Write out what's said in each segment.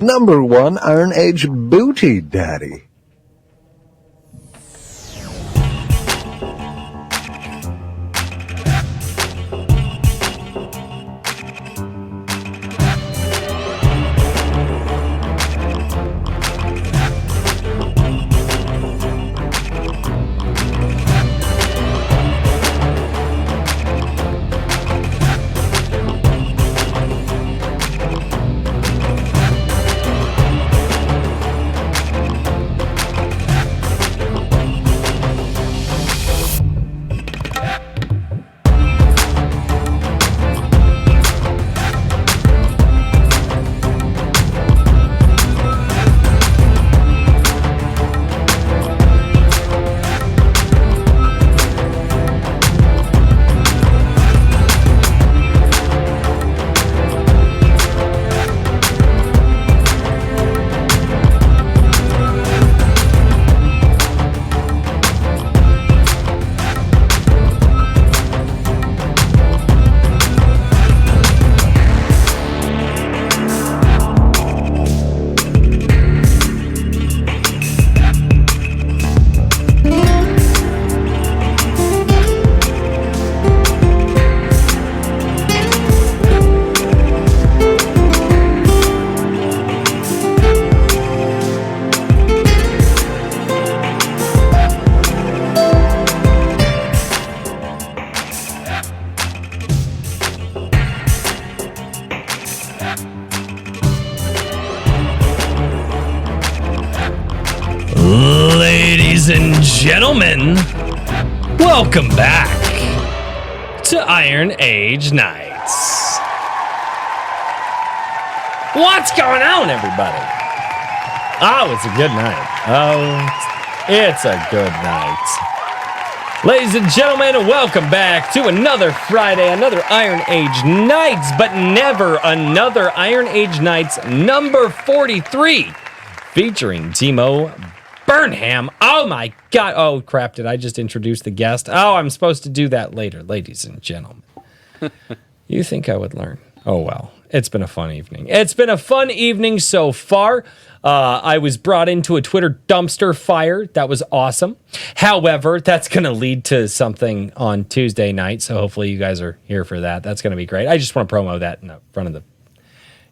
Number 1 Iron Age Booty Daddy. Ladies and gentlemen, welcome back to Iron Age Nights. What's going on, everybody? Oh, it's a good night. Oh, it's a good night. Ladies and gentlemen, welcome back to another Friday, another Iron Age Nights, but never another Iron Age Nights number 43, featuring Timo Burnham. Oh my God. Oh crap, did I just introduce the guest? Oh, I'm supposed to do that later, ladies and gentlemen. You think I would learn? Oh well, it's been a fun evening. It's been a fun evening so far. I was brought into a Twitter dumpster fire. That was awesome. However, that's going to lead to something on Tuesday night, so hopefully you guys are here for that. That's going to be great. I just want to promo that in the front of the...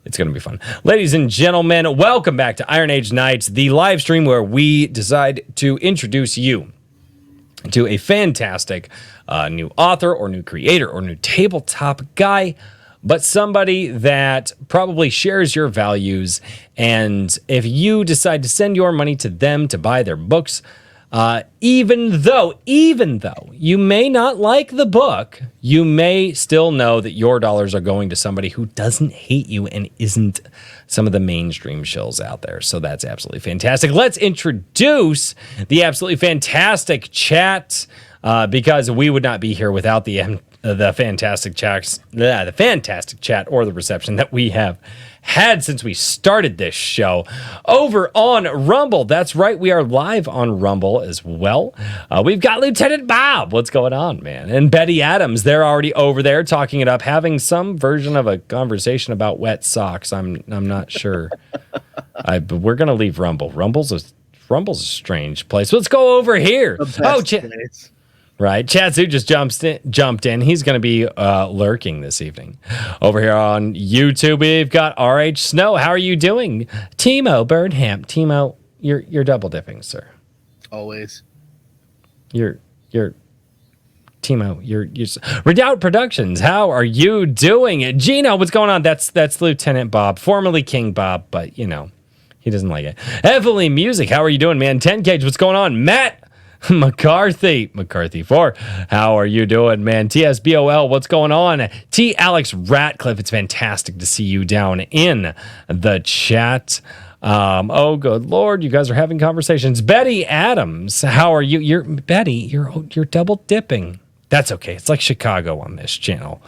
It's going to be fun. Ladies and gentlemen, welcome back to Iron Age Nights, the live stream where we decide to introduce you to a fantastic new author or new creator or new tabletop guy, but somebody that probably shares your values. And if you decide to send your money to them to buy their books, even though you may not like the book, you may still know that your dollars are going to somebody who doesn't hate you and isn't some of the mainstream shills out there. So that's absolutely fantastic. Let's introduce the absolutely fantastic chat, because we would not be here without the fantastic chats, the fantastic chat or the reception that we have had since we started this show over on Rumble. That's right, we are live on Rumble as well. We've got Lieutenant Bob. What's going on, man? And Betty Adams, they're already over there talking it up, having some version of a conversation about wet socks. I'm not sure. But we're gonna leave Rumble. Rumble's a strange place. Let's go over here. Oh, right, Chatsu just jumped in. He's going to be lurking this evening. Over here on YouTube, we've got RH Snow. How are you doing? Timo Burnham. Timo, you're double dipping, sir. Always. You're Timo. You're Redoubt Productions. How are you doing? Gino, what's going on? That's Lieutenant Bob, formerly King Bob, but you know he doesn't like it. Heavily Music. How are you doing, man? 10 Cage. What's going on? Matt McCarthy 4, how are you doing, man? TSBOL, what's going on? T Alex Ratcliffe, it's fantastic to see you down in the chat. Oh good lord, you guys are having conversations. Betty Adams, how are you? You're double dipping. That's okay, it's like Chicago on this channel.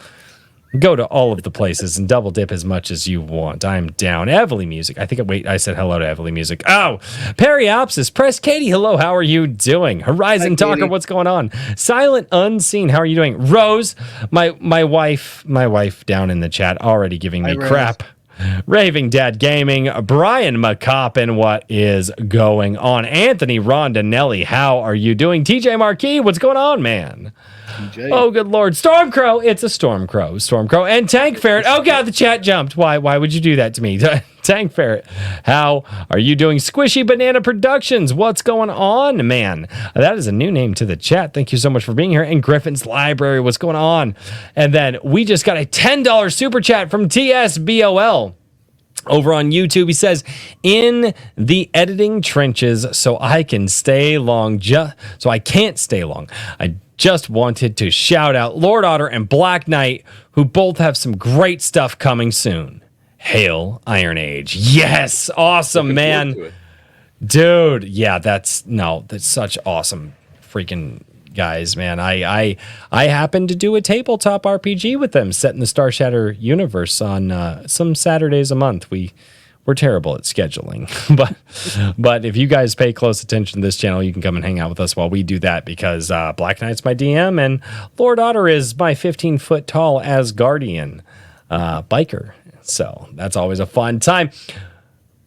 Go to all of the places and double dip as much as you want. I'm down. Evely Music. I said hello to Evely Music. Oh, Periopsis. Press Katie. Hello. How are you doing? Horizon Talker. What's going on? Silent Unseen. How are you doing? Rose, my wife down in the chat already giving me crap. Raving Dad Gaming, Brian McCoppin, what is going on? Anthony Rondinelli, how are you doing? TJ Marquis, what's going on, man? TJ. Oh, good Lord. Stormcrow, it's a Stormcrow. And Tank Ferret, oh God, the chat jumped. Why would you do that to me? Tank Ferret, how are you doing? Squishy Banana Productions, what's going on, man? That is a new name to the chat. Thank you so much for being here. And Griffin's Library, what's going on? And then we just got a $10 super chat from TSBOL over on YouTube. He says, in the editing trenches so I can't stay long. I just wanted to shout out Lord Otter and Black Knight, who both have some great stuff coming soon. Hail Iron Age. Yes. Awesome, man. Dude. Yeah, that's such awesome freaking guys, man. I happen to do a tabletop RPG with them set in the Star Shatter universe on some Saturdays a month. We're terrible at scheduling, but if you guys pay close attention to this channel, you can come and hang out with us while we do that, because Black Knight's my DM and Lord Otter is my 15-foot tall Asgardian biker. So that's always a fun time.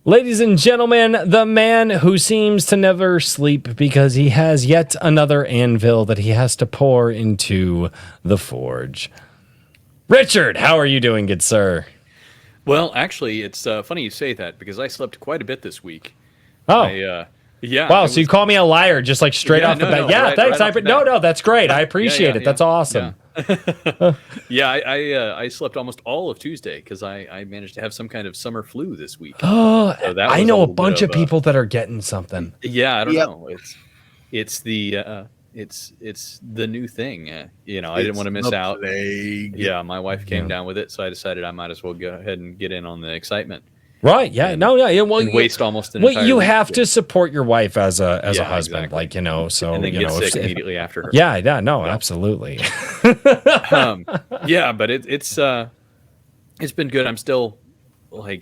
Ladies and gentlemen, the man who seems to never sleep because he has yet another anvil that he has to pour into the forge. Richard, how are you doing, good sir? Well, actually, it's funny you say that, because I slept quite a bit this week. Oh. Yeah. Wow, so you call me a liar just like straight off the bat. Yeah, right, thanks. Right no, that's great. I appreciate it. That's awesome. Yeah, I slept almost all of Tuesday because I managed to have some kind of summer flu this week. Oh, so I know a bunch of people that are getting something. Yeah, I don't know. It's the new thing. I didn't want to miss out. Plague. Yeah, my wife came down with it, so I decided I might as well go ahead and get in on the excitement. Right. Yeah. Well, waste almost an entire you have to support your wife as a husband, exactly. So and then get sick immediately after her. Yeah. Absolutely. Yeah, but it's been good. I'm still trying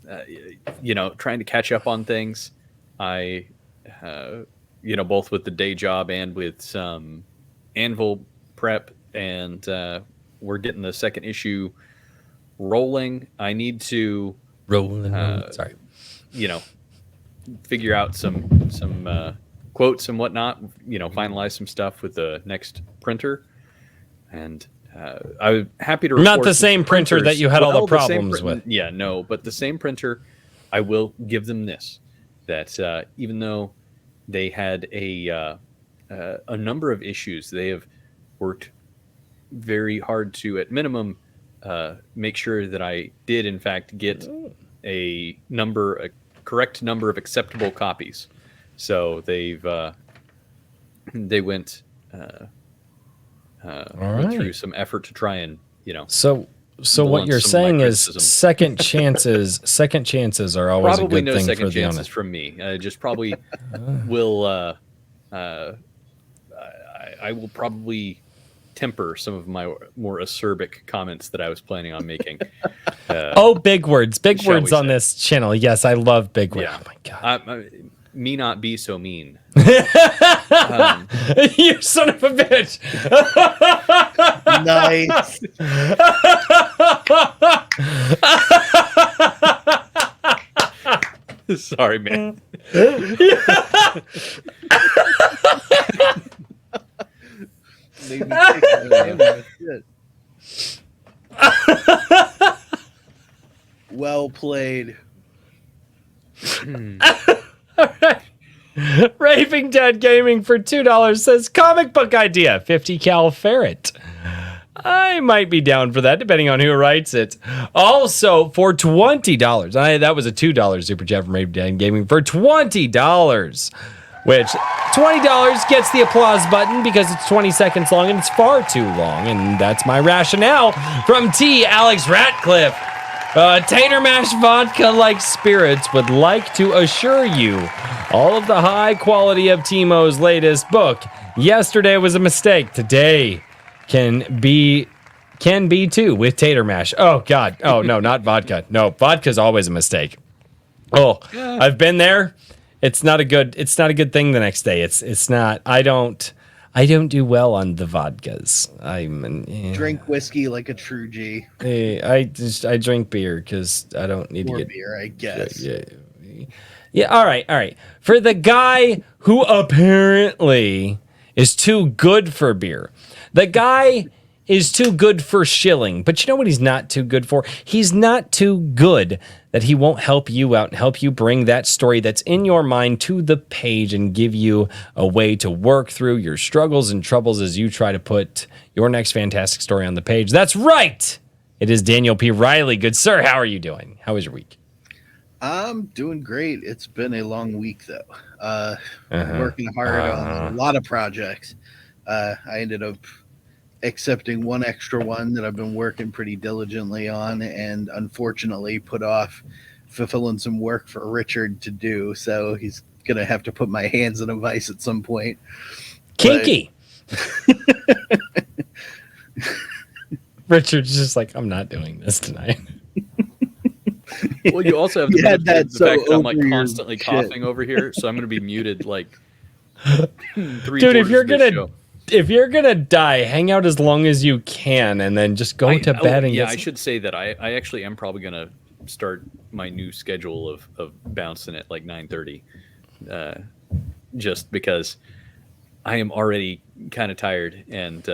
to catch up on things. I both with the day job and with some Anvil prep, and we're getting the second issue rolling. I need to figure out some quotes and whatnot, finalize some stuff with the next printer. And I'm happy to report not the same printer that you had all the problems with. Yeah, no, but the same printer. I will give them this, that even though they had a number of issues, they have worked very hard to, at minimum, make sure that I did in fact get a correct number of acceptable copies. So they went through some effort to try and So what you're saying is second chances are always probably a good no thing second for the chances honest. from me. Just probably will I will probably temper some of my more acerbic comments that I was planning on making. Big words on this channel. Yes, I love big words. Yeah. Oh my God. Me not be so mean. You son of a bitch. Nice. Sorry, man. Made me take a shit. Well played. All right. Raving Dead Gaming for $2 says comic book idea, 50 cal ferret. I might be down for that, depending on who writes it. Also, for $20, that was a $2 super chat from Raving Dead Gaming for $20, which $20 gets the applause button because it's 20 seconds long and it's far too long, and that's my rationale from T. Alex Ratcliffe. Tater Mash Vodka-like spirits would like to assure you all of the high quality of Timo's latest book. Yesterday was a mistake. Today can be too with Tater Mash. Oh God. Oh no, not vodka. No, vodka's always a mistake. Oh, I've been there. It's not a good thing the next day. It's not. I don't do well on the vodkas. Drink whiskey like a true G. I drink beer because I don't need Or to get beer, I guess. Yeah. All right. For the guy who apparently is too good for beer, the guy is too good for shilling. But you know what he's not too good for? He's not too good that he won't help you out and help you bring that story that's in your mind to the page and give you a way to work through your struggles and troubles as you try to put your next fantastic story on the page. That's right. It is Daniel P. Riley. Good sir, how are you doing? How was your week? I'm doing great. It's been a long week, though. Working hard on a lot of projects. I ended up accepting one extra one that I've been working pretty diligently on, and unfortunately put off fulfilling some work for Richard to do. So he's going to have to put my hands in a vice at some point. Kinky. Richard's just like, I'm not doing this tonight. Well, you also have the, You had benefit of that the fact so that I'm like over your constantly shit. coughing over here, so I'm going to be muted like three. Dude, if you're of this gonna show. if you're gonna die, hang out as long as you can, and then just go to bed. And yeah, get I should say that I actually am probably going to start my new schedule of bouncing at like 9:30, just because I am already kind of tired and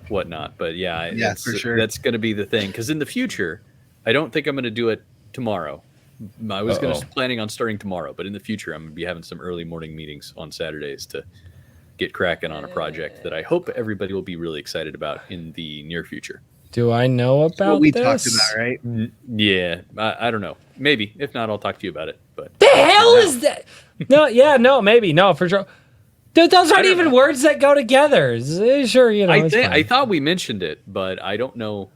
whatnot. But yeah, for sure. That's going to be the thing, because in the future, I don't think I'm going to do it tomorrow. I was planning on starting tomorrow, but in the future, I'm going to be having some early morning meetings on Saturdays to get cracking on a project that I hope everybody will be really excited about in the near future. Do I know about What we this? talked about, right? Yeah, I don't know. Maybe. If not, I'll talk to you about it. But The hell is that? No, maybe. No, for sure. Dude, those aren't even words that go together. Sure, you know, it's fine. I thought we mentioned it, but I don't know.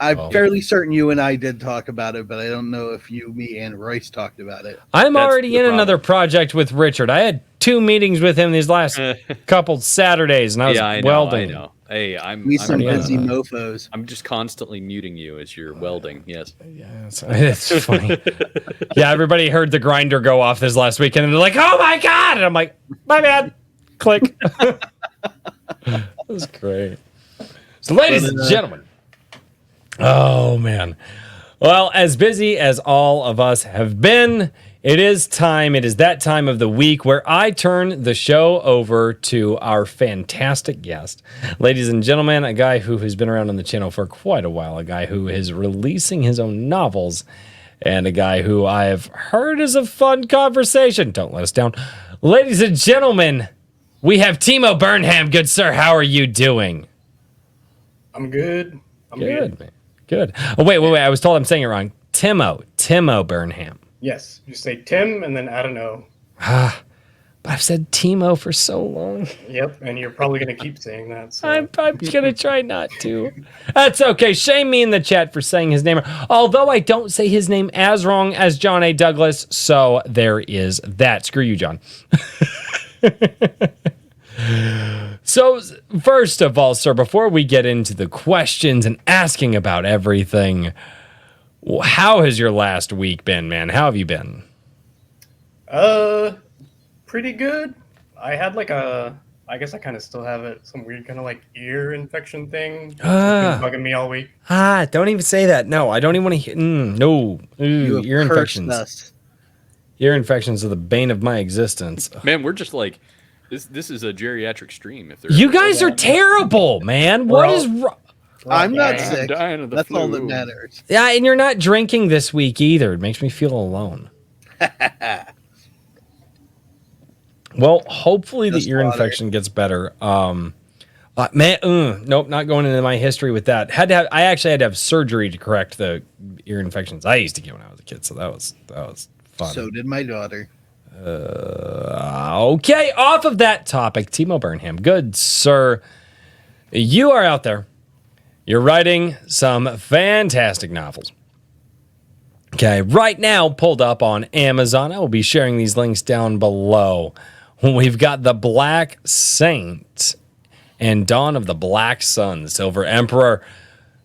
I'm fairly certain you and I did talk about it, but I don't know if you, me, and Royce talked about it. I'm That's already the in problem. another project with Richard. I had 2 meetings with him these last couple Saturdays, and I was welding. I know. Hey, I'm Some busy mofos. I'm just constantly muting you as you're welding. Yes. Yeah, it's funny. Yeah, everybody heard the grinder go off this last weekend, and they're like, "Oh my god!" And I'm like, "My bad." Click. That was great. So, ladies and gentlemen. Oh man. Well, as busy as all of us have been, it is time. It is that time of the week where I turn the show over to our fantastic guest. Ladies and gentlemen, a guy who has been around on the channel for quite a while, a guy who is releasing his own novels, and a guy who I've heard is a fun conversation. Don't let us down. Ladies and gentlemen, we have Timo Burnham. Good sir, how are you doing? I'm good. I'm Good, man. Good. Oh, wait. I was told I'm saying it wrong. Timo Burnham. Yes, you say Tim, and then I don't know. But I've said Timo for so long. Yep, and you're probably gonna keep saying that. So. I'm gonna try not to. That's okay. Shame me in the chat for saying his name. Although I don't say his name as wrong as John A. Douglas, so there is that. Screw you, John. So, first of all, sir, before we get into the questions and asking about everything, how has your last week been, man? How have you been? Pretty good. I had I guess I kind of still have it, some weird kind of like ear infection thing. It's been bugging me all week. Don't even say that. No, I don't even want to hear. No, You ear have cursed infections. us. Ear infections are the bane of my existence. Man, we're just like this is a geriatric stream. If You guys are terrible, man. What is wrong? I'm not dying. sick. dying of the That's all that flu. matters. Yeah, and you're not drinking this week either. It makes me feel alone. Well, hopefully Just the ear water. infection gets better. Nope, not going into my history with that. I actually had to have surgery to correct the ear infections I used to get when I was a kid, so that was fun. So did my daughter. Okay, off of that topic, Timo Burnham, good sir, you are out there. You're writing some fantastic novels. Okay, right now pulled up on Amazon. I will be sharing these links down below. We've got The Black Saint and Dawn of the Black Sun, the Silver Emperor.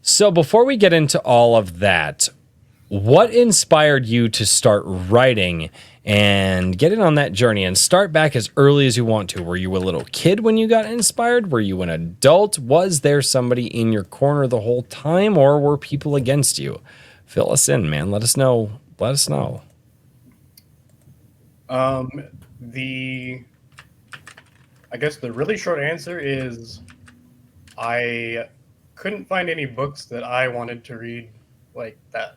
So before we get into all of that, what inspired you to start writing and get in on that journey and start back as early as you want to. Were you a little kid when you got inspired? Were you an adult? Was there somebody in your corner the whole time, or were people against you? Fill us in, man. Let us know. Let us know. I guess the really short answer is I couldn't find any books that I wanted to read like that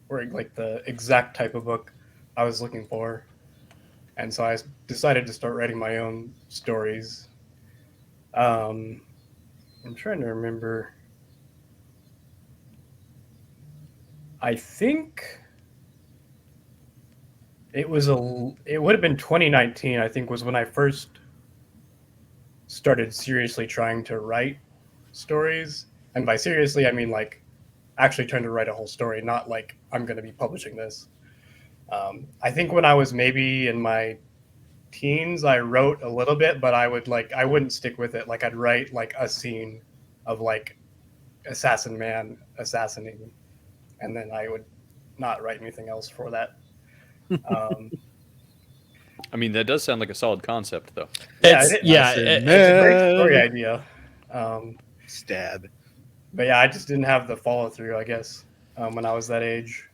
were like the exact type of book I was looking for. And so I decided to start writing my own stories. I'm trying to remember. I think it would have been 2019, I think, was when I first started seriously trying to write stories. And by seriously, I mean like actually trying to write a whole story, not like I'm going to be publishing this. I think when I was maybe in my teens, I wrote a little bit, but I wouldn't stick with it. Like I'd write like a scene of like assassin man assassinating, and then I would not write anything else for that. I mean, that does sound like a solid concept, though. It's a great story idea. Stab. But yeah, I just didn't have the follow through, I guess, when I was that age.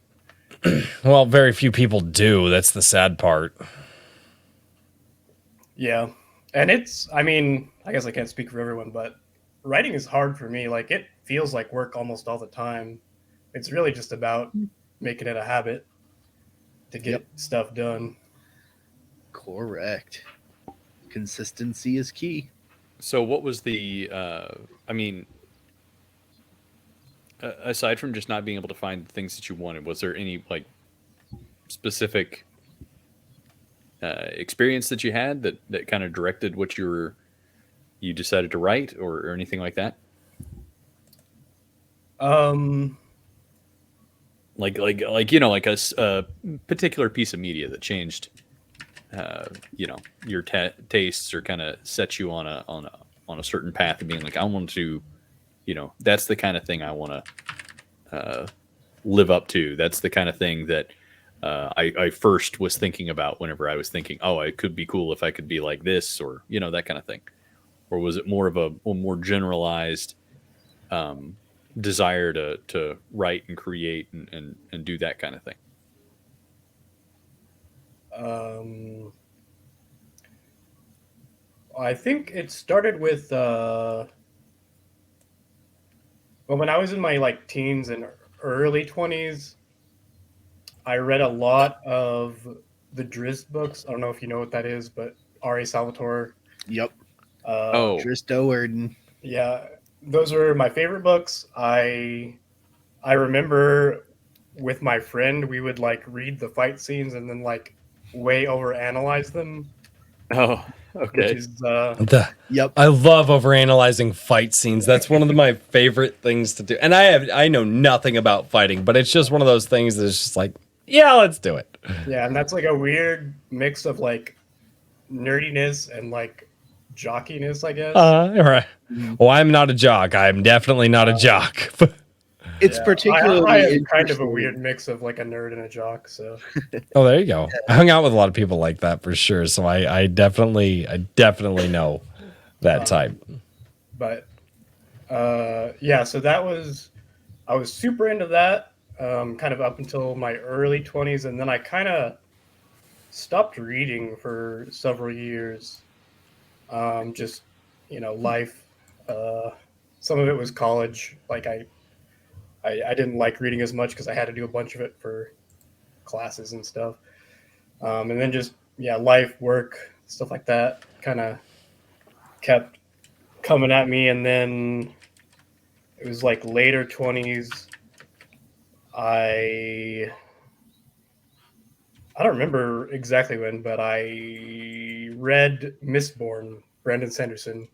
Well, very few people do. That's the sad part. Yeah. And I mean, I guess I can't speak for everyone, but writing is hard for me. Like, it feels like work almost all the time. It's really just about making it a habit to get stuff done. Correct. Consistency is key. So what was the, aside from just not being able to find the things that you wanted, was there any like specific experience that you had that kind of directed what you decided to write or anything like that? Like a particular piece of media that changed, your tastes, or kind of set you on a certain path of being like, I want to, that's the kind of thing I want to live up to. That's the kind of thing that I first was thinking about whenever I was thinking, oh, it could be cool if I could be like this, or that kind of thing. Or was it more of a more generalized desire to write and create and do that kind of thing? I think it started with when I was in my like teens and early 20s, I read a lot of the Drizzt books. I don't know if you know what that is, but R.A. Salvatore. Yep. Drizzt Do'Urden. Yeah, those were my favorite books. I remember with my friend, we would like read the fight scenes and then like way over analyze them. Oh, okay. Which is, Yep. I love overanalyzing fight scenes. That's one of my favorite things to do. And I know nothing about fighting, but it's just one of those things that's just like, yeah, let's do it. Yeah, and that's like a weird mix of like nerdiness and like jockiness, I guess. Right. Well, I'm not a jock. I'm definitely not a jock. It's particularly I am kind of a weird mix of like a nerd and a jock. So. Oh, there you go. I hung out with a lot of people like that for sure. So I definitely know that type. But yeah, so I was super into that kind of up until my early 20s, and then I kind of stopped reading for several years. Just life. Some of it was college. Like I didn't like reading as much because I had to do a bunch of it for classes and stuff. And then just, life, work, stuff like that kind of kept coming at me. And then it was like later 20s. I don't remember exactly when, but I read Mistborn, Brandon Sanderson.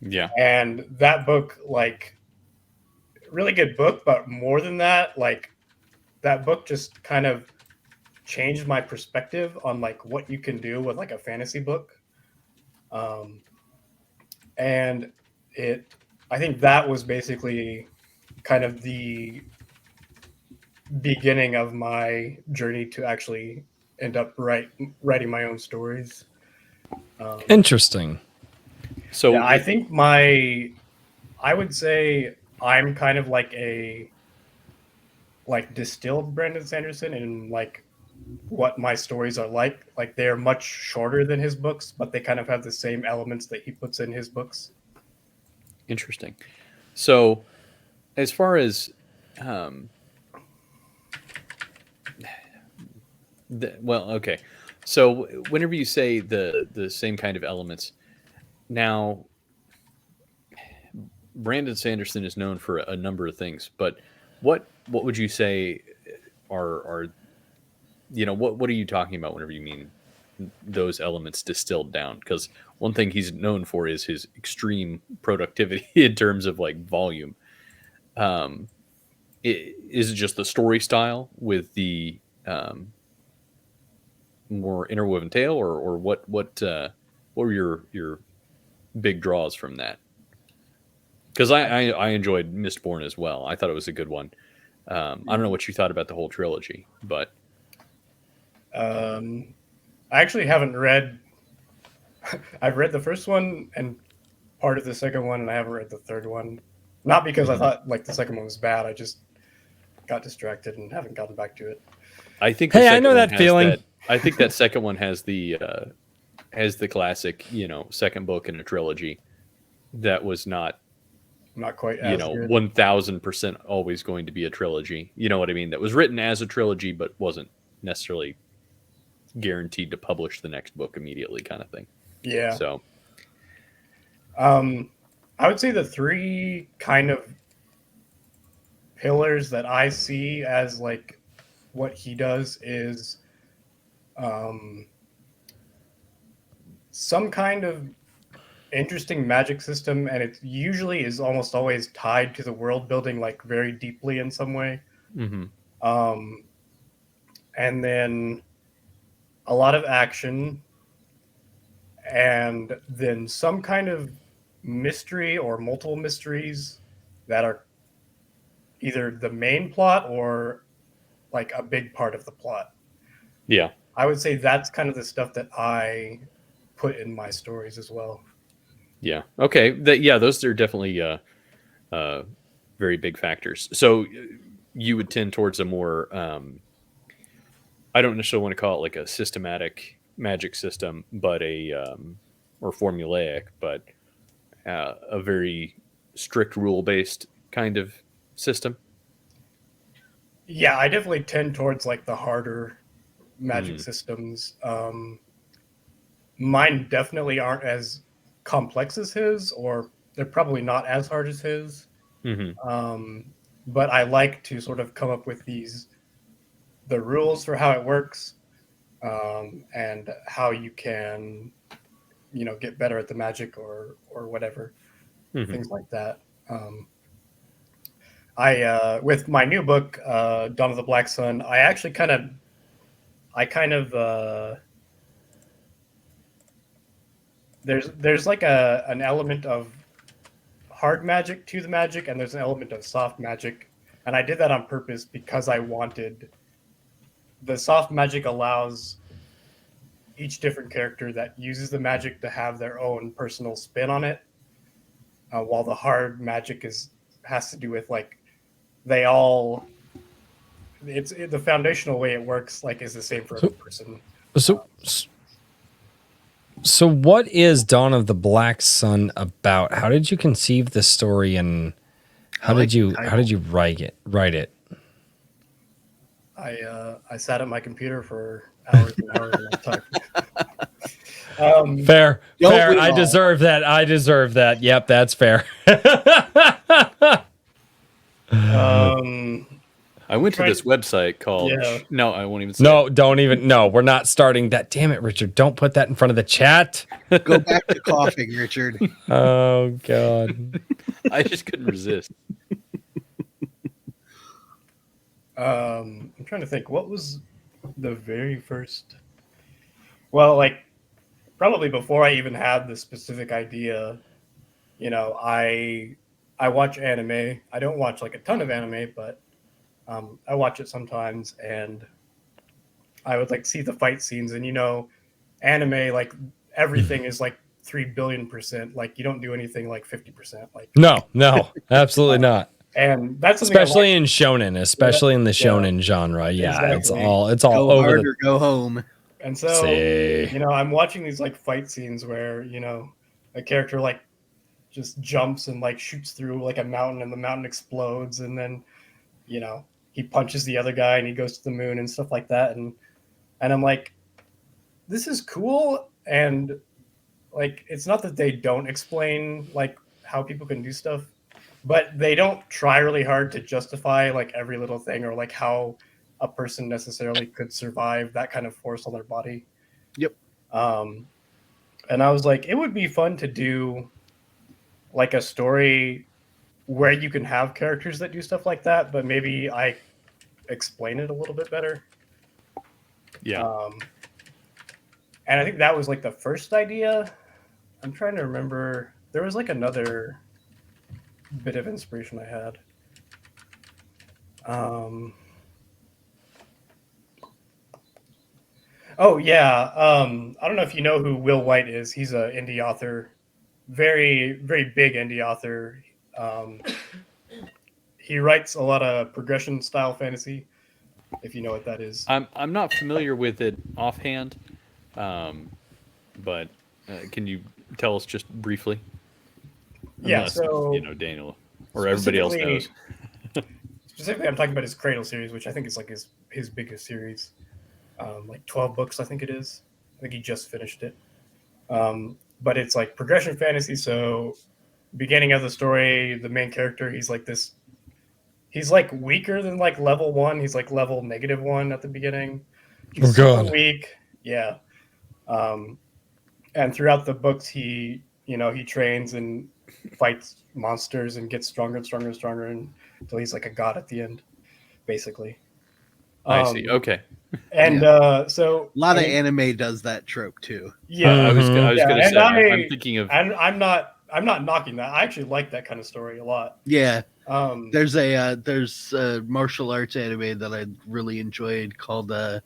Yeah. And that book, like, really good book, but more than that, like, that book just kind of changed my perspective on like what you can do with like a fantasy book. And I think that was basically kind of the beginning of my journey to actually end up writing my own stories. Interesting. So yeah, I think I would say I'm kind of like a distilled Brandon Sanderson in like what my stories are like. Like they're much shorter than his books, but they kind of have the same elements that he puts in his books. interesting. So as far as um, okay. So whenever you say the same kind of elements, now Brandon Sanderson is known for a number of things, but what would you say are what are you talking about whenever you mean those elements distilled down? Because one thing he's known for is his extreme productivity in terms of like volume. Um, is it just the story style with the more interwoven tale, or what were your big draws from that? Because I enjoyed Mistborn as well. I thought it was a good one. I don't know what you thought about the whole trilogy, but Um, I actually haven't read. I've read the first one and part of the second one, and I haven't read the third one. Not because I thought like the second one was bad. I just got distracted and haven't gotten back to it. I think Hey, I know that feeling. I think that second one has the classic, second book in a trilogy that was not, Not quite as good. 1000% always going to be a trilogy. You know what I mean? That was written as a trilogy, but wasn't necessarily guaranteed to publish the next book immediately, kind of thing. Yeah. So, I would say the three kind of pillars that I see as like what he does is some kind of interesting magic system, and it usually is almost always tied to the world building like very deeply in some way. Um, and then a lot of action, and then some kind of mystery or multiple mysteries that are either the main plot or like a big part of the plot. yeah. I would say that's kind of the stuff that I put in my stories as well. Yeah. Okay. Those are definitely very big factors. So you would tend towards a more, I don't necessarily want to call it like a systematic magic system, but or formulaic, but a very strict rule based kind of system. Yeah, I definitely tend towards like the harder magic systems. Mine definitely aren't as complex as his, or they're probably not as hard as his. But I like to sort of come up with the rules for how it works, and how you can, get better at the magic or whatever, things like that. I with my new book, Dawn of the Black Sun, I kind of there's like an element of hard magic to the magic, and there's an element of soft magic, and I did that on purpose because I wanted the soft magic allows each different character that uses the magic to have their own personal spin on it, while the hard magic has to do with like they all the foundational way it works like is the same for every person. So what is Dawn of the Black Sun about? How did you conceive the story, and how did you write it? I sat at my computer for hours and hours and Fair. I deserve that. Yep, that's fair. I went to this website called. Yeah. No, I won't even say. No, don't even. No, we're not starting that. Damn it, Richard! Don't put that in front of the chat. Go back to coughing, Richard. Oh God. I just couldn't resist. I'm trying to think. What was the very first? Well, like probably before I even had the specific idea, I watch anime. I don't watch like a ton of anime, but I watch it sometimes, and I would like see the fight scenes, and anime, like everything is like 3 billion%. Like you don't do anything like 50%. Like No, absolutely not. And that's especially in shonen, especially in the shonen Yeah. genre. Yeah, Exactly. it's all Go over hard the. or go home. And so, See. I'm watching these like fight scenes where, a character like just jumps and like shoots through like a mountain and the mountain explodes, and then, he punches the other guy and he goes to the moon and stuff like that. And I'm like, this is cool. And like, it's not that they don't explain like how people can do stuff, but they don't try really hard to justify like every little thing, or like how a person necessarily could survive that kind of force on their body. Yep. And I was like, it would be fun to do like a story where you can have characters that do stuff like that, but maybe I explain it a little bit better. Yeah. And I think that was like the first idea. I'm trying to remember. There was like another bit of inspiration I had. Oh yeah. I don't know if you know who Will White is. He's an indie author, very, very big indie author. He writes a lot of progression style fantasy, if you know what that is. I'm not familiar with it offhand, but can you tell us just briefly? Unless, so Daniel or everybody else knows. Specifically, I'm talking about his Cradle series, which I think is like his biggest series. Like 12 books, I think it is. I think he just finished it. But it's like progression fantasy. So, beginning of the story, the main character, he's like this. He's like weaker than like level 1. He's like level -1 at the beginning. He's super weak. Yeah. And throughout the books, he trains and fights monsters and gets stronger and stronger and stronger until he's like a god at the end, basically. I see. Okay. And so a lot of anime does that trope too. Yeah, I was gonna say. I'm thinking of. And I'm not knocking that. I actually like that kind of story a lot. Yeah. There's a martial arts anime that I really enjoyed called I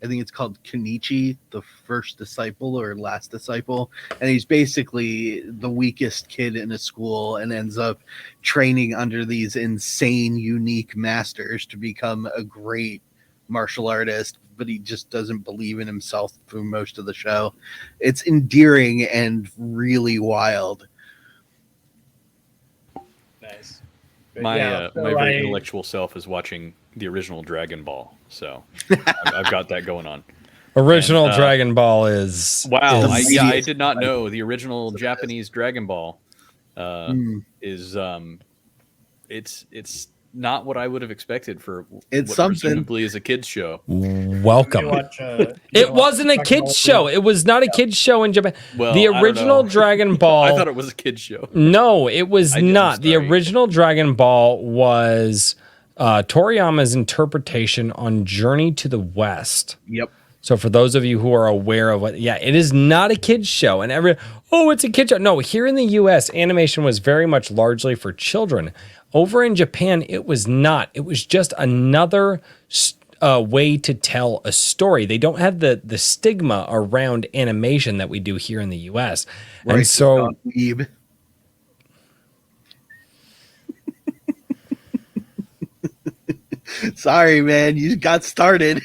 think it's called Kenichi, the First Disciple or Last Disciple, and he's basically the weakest kid in a school and ends up training under these insane, unique masters to become a great martial artist, but he just doesn't believe in himself through most of the show. It's endearing and really wild. Nice. My very intellectual self is watching the original Dragon Ball, so I've got that going on. Original Dragon Ball is wow. I did not know the original Japanese Dragon Ball is it's not what I would have expected for it's what something presumably is a kids show. Welcome. It wasn't a kids show. It was not a kids show in Japan. Well, the original Dragon Ball. I thought it was a kids show. No, it was not. The original Dragon Ball was Toriyama's interpretation on Journey to the West. Yep. So for those of you who are aware of what, yeah, it is not a kid's show. And it's a kid's show. No, here in the U.S., animation was very much largely for children. Over in Japan, it was not. It was just another way to tell a story. They don't have the stigma around animation that we do here in the U.S. Right, and so... Sorry, man. You got started.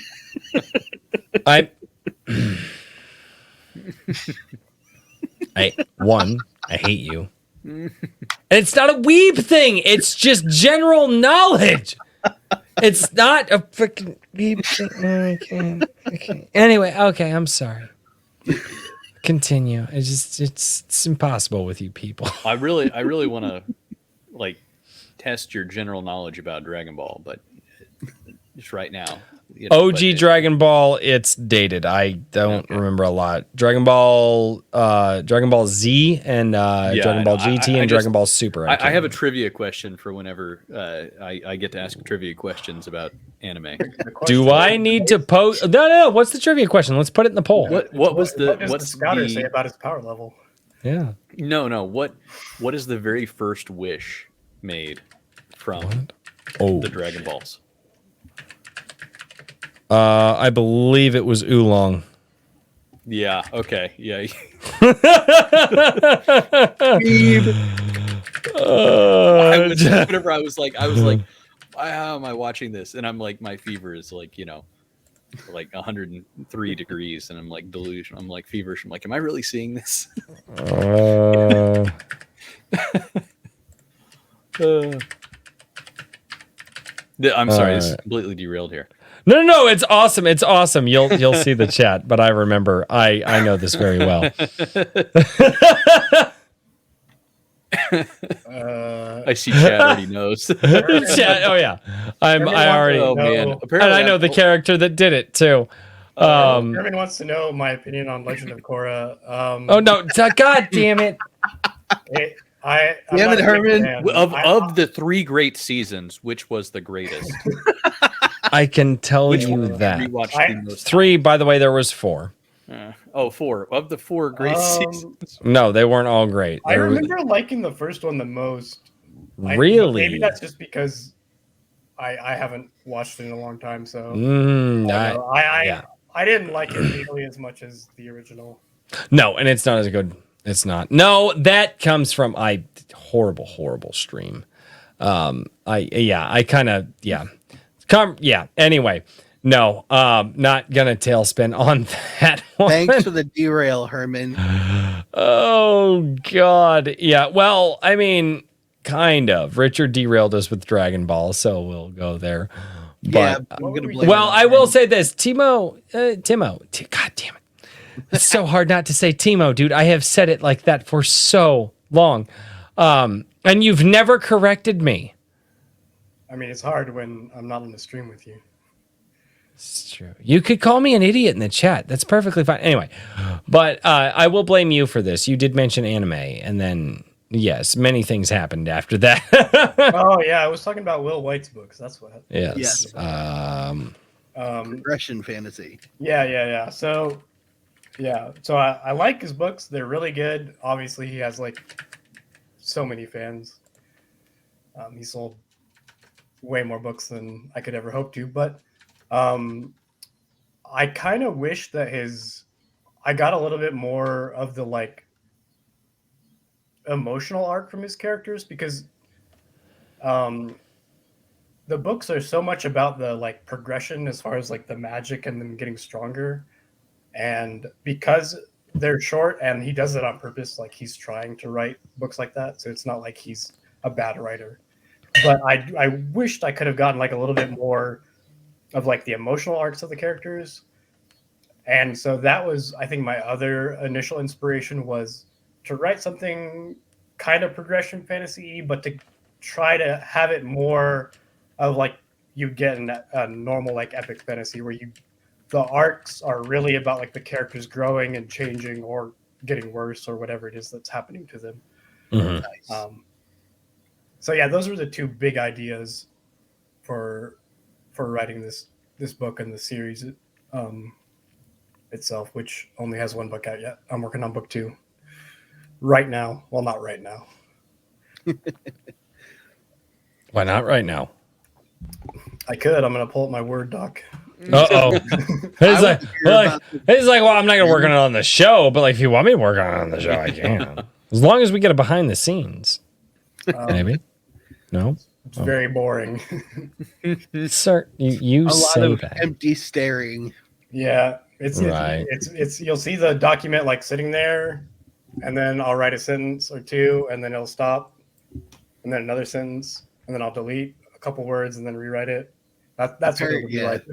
I hate you. And it's not a weeb thing. It's just general knowledge. It's not a freaking weeb thing. Okay. Anyway, okay, I'm sorry. Continue. It's impossible with you people. I really want to like test your general knowledge about Dragon Ball, but just right now. OG Dragon Ball, it's dated. I don't remember a lot. Dragon Ball Z and Dragon Ball GT and Dragon Ball Super. I have a trivia question for whenever I get to ask trivia questions about anime. Do I need to post? No. What's the trivia question? Let's put it in the poll. What does the scouter say about his power level? Yeah. No. What is the very first wish made from the Dragon Balls? I believe it was Oolong. Yeah. Okay. Yeah. Whenever I was like, why am I watching this? And I'm like, my fever is like, like 103 degrees, and I'm like delusional. I'm like feverish. I'm like, am I really seeing this? I'm sorry, this is completely derailed here. No, it's awesome. It's awesome. You'll see the chat, but I remember. I know this very well. I see Chad already knows. Chad, oh yeah, I already. Oh man, apparently, and I know the character that did it too. Herman wants to know my opinion on Legend of Korra. Oh no! God damn it! Damn it, Herman! Of the 3 great seasons, which was the greatest? I can tell you that 3. By the way, there was 4. 4 of the 4 great seasons. No, they weren't all great. I remember liking the first one the most. Really? Maybe that's just because I haven't watched it in a long time. So I didn't like it nearly as much as the original. No, and it's not as good. It's not. No, that comes from horrible stream. Anyway, no, not gonna tailspin on that one. Thanks for the derail, Herman. Oh God, yeah. Well, I mean, kind of. Richard derailed us with Dragon Ball, so we'll go there. But, I'm gonna blame. Well, I will say this, Timo. God damn it. It's so hard not to say Timo, dude. I have said it like that for so long. And you've never corrected me. I mean, it's hard when I'm not on the stream with you. It's true. You could call me an idiot in the chat. That's perfectly fine. Anyway, but I will blame you for this. You did mention anime, and then, yes, many things happened after that. Oh, yeah. I was talking about Will White's books. That's what. Yes. Progression fantasy. Yeah. So I like his books. They're really good. Obviously, he has like so many fans. He sold way more books than I could ever hope to, but I kind of wish that I got a little bit more of the like emotional arc from his characters, because the books are so much about the like progression as far as like the magic and them getting stronger. And because they're short, and he does it on purpose, like he's trying to write books like that, so it's not like he's a bad writer. But I wished I could have gotten like a little bit more of like the emotional arcs of the characters. And so that was, I think, my other initial inspiration was to write something kind of progression fantasy, but to try to have it more of like you get in a normal like epic fantasy where the arcs are really about like the characters growing and changing or getting worse or whatever it is that's happening to them. Mm-hmm. Nice. So yeah, those were the 2 big ideas for writing this book and the series itself, which only has 1 book out yet. I'm working on book 2 right now. Well, not right now. Why not right now? I could. I'm going to pull up my Word doc. Uh-oh. He's like, well, I'm not going to work on it on the show, but like, if you want me to work on it on the show, I can. As long as we get it behind the scenes. Maybe. No? It's very boring. Sir, you a say lot of that. empty staring. Yeah. Right. It's you'll see the document like sitting there, and then I'll write a sentence or 2, and then it'll stop, and then another sentence, and then I'll delete a couple words and then rewrite it. That's what it would be like.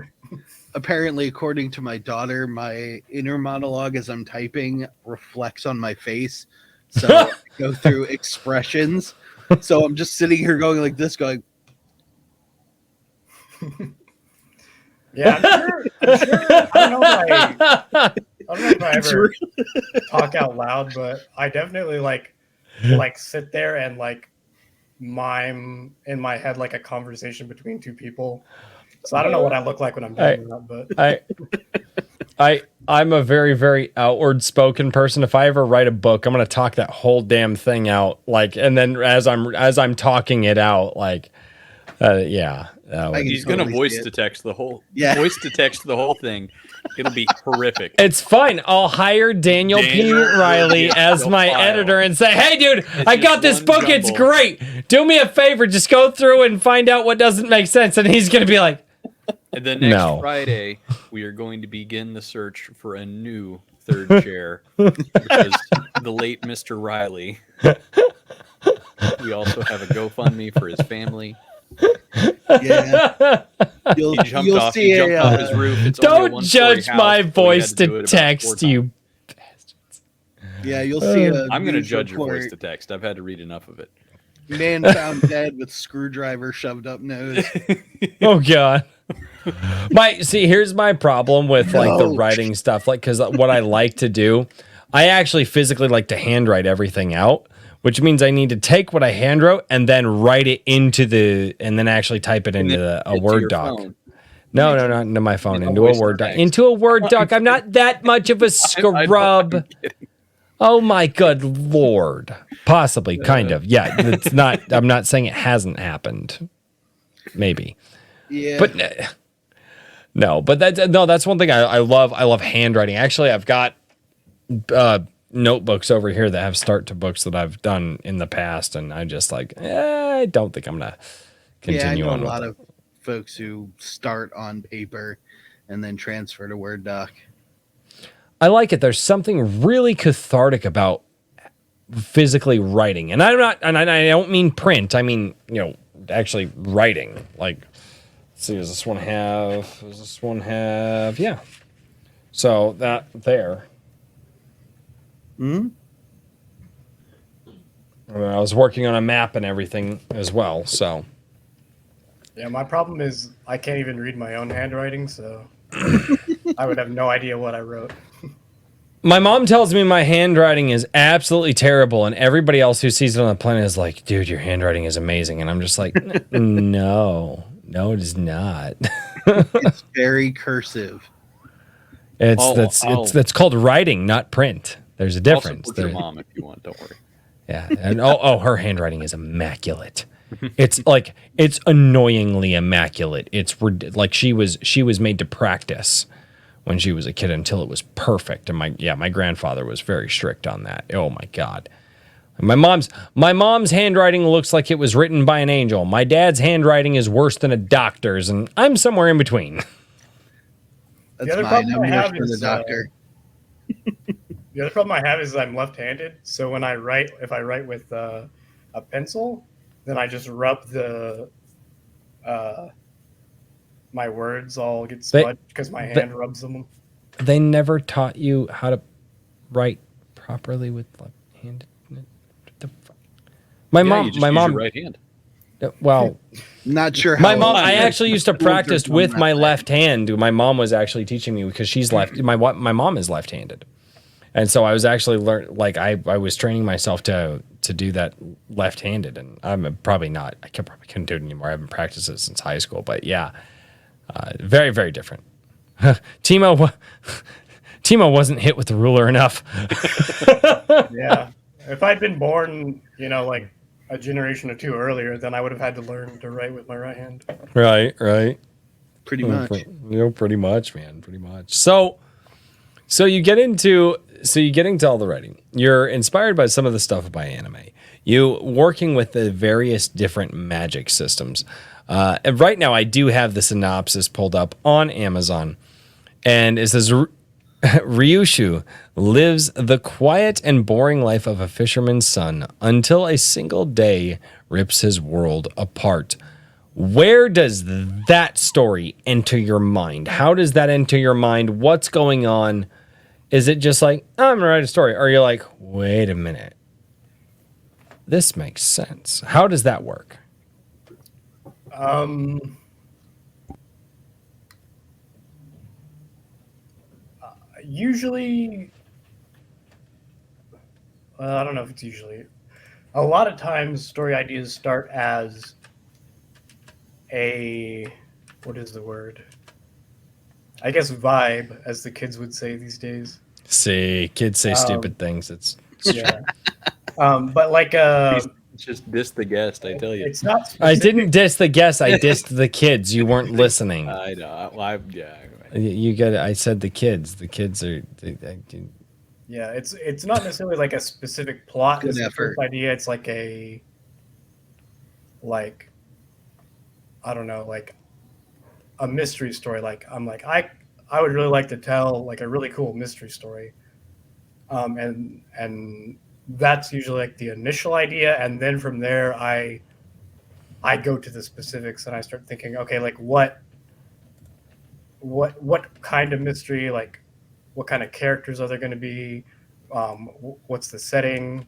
Apparently, according to my daughter, my inner monologue as I'm typing reflects on my face. So I go through expressions. So I'm just sitting here going like this, going. Yeah, I'm sure. I don't know if I ever talk out loud, but I definitely like sit there and like mime in my head like a conversation between 2 people. So I don't know what I look like when I'm doing that, but I'm a very, very outward spoken person. If I ever write a book, I'm gonna talk that whole damn thing out, like, and then as I'm talking it out, like, yeah, He's totally gonna voice see it. to text the whole. Yeah. Voice to text the whole thing. It'll be horrific. It's fine. I'll hire Daniel P. Daniel Riley will as the my file. editor and say, "Hey, dude, It's I got just this one book. It's jumble. great. Do me a favor. Just go through and find out what doesn't make sense." And he's gonna be like, And then next No. Friday, we are going to begin the search for a new third chair because the late Mr. Riley. We also have a GoFundMe for his family. Yeah. He jumped off his roof. It's only a "Don't one-story judge house, my but we voice had to do to it about text, 4 times. you." Yeah, you'll see. I'm going to judge your voice to text. I've had to read enough of it. Man found dead with screwdriver shoved up nose. Oh God. Here's my problem with like the No. writing stuff. Like, because what I like to do, I actually physically like to handwrite everything out, which means I need to take what I handwrote and then write it and then actually type it into a Word doc. Phone. No, not into my phone, No into a voice Word doc. text. Into a Word doc. I'm not that much of a scrub. Oh my good Lord. Possibly, kind of. Yeah, it's not. I'm not saying it hasn't happened. Maybe. Yeah. But that's one thing I love. I love handwriting. Actually, I've got notebooks over here that have start to books that I've done in the past, and I just like, I don't think I'm gonna continue I know on a with lot it. of folks who start on paper and then transfer to Word doc. I like it. There's something really cathartic about physically writing, and I don't mean print. I mean, actually writing. Like, let's see, does this one have? Yeah. So that there. Hmm? I was working on a map and everything as well. So Yeah, my problem is I can't even read my own handwriting, so I would have no idea what I wrote. my mom tells me my handwriting is absolutely terrible, and everybody else who sees it on the planet is like, "Dude, your handwriting is amazing." And I'm just like, no, it is not. It's very cursive. It's called writing, not print. There's a difference. I'll support your mom if you want. Don't worry. Yeah, and her handwriting is immaculate. It's annoyingly immaculate. It's like she was made to practice when she was a kid until it was perfect. And my grandfather was very strict on that. Oh my God. My mom's handwriting looks like it was written by an angel. My dad's handwriting is worse than a doctor's, and I'm somewhere in between. That's other mine. problem I'm I here have for the is, doctor. The other problem I have is I'm left-handed, so when if I write with a pencil, then I just rub my words all get smudged because my hand rubs them. They never taught you how to write properly with left-handed. My mom, right hand. Well, Not sure how. my mom. I actually used to practice with my left hand. My mom was actually teaching me because she's left. My mom is left-handed, and so I was actually I was training myself to do that left-handed, and I'm probably not. I probably couldn't do it anymore. I haven't practiced it since high school, but yeah, very, very different. Timo wasn't hit with the ruler enough. Yeah, if I'd been born, like a generation or two earlier, then I would have had to learn to write with my right hand. Right. Pretty much. Pretty much, man. Pretty much. So you get into all the writing. You're inspired by some of the stuff by anime. You working with the various different magic systems. And right now, I do have the synopsis pulled up on Amazon, and it says Ryushu lives the quiet and boring life of a fisherman's son until a single day rips his world apart. Where does that story enter your mind? How does that enter your mind? What's going on? Is it just like, I'm gonna write a story? Or are you like, wait a minute, this makes sense? How does that work? Usually, I don't know if it's usually. A lot of times, story ideas start as what is the word? I guess vibe, as the kids would say these days. See, kids say stupid things. It's Yeah. But like a just diss the guest, I tell you. It's not I specific. didn't diss the guest. I dissed the kids. You weren't listening. I know. Yeah. You got. I said the kids. The kids are. Yeah, it's not necessarily like a specific plot. Good It's the effort. first idea. It's like I don't know, like a mystery story. Like I'm like I would really like to tell like a really cool mystery story. And that's usually like the initial idea, and then from there I go to the specifics and I start thinking, okay, like what kind of mystery, like what kind of characters are there going to be, what's the setting,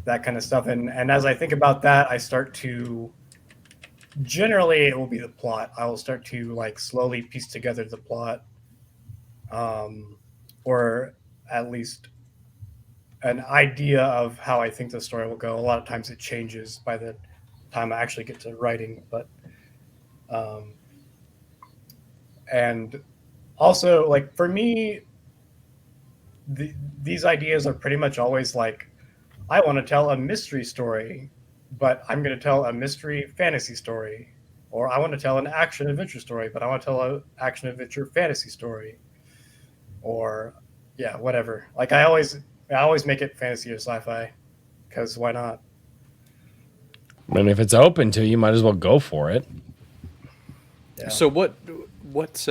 that kind of stuff. And as I think about that, I start to generally it will be the plot. I will start to like slowly piece together the plot, or at least an idea of how I think the story will go. A lot of times it changes by the time I actually get to writing, but and also like for me, these ideas are pretty much always like, I want to tell a mystery story, but I'm going to tell a mystery fantasy story, or I want to tell an action adventure story, but I want to tell an action adventure fantasy story, or yeah, whatever. Like I always make it fantasy or sci-fi, because why not? I mean, if it's open to you, might as well go for it. Yeah. So what's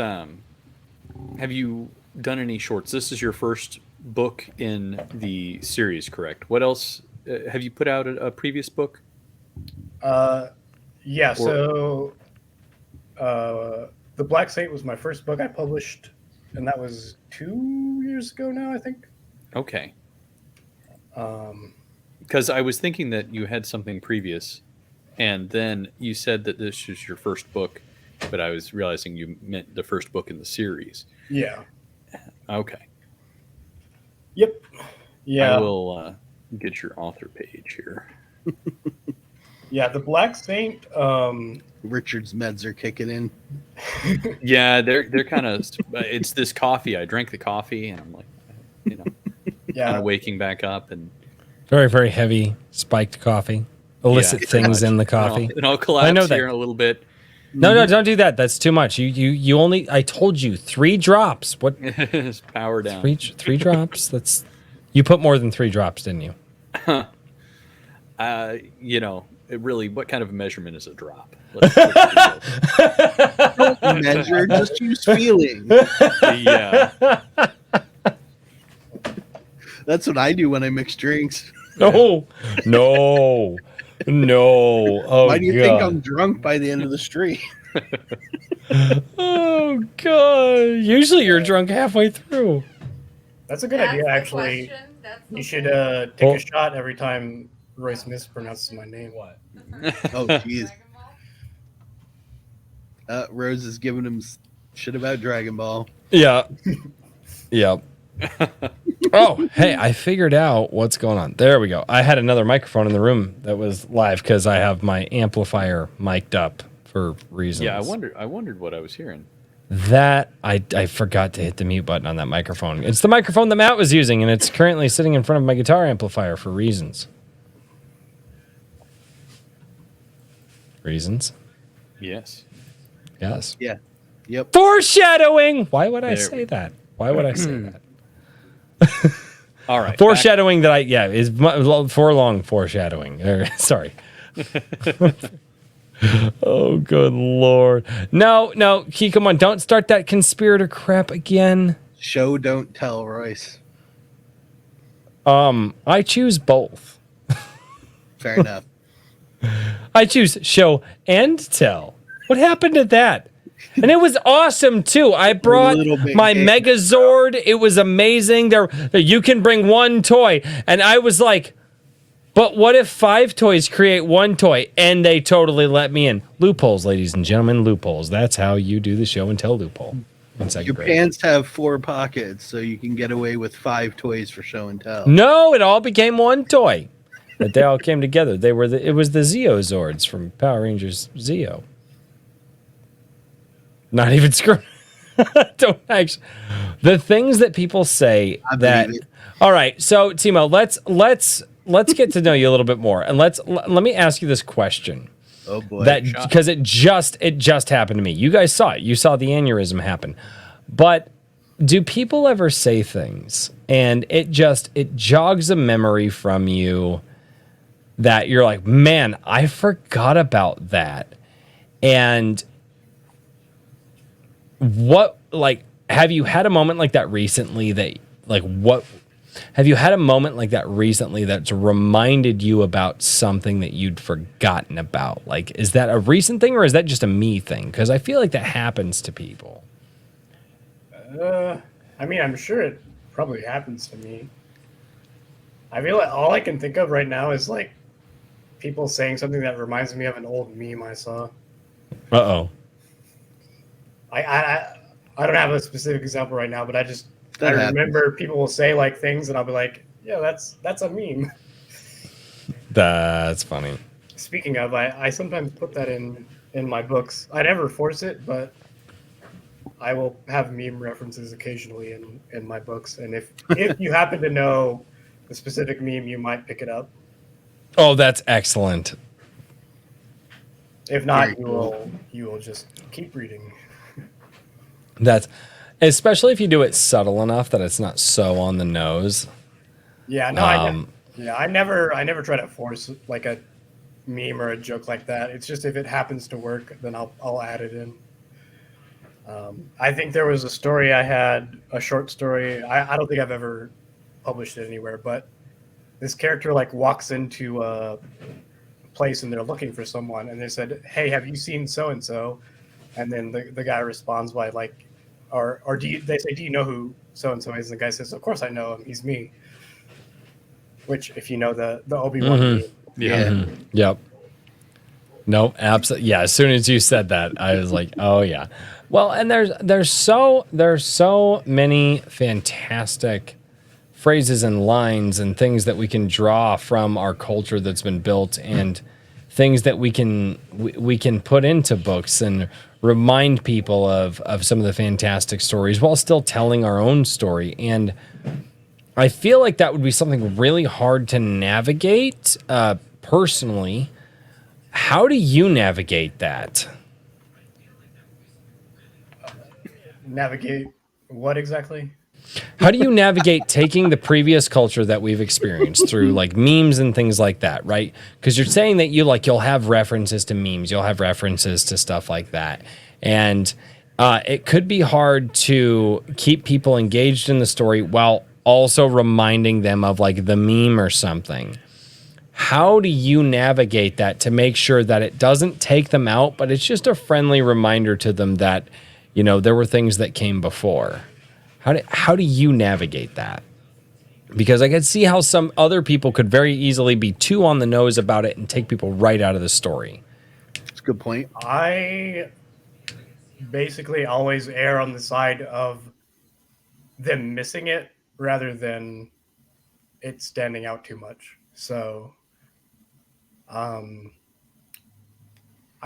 have you done any shorts? This is your first book in the series, correct? What else have you put out a previous book? Yeah. So, The Black Saint was my first book I published, and that was 2 years ago now, I think. Okay. Because I was thinking that you had something previous, and then you said that this was your first book, but I was realizing you meant the first book in the series. Yeah. Okay. Yep. Yeah. I will get your author page here. Yeah, The Black Saint. Richard's meds are kicking in. Yeah, they're kind of. It's this coffee. I drank the coffee, and I'm like, kind Yeah. of waking back up, and Very, very heavy spiked coffee. Illicit things in the coffee. And I'll collapse I know that. here in a little bit. No, don't do that. That's too much. You only. I told you 3 drops. What? Just power down. Three drops. That's. You put more than 3 drops, didn't you? It really. What kind of a measurement is a drop? Measure, just use feeling. Yeah. That's what I do when I mix drinks. No. Oh, Why do you God. think I'm drunk by the end of the street? Oh God! Usually you're drunk halfway through. That's a good That's idea, the actually. question. That's the You should point. take Well- a shot every time Royce mispronounces my name. What? Oh, jeez. Dragon Ball? Rose is giving him shit about Dragon Ball. Yeah. Yeah. Oh, hey, I figured out what's going on. There we go. I had another microphone in the room that was live because I have my amplifier mic'd up for reasons. Yeah, I wondered what I was hearing. That I forgot to hit the mute button on that microphone. It's the microphone that Matt was using, and it's currently sitting in front of my guitar amplifier for reasons. Reasons? Yes. Yes. Yeah. Yep. Foreshadowing! Why would I There say that? Why would I say that? All right. Foreshadowing that is forlong foreshadowing. Sorry. Oh, good Lord. No, Key, come on. Don't start that conspirator crap again. Show, don't tell, Royce. I choose both. Fair enough. I choose show and tell. What happened to that? And it was awesome too. I brought Little bit my gay. Megazord. It was amazing. There, you can bring 1 toy, and I was like, "But what if 5 toys create 1 toy?" And they totally let me in. Loopholes, ladies and gentlemen, loopholes. That's how you do the show and tell loophole. In second Your grade. pants have 4 pockets, so you can get away with 5 toys for show and tell. No, it all became 1 toy. But they all came together. It was the Zeozords from Power Rangers Zeo. Not even screw. Don't actually. The things that people say I that. believe it. All right, so Timo, let's let's get to know you a little bit more, and let me ask you this question. Oh boy. That because it just happened to me. You guys saw it. You saw the aneurysm happen. But do people ever say things and it jogs a memory from you that you're like, man, I forgot about that? And what, like, have you had a moment like that recently have you had a moment like that recently that's reminded you about something that you'd forgotten about? Like, is that a recent thing or is that just a me thing? Because I feel like that happens to people. I mean, I'm sure it probably happens to me. I feel like all I can think of right now is like people saying something that reminds me of an old meme I saw. Uh-oh. I don't have a specific example right now, but I remember people will say like things and I'll be like, yeah, that's a meme. That's funny. Speaking of, I sometimes put that in my books. I never force it, but I will have meme references occasionally in my books. And if you happen to know the specific meme, you might pick it up. Oh, that's excellent. If not, you will just keep reading. That's especially if you do it subtle enough that it's not so on the nose. Yeah, no, I never try to force like a meme or a joke like that. It's just if it happens to work, then I'll add it in. I think there was a story I had, a short story. I don't think I've ever published it anywhere, but this character like walks into a place and they're looking for someone, and they said, "Hey, have you seen so and so?" And then the guy responds by like, or they say, "Do you know who so and so is?" And the guy says, "Of course I know him. He's me." Which, if you know the Obi-Wan meme. Yeah. Mm-hmm. Yep. No, absolutely. Yeah. As soon as you said that, I was like, oh yeah. Well, and there's so many fantastic phrases and lines and things that we can draw from our culture that's been built, and things that we can put into books and remind people of some of the fantastic stories while still telling our own story. And I feel like that would be something really hard to navigate personally. How do you navigate that? Navigate what exactly? How do you navigate taking the previous culture that we've experienced through like memes and things like that, right? Because you're saying that you'll have references to memes, you'll have references to stuff like that. And it could be hard to keep people engaged in the story while also reminding them of like the meme or something. How do you navigate that to make sure that it doesn't take them out, but it's just a friendly reminder to them that, you know, there were things that came before? How do you navigate that? Because I could see how some other people could very easily be too on the nose about it and take people right out of the story. That's a good point. I basically always err on the side of them missing it rather than it standing out too much. So I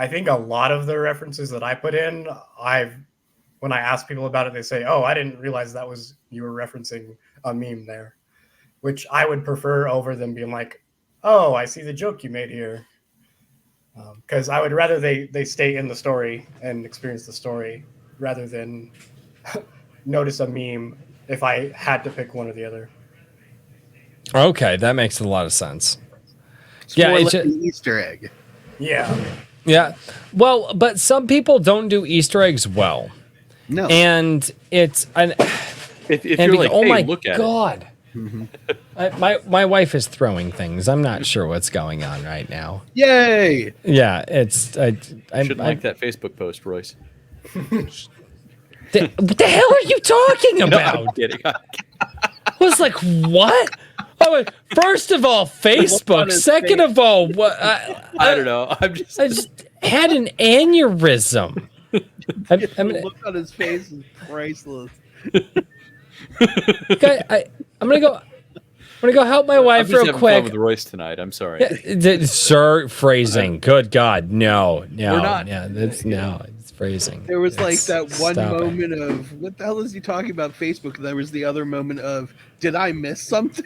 think a lot of the references that I put in, when I ask people about it, they say, "Oh, I didn't realize you were referencing a meme there," which I would prefer over them being like, "Oh, I see the joke you made here," because I would rather they stay in the story and experience the story rather than notice a meme if I had to pick one or the other. Okay, that makes a lot of sense. It's more like an Easter egg. Yeah. Well, but some people don't do Easter eggs well. No. And it's if you're like, oh hey, my look at God. it. Mm-hmm. My wife is throwing things. I'm not sure what's going on right now. Yay! Yeah, it's I should like that Facebook post, Royce. What the hell are you talking about? No, I'm kidding. I was like, what? Oh, first of all, Facebook. Second of all, what? I don't know. I just had an aneurysm. The look on his face is priceless. Okay, I'm gonna go help my wife real quick. Fun with Royce tonight. I'm sorry. Sir, phrasing. Good God, no. We're not. Yeah, that's no. It's phrasing. There was like that one Stop it. moment of what the hell is he talking about Facebook? There was the other moment of did I miss something?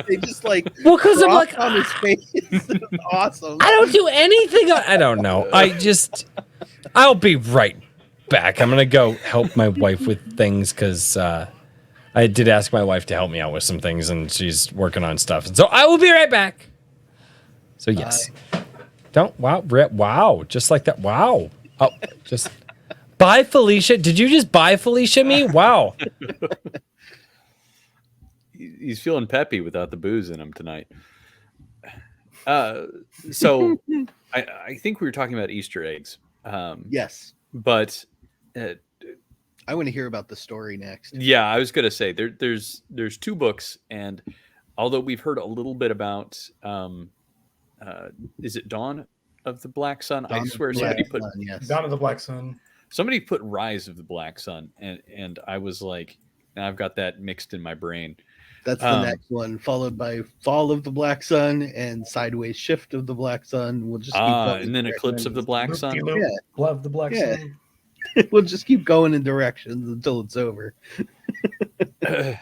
They just like Well, because I'm like, on his face. It was awesome. I don't do anything. I don't know. I'll be right back. I'm gonna go help my wife with things because I did ask my wife to help me out with some things, and she's working on stuff. And so I will be right back. So yes, wow, just like that. Wow, just bye, Felicia. Did you just buy Felicia me? Wow. He's feeling peppy without the booze in him tonight. So I think we were talking about Easter eggs. Yes, but I want to hear about the story next. Yeah, I was going to say there's 2 books, and although we've heard a little bit about, is it Dawn of the Black Sun? I swear somebody put Dawn of the Black Sun. Somebody put Rise of the Black Sun, and I was like, I've got that mixed in my brain. That's the next one, followed by Fall of the Black Sun and Sideways Shift of the Black Sun. We'll just keep going and then Eclipse of the Black Sun. Love the Black Sun. We'll just keep going in directions until it's over. That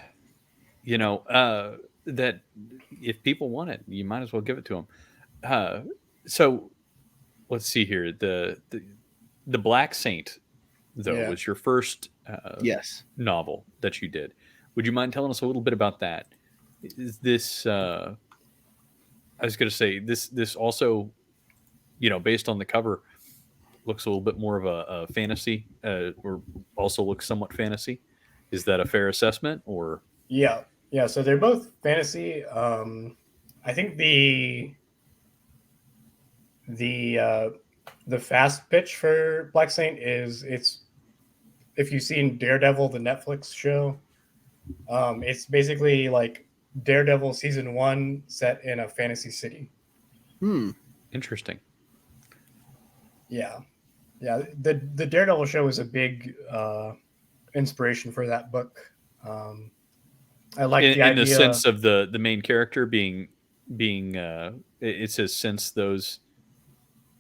if people want it, you might as well give it to them. So let's see here. The Black Saint, though, was your first novel that you did. Would you mind telling us a little bit about that? Is this I was going to say this also, based on the cover, looks a little bit more of a fantasy, or also looks somewhat fantasy. Is that a fair assessment? Or yeah. So they're both fantasy. I think the fast pitch for Black Saint is if you've seen Daredevil, the Netflix show, it's basically like Daredevil season 1 set in a fantasy city. Interesting. Yeah. The Daredevil show was a big inspiration for that book. I like the idea in the sense of the main character being it says since those,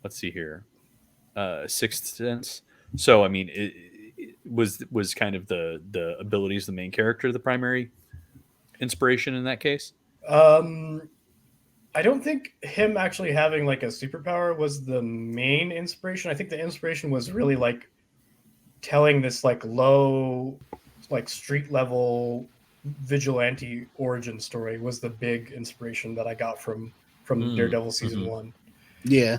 let's see here, Sixth Sense. So I mean, it was kind of the abilities of the main character the primary inspiration in that case. I don't think him actually having like a superpower was the main inspiration. I think the inspiration was really like telling this like low, like street level vigilante origin story was the big inspiration that I got from Daredevil season 1. Yeah.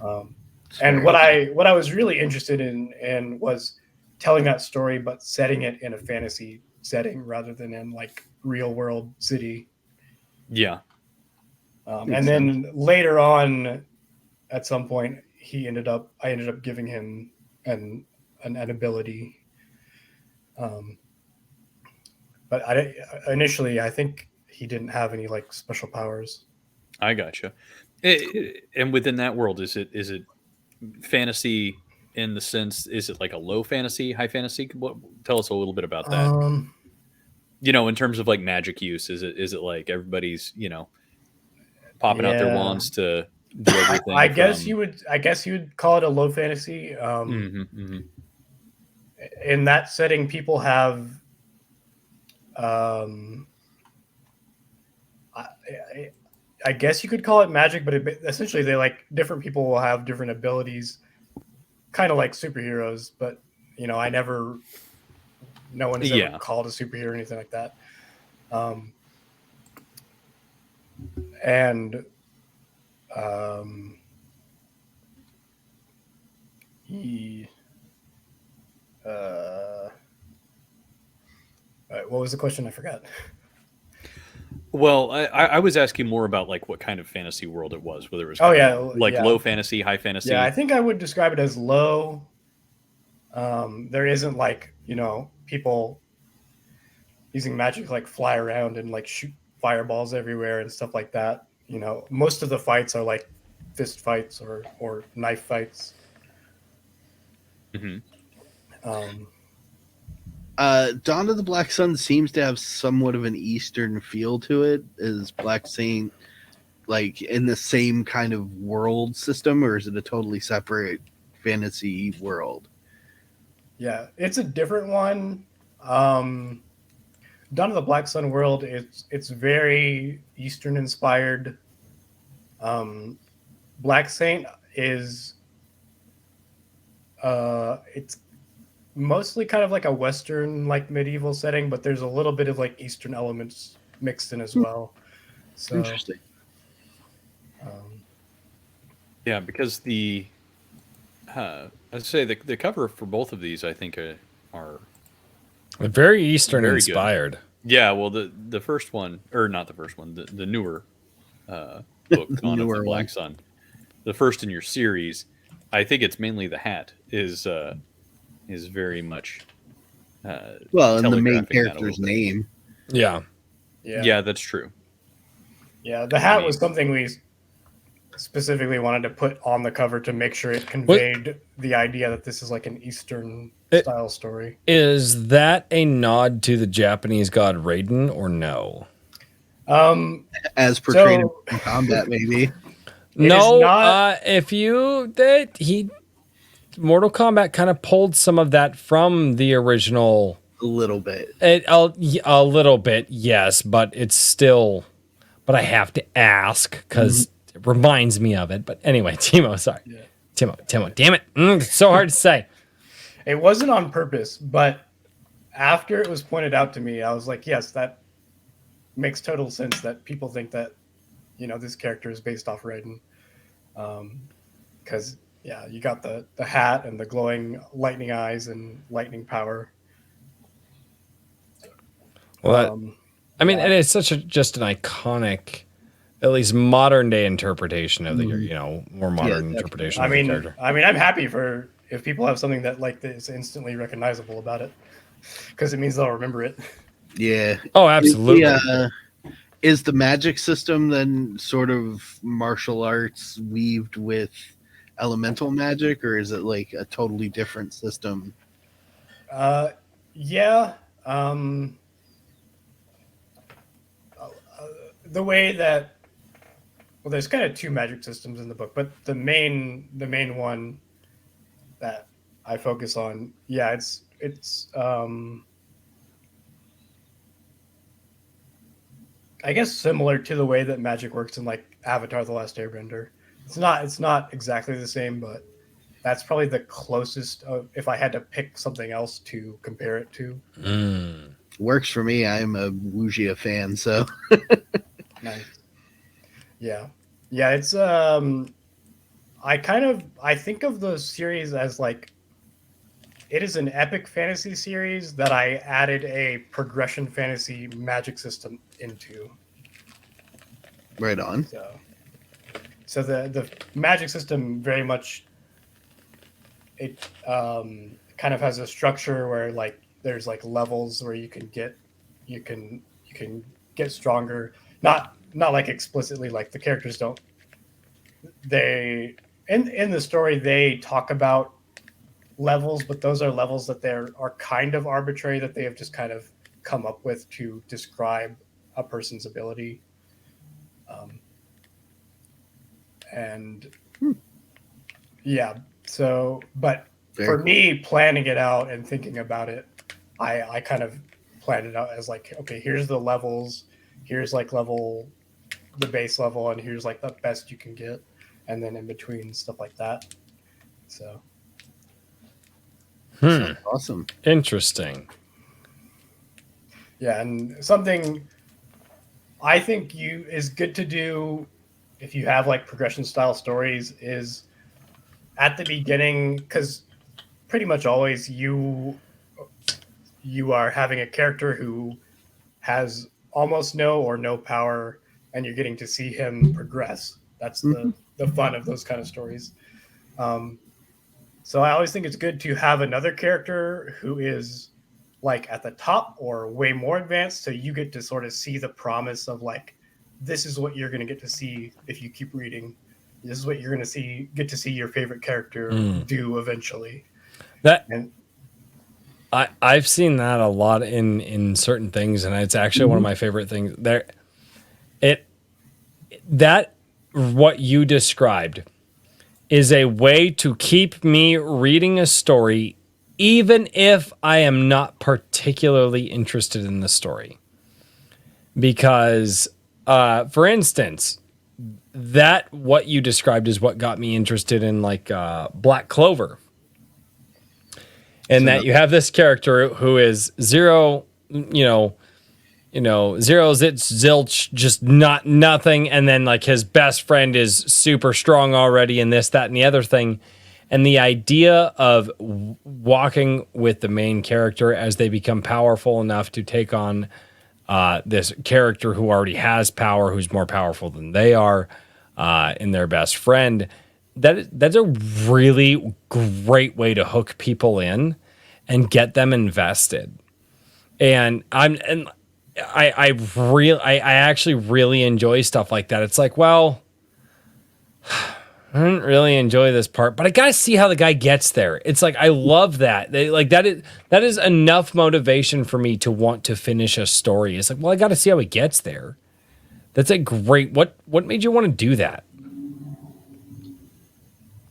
And what I was really interested in was telling that story, but setting it in a fantasy setting rather than in like real world city. Yeah. And then later on, at some point, I ended up giving him an ability. But initially, I think he didn't have any like special powers. I gotcha. And within that world, is it fantasy in the sense? Is it like a low fantasy, high fantasy? Tell us a little bit about that. In terms of like magic use, is it like everybody's popping out their wands to do everything? I guess you would call it a low fantasy. In that setting, people have. I guess you could call it magic, but essentially they like different people will have different abilities, kind of like superheroes. But no one has ever called a superhero or anything like that. What was the question? I forgot. Well, I was asking more about like what kind of fantasy world it was, whether it was low fantasy, high fantasy. Yeah, I think I would describe it as low. There isn't like people using magic like fly around and like shoot fireballs everywhere and stuff like that. Most of the fights are like fist fights or knife fights. Dawn of the Black Sun seems to have somewhat of an Eastern feel to it. Is Black Saint like in the same kind of world system, or is it a totally separate fantasy world? Yeah, it's a different one. Um, Dawn of the Black Sun world, it's very Eastern inspired. Um, Black Saint is it's mostly kind of like a Western like medieval setting, but there's a little bit of like Eastern elements mixed in as well. So Interesting. um, Yeah, because I'd say the cover for both of these I think are Very Eastern very good. inspired. Yeah, well, the first one, or not the first one, the newer book, The Dawn of the newer Black one. Sun, the first in your series. I think it's mainly the hat is very much Well, and the main telegraphing that a little character's bit. name. Yeah. yeah, Yeah, that's true. yeah, the I hat mean, was something we specifically wanted to put on the cover to make sure it conveyed the idea that this is like an Eastern style story. Is that a nod to the Japanese god Raiden or no? As portrayed So in combat, maybe. It is No, not- if you that he Mortal Kombat kind of pulled some of that from the original. A little bit. A little bit, yes, but it's still. But I have to ask because it reminds me of it. But anyway, Timo, sorry, Yeah. Timo, damn it, it's so hard to say. It wasn't on purpose, but after it was pointed out to me, I was like, yes, that makes total sense that people think that, this character is based off Raiden. Because, yeah, you got the hat and the glowing lightning eyes and lightning power. Well, I mean, yeah. it is just an iconic, at least modern day interpretation of the, more modern definitely. interpretation of the character. I'm happy for if people have something that like is instantly recognizable about it, because it means they'll remember it. Yeah. Oh, absolutely. Is the magic system then sort of martial arts weaved with elemental magic, or is it like a totally different system? Yeah. The way that there's kind of two magic systems in the book, but the main one that I focus on, yeah, it's I guess similar to the way that magic works in like Avatar: The Last Airbender. It's not exactly the same, but that's probably the closest if I had to pick something else to compare it to. Works for me. I'm a Wuxia fan, so Nice. Yeah. Yeah, it's I think of the series as like it is an epic fantasy series that I added a progression fantasy magic system into. right on. So the magic system very much it kind of has a structure where like there's like levels where you can get stronger. Not like explicitly, like the characters don't they in the story they talk about levels, but those are levels that are kind of arbitrary, that they have just kind of come up with to describe a person's ability. And yeah, so but for me, planning it out and thinking about it, I kind of planned it out as like, okay, here's the levels, here's like the base level, and here's like the best you can get, and then in between stuff like that. So Awesome. Interesting. yeah, and something I think is good to do if you have like progression style stories is at the beginning, because pretty much always you are having a character who has almost no or no power, and you're getting to see him progress. That's the fun of those kind of stories. So I always think it's good to have another character who is like at the top or way more advanced, so you get to sort of see the promise of like, this is what you're going to get to see if you keep reading. This is what you're going to get to see your favorite character do eventually. I've seen that a lot in certain things, and it's actually one of my favorite things. What you described is a way to keep me reading a story even if I am not particularly interested in the story. Because, for instance, that what you described is what got me interested in like Black Clover. And that you have this character who is zero, zero zits zilch, just nothing. And then like his best friend is super strong already and this, that, and the other thing. And the idea of walking with the main character as they become powerful enough to take on this character who already has power, who's more powerful than they are, and their best friend. That's a really great way to hook people in and get them invested. And I actually really enjoy stuff like that. It's like, well, I didn't really enjoy this part, but I gotta see how the guy gets there. It's like I love that. That is enough motivation for me to want to finish a story. It's like, well, I gotta see how he gets there. That's a great. What made you want to do that?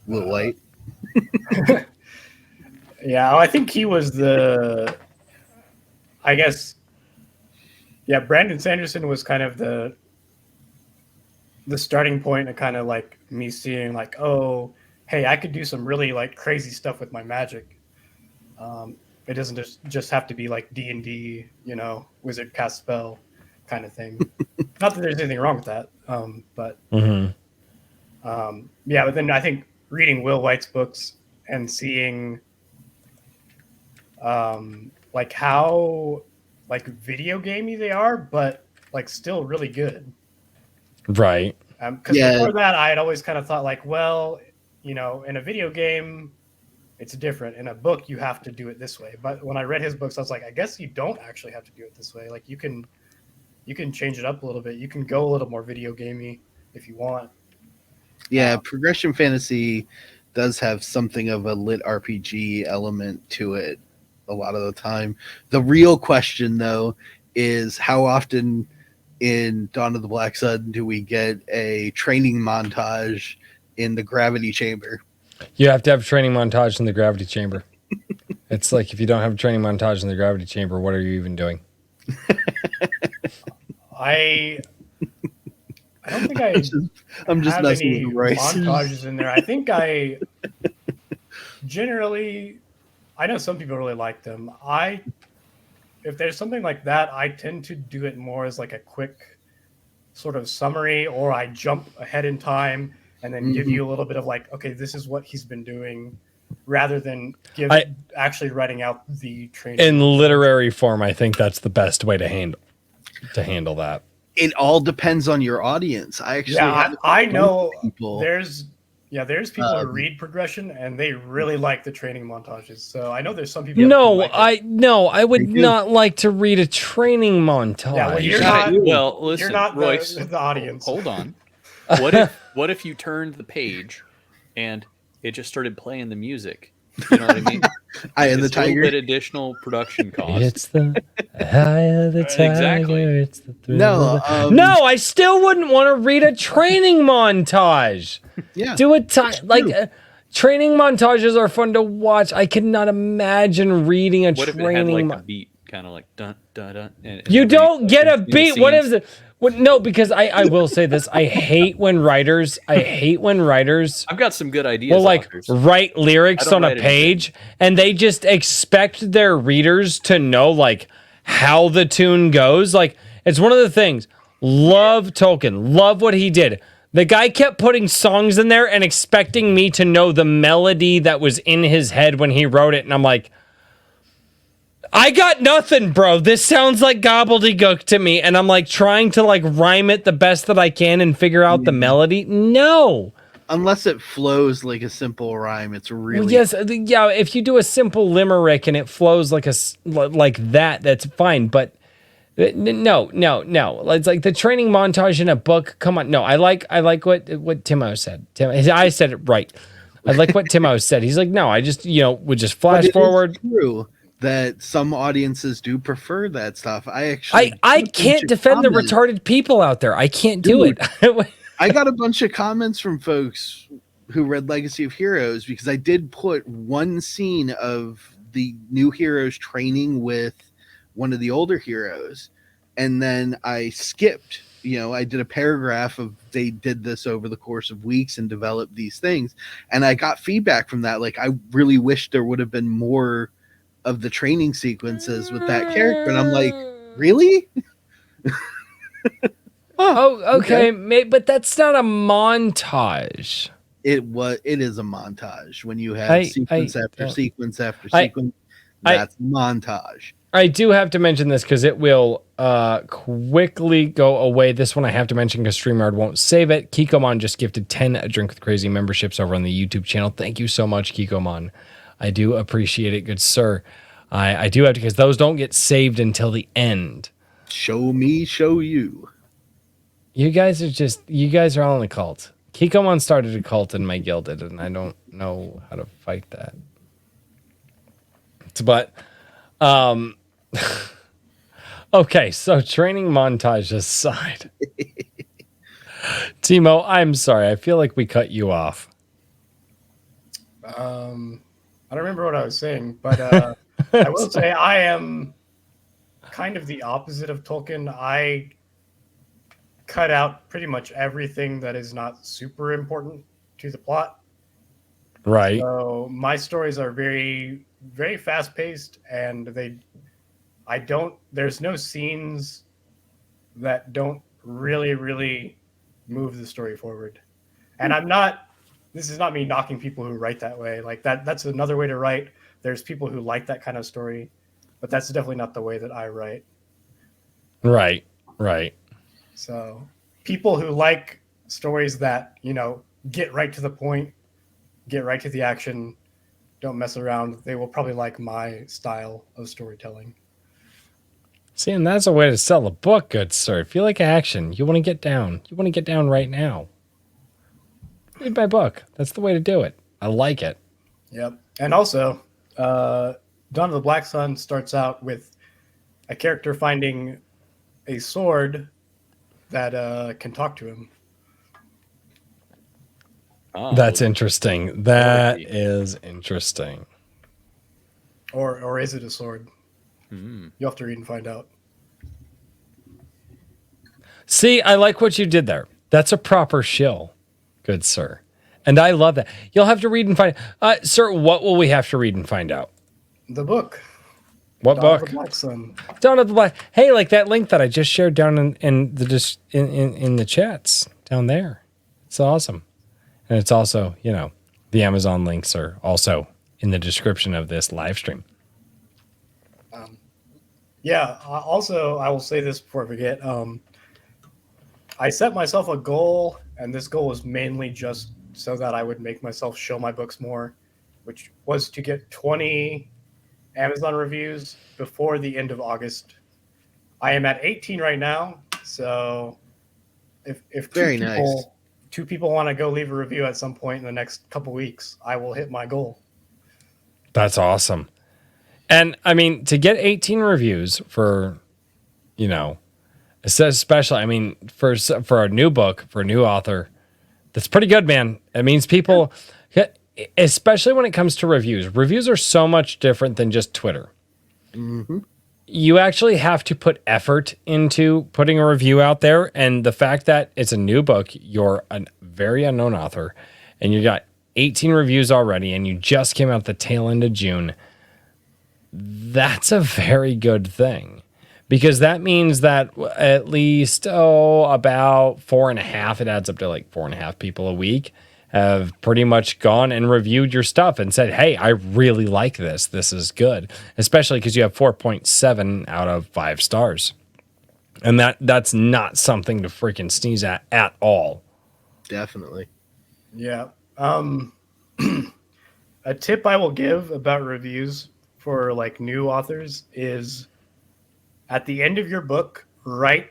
Will White. Yeah, I think he was the. I guess. Yeah, Brandon Sanderson was kind of the starting point, and kind of like me seeing like, oh, hey, I could do some really like crazy stuff with my magic. It doesn't just have to be like D&D, wizard cast spell kind of thing. Not that there's anything wrong with that, but yeah. But then I think reading Will White's books and seeing like how like video gamey they are, but like still really good. Right. Because before that, I had always kind of thought like, well, in a video game, it's different. In a book, you have to do it this way. But when I read his books, I was like, I guess you don't actually have to do it this way. Like you can change it up a little bit. You can go a little more video gamey if you want. Yeah, progression fantasy does have something of a lit RPG element to it a lot of the time. The real question, though, is how often in Dawn of the Black Sun do we get a training montage in the gravity chamber? You have to have a training montage in the gravity chamber. It's like if you don't have a training montage in the gravity chamber, what are you even doing? I don't think I'm just messing with Royce. Montages in there. I think I generally, I know some people really like them. If there's something like that, I tend to do it more as like a quick sort of summary, or I jump ahead in time and then give you a little bit of like, okay, this is what he's been doing, rather than actually writing out the training. In literary form, I think that's the best way to handle that. It all depends on your audience. I know there's people who read progression and they really like the training montages. So I know there's some people. I would not like to read a training montage. Yeah, listen, you're not Royce, the audience. Hold on. What if you turned the page and it just started playing the music? You know what I mean? Eye of the Tiger. A little bit additional production cost. It's the Eye of the Tiger. Exactly. It's the thrill. No, I still wouldn't want to read a training montage. Yeah. Do it training montages are fun to watch. I could not imagine reading a training. What if it had like a beat, kind of like dun dun dun? And you don't get a beat. What is it? No, because I will say this. I hate when writers. I've got some good ideas. Well, like write lyrics on a page, and they just expect their readers to know like how the tune goes. Like it's one of the things. Love Tolkien. Love what he did. The guy kept putting songs in there and expecting me to know the melody that was in his head when he wrote it, and I'm like, I got nothing, bro. This sounds like gobbledygook to me. And I'm like trying to like rhyme it the best that I can and figure out the melody. No. Unless it flows like a simple rhyme, it's really... Well, yes, yeah, if you do a simple limerick and it flows like that, that's fine. But no. It's like the training montage in a book. Come on. No, I like what Timo said. I said it right. I like what Timo said. He's like, no, I just, would just flash forward. It's true that some audiences do prefer that stuff. I can't defend the retarded people out there. I can't do it. I got a bunch of comments from folks who read Legacy of Heroes because I did put one scene of the new heroes training with one of the older heroes, and then I skipped. I did a paragraph of they did this over the course of weeks and developed these things, and I got feedback from that. Like, I really wish there would have been more of the training sequences with that character, and I'm like, really? Okay. But that's not a montage. It is a montage when you have sequence after sequence after sequence. That's a montage. I do have to mention this because it will quickly go away. This one I have to mention because StreamYard won't save it. Kikomon just gifted 10 Drink with Crazy memberships over on the YouTube channel. Thank you so much, Kikomon. I do appreciate it, good sir. I do have to, because those don't get saved until the end. Show me, show you. You guys are all in a cult. Kikomon started a cult in my Gilded, and I don't know how to fight that. But, okay, so training montage aside. Timo, I'm sorry. I feel like we cut you off. I don't remember what I was saying, but I will say I am kind of the opposite of Tolkien. I cut out pretty much everything that is not super important to the plot. Right. So my stories are very, very fast paced, and there's no scenes that don't really, really move the story forward. And this is not me knocking people who write that way. Like that's another way to write. There's people who like that kind of story, but that's definitely not the way that I write. Right. So people who like stories that, get right to the point, get right to the action, don't mess around, they will probably like my style of storytelling. See, and that's a way to sell a book, good sir. If you like action, you want to get down. You want to get down right now. Read my book. That's the way to do it. I like it. Yep. And also, Dawn of the Black Sun starts out with a character finding a sword that can talk to him. Oh, that's interesting. That is interesting. Or is it a sword? You'll have to read and find out. See, I like what you did there. That's a proper shill, good sir. And I love that. You'll have to read and find out. Sir, what will we have to read and find out? The book. What Dawn book? Of the Black Sun. Dawn of the Black. Hey, like that link that I just shared down in the chats down there. It's awesome. And it's also, the Amazon links are also in the description of this live stream. Yeah. Also, I will say this before I forget. I set myself a goal, and this goal was mainly just so that I would make myself show my books more, which was to get 20 Amazon reviews before the end of August. I am at 18 right now, so if two people want to go leave a review at some point in the next couple weeks, I will hit my goal. That's awesome. And I mean, to get 18 reviews for, especially, for a new book, for a new author, that's pretty good, man. It means people, especially when it comes to reviews. Reviews are so much different than just Twitter. Mm-hmm. You actually have to put effort into putting a review out there. And the fact that it's a new book, you're a very unknown author, and you got 18 reviews already, and you just came out at the tail end of June, that's a very good thing. Because that means that at least, about 4.5, it adds up to like 4.5 people a week have pretty much gone and reviewed your stuff and said, hey, I really like this. This is good. Especially because you have 4.7 out of 5 stars. And that's not something to freaking sneeze at all. Definitely. Yeah. A tip I will give about reviews for like new authors is at the end of your book, right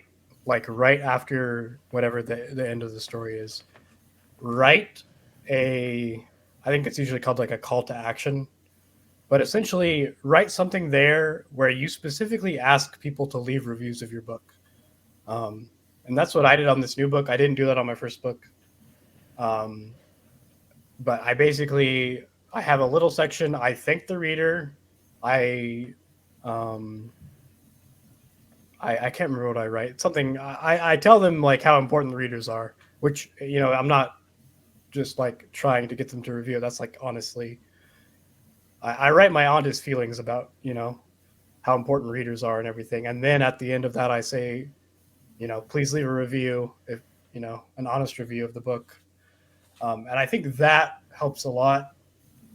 after whatever the end of the story is, write I think it's usually called like a call to action, but essentially write something there where you specifically ask people to leave reviews of your book. And that's what I did on this new book. I didn't do that on my first book. But I have a little section. I thank the reader. I I can't remember what I write. Something I tell them like how important the readers are, which I'm not just like trying to get them to review. That's like honestly, I write my honest feelings about how important readers are and everything, and then at the end of that I say, please leave a review if an honest review of the book, and I think that helps a lot.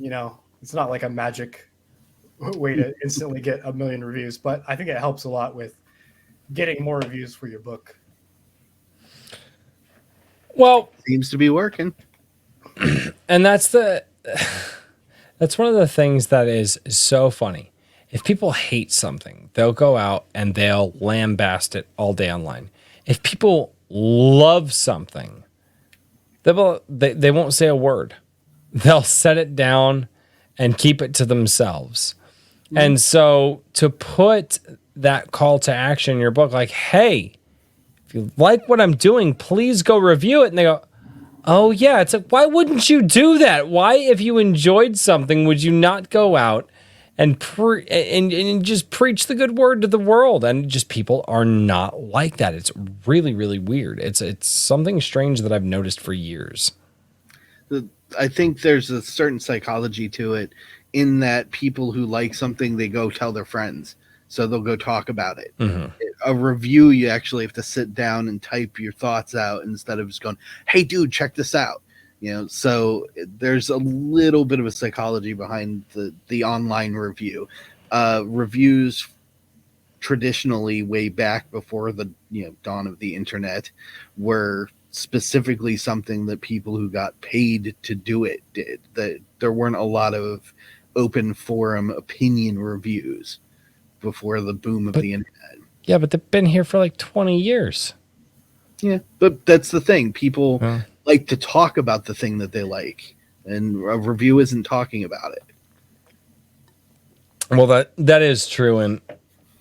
It's not like a magic way to instantly get 1 million reviews, but I think it helps a lot with getting more reviews for your book. Well, seems to be working. And that's one of the things that is so funny. If people hate something, they'll go out and they'll lambast it all day online. If people love something, they won't say a word. They'll set it down and keep it to themselves. Mm-hmm. And so to put that call to action in your book, like, hey, if you like what I'm doing, please go review it. And they go, oh, yeah. It's like, why wouldn't you do that? Why, if you enjoyed something, would you not go out and just preach the good word to the world? And just people are not like that. It's really, really weird. It's something strange that I've noticed for years. I think there's a certain psychology to it in that people who like something, they go tell their friends. So they'll go talk about it. Mm-hmm. A review, you actually have to sit down and type your thoughts out instead of just going, hey, dude, check this out. So there's a little bit of a psychology behind the online review. Reviews traditionally, way back before the dawn of the internet, were specifically something that people who got paid to do it did. That there weren't a lot of open forum opinion reviews before the boom of the internet. Yeah, but they've been here for like 20 years. Yeah, but that's the thing. People like to talk about the thing that they like, and a review isn't talking about it. Well, that is true. And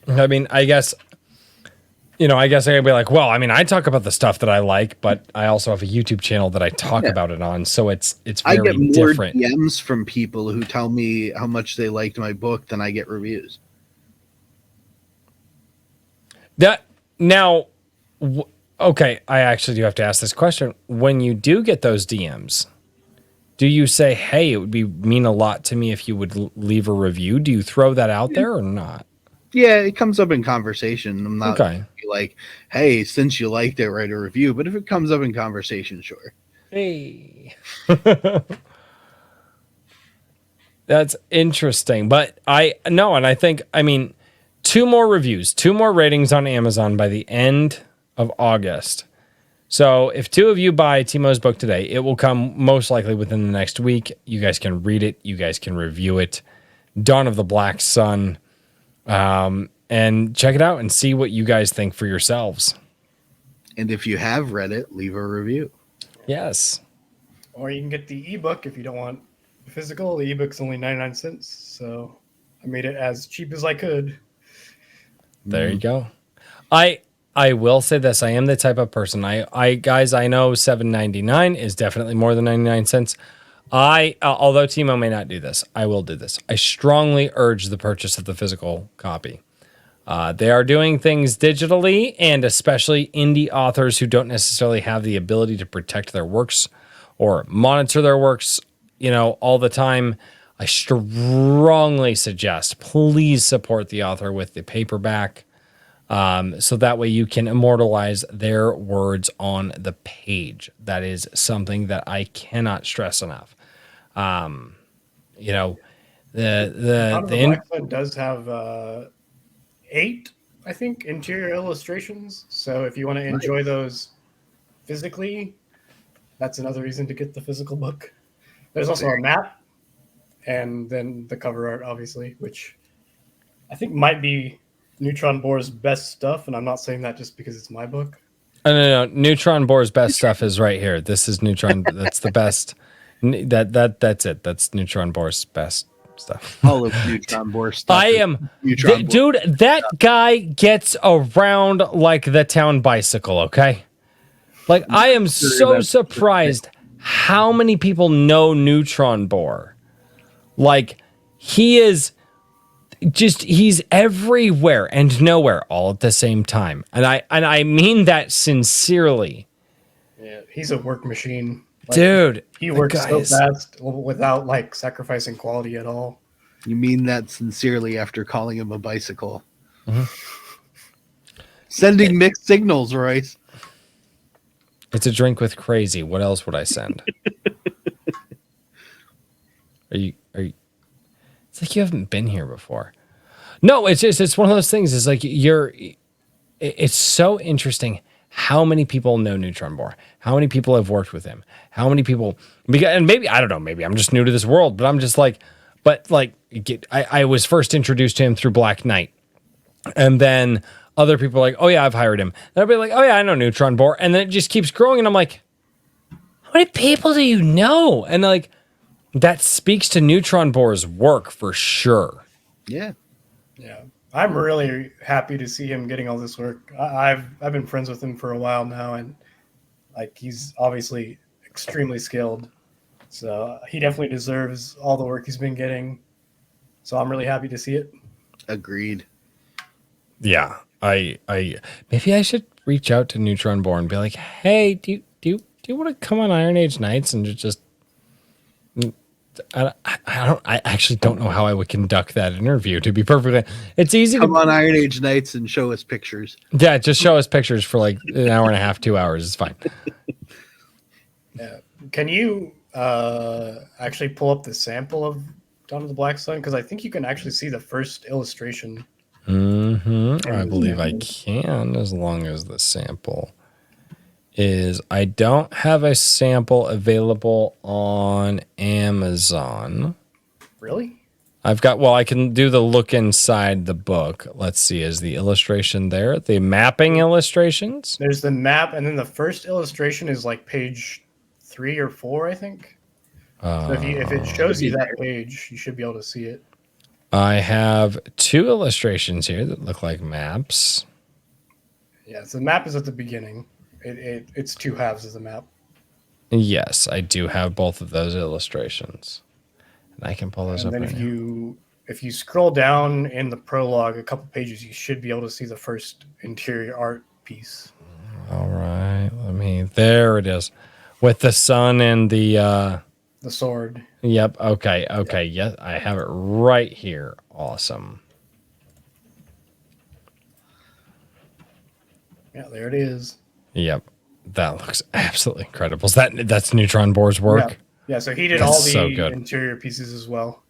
I mean, I guess I could be like, well, I mean, I talk about the stuff that I like, but I also have a YouTube channel that I talk about it on. So it's very I get more different. DMs from people who tell me how much they liked my book than I get reviews. Okay, I actually do have to ask this question. When you do get those DMs, do you say, hey, it would mean a lot to me if you would leave a review? Do you throw that out there or not? Yeah, it comes up in conversation. I'm not like, hey, since you liked it, write a review. But if it comes up in conversation, sure. Hey. That's interesting. But I think, 2 more reviews, 2 more ratings on Amazon by the end of August. So if 2 of you buy Timo's book today, it will come most likely within the next week. You guys can read it. You guys can review it. Dawn of the Black Sun. And check it out and see what you guys think for yourselves. And if you have read it, leave a review. Yes. Or you can get the ebook if you don't want the physical. The ebook's only 99 cents. So I made it as cheap as I could. There you go. I will say this. I am the type of person. Guys, I know $7.99 is definitely more than 99 cents. Although Timo may not do this, I will do this. I strongly urge the purchase of the physical copy. They are doing things digitally, and especially indie authors who don't necessarily have the ability to protect their works or monitor their works, all the time. I strongly suggest, please support the author with the paperback. So that way you can immortalize their words on the page. That is something that I cannot stress enough. The Black Sun does have 8, I think, interior illustrations. So if you want to enjoy those physically, that's another reason to get the physical book. There's also a map, and then the cover art, obviously, which I think might be Neutron Bohr's best stuff. And I'm not saying that just because it's my book. No. Neutron Bohr's best stuff is right here. This is Neutron. That's the best. That's it. That's Neutron Bohr's best stuff. All of Neutron Bohr stuff. Dude, that guy gets around like the town bicycle, okay? Like, I am so surprised how many people know Neutron Bohr. Like, he is just he's everywhere and nowhere all at the same time. And I mean that sincerely. Yeah, he's a work machine. Like, dude, he works so fast without like sacrificing quality at all. You mean that sincerely after calling him a bicycle. Mm-hmm. Sending mixed signals, Royce. It's a drink with crazy. What else would I send? Are you it's like you haven't been here before. No, it's one of those things. It's like it's so interesting how many people know Neutron Bohr, how many people have worked with him, how many people, and maybe, I don't know, maybe I'm just new to this world, but I'm just like, I was first introduced to him through Black Knight. And then other people are like, oh yeah, I've hired him. And I'll be like, oh yeah, I know Neutron Bohr. And then it just keeps growing. And I'm like, how many people do you know? And like, that speaks to Neutron Bohr's work for sure. Yeah. Yeah. I'm really happy to see him getting all this work. I've been friends with him for a while now, and like he's obviously extremely skilled. So he definitely deserves all the work he's been getting. So I'm really happy to see it. Agreed. Yeah. I maybe I should reach out to Neutron Bohr and be like, hey, do you want to come on Iron Age Nights and just I actually don't know how I would conduct that interview, to be perfectly. It's easy Come on Iron Age Nights and show us pictures. Yeah, just show us pictures for like an hour and a half, 2 hours. It's fine. Yeah. Can you actually pull up the sample of Dawn of the Black Sun? Because I think you can actually see the first illustration. I believe I can, as long as the sample is. I don't have a sample available on Amazon. Really? I can do the look inside the book. Let's see, is the illustration there? The mapping illustrations? There's the map, and then the first illustration is like page 3 or 4, I think. So if it shows you that page, you should be able to see it. I have 2 illustrations here that look like maps. Yeah, so the map is at the beginning. It's 2 halves of the map. Yes, I do have both of those illustrations. And I can pull those up right now. If you scroll down in the prologue a couple pages, you should be able to see the first interior art piece. All right, there it is. With the sun and the sword. Yep, okay. Yes, I have it right here. Awesome. Yeah, there it is. Yep. That looks absolutely incredible. That's Neutron Bohr's work? Yeah, so he did all the interior pieces as well.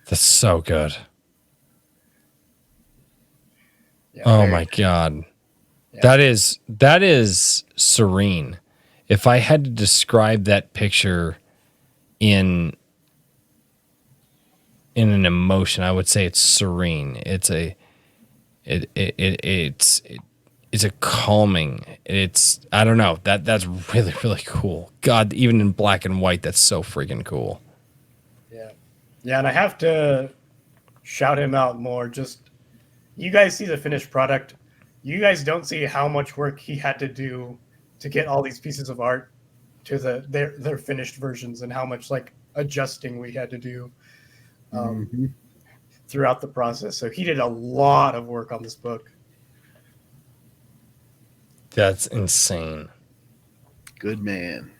That's so good. Yeah, oh my God. Yeah. That is serene. If I had to describe that picture in an emotion, I would say it's serene. It's a calming. I don't know. That's really, really cool. God, even in black and white, that's so freaking cool. Yeah. Yeah, and I have to shout him out more. Just, you guys see the finished product. You guys don't see how much work he had to do to get all these pieces of art to their finished versions, and how much like adjusting we had to do throughout the process. So he did a lot of work on this book. That's insane. Good man.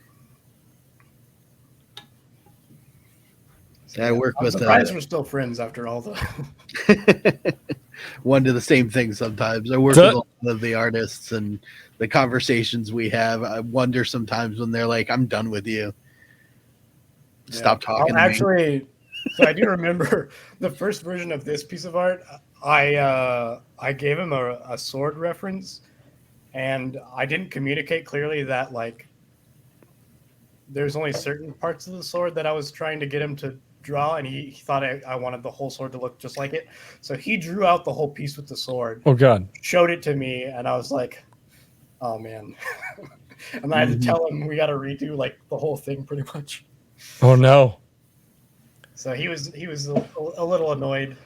So I work with. I'm surprised we're still friends after all the. One to the same thing sometimes. I work with a lot of the artists, and the conversations we have, I wonder sometimes when they're like, "I'm done with you. Stop talking." Actually, so I do remember the first version of this piece of art. I gave him a sword reference. And I didn't communicate clearly that like there's only certain parts of the sword that I was trying to get him to draw, and he thought I wanted the whole sword to look just like it. So he drew out the whole piece with the sword. Oh God! Showed it to me, and I was like, "Oh man!" And I had to tell him we got to redo like the whole thing pretty much. Oh no! So he was a little annoyed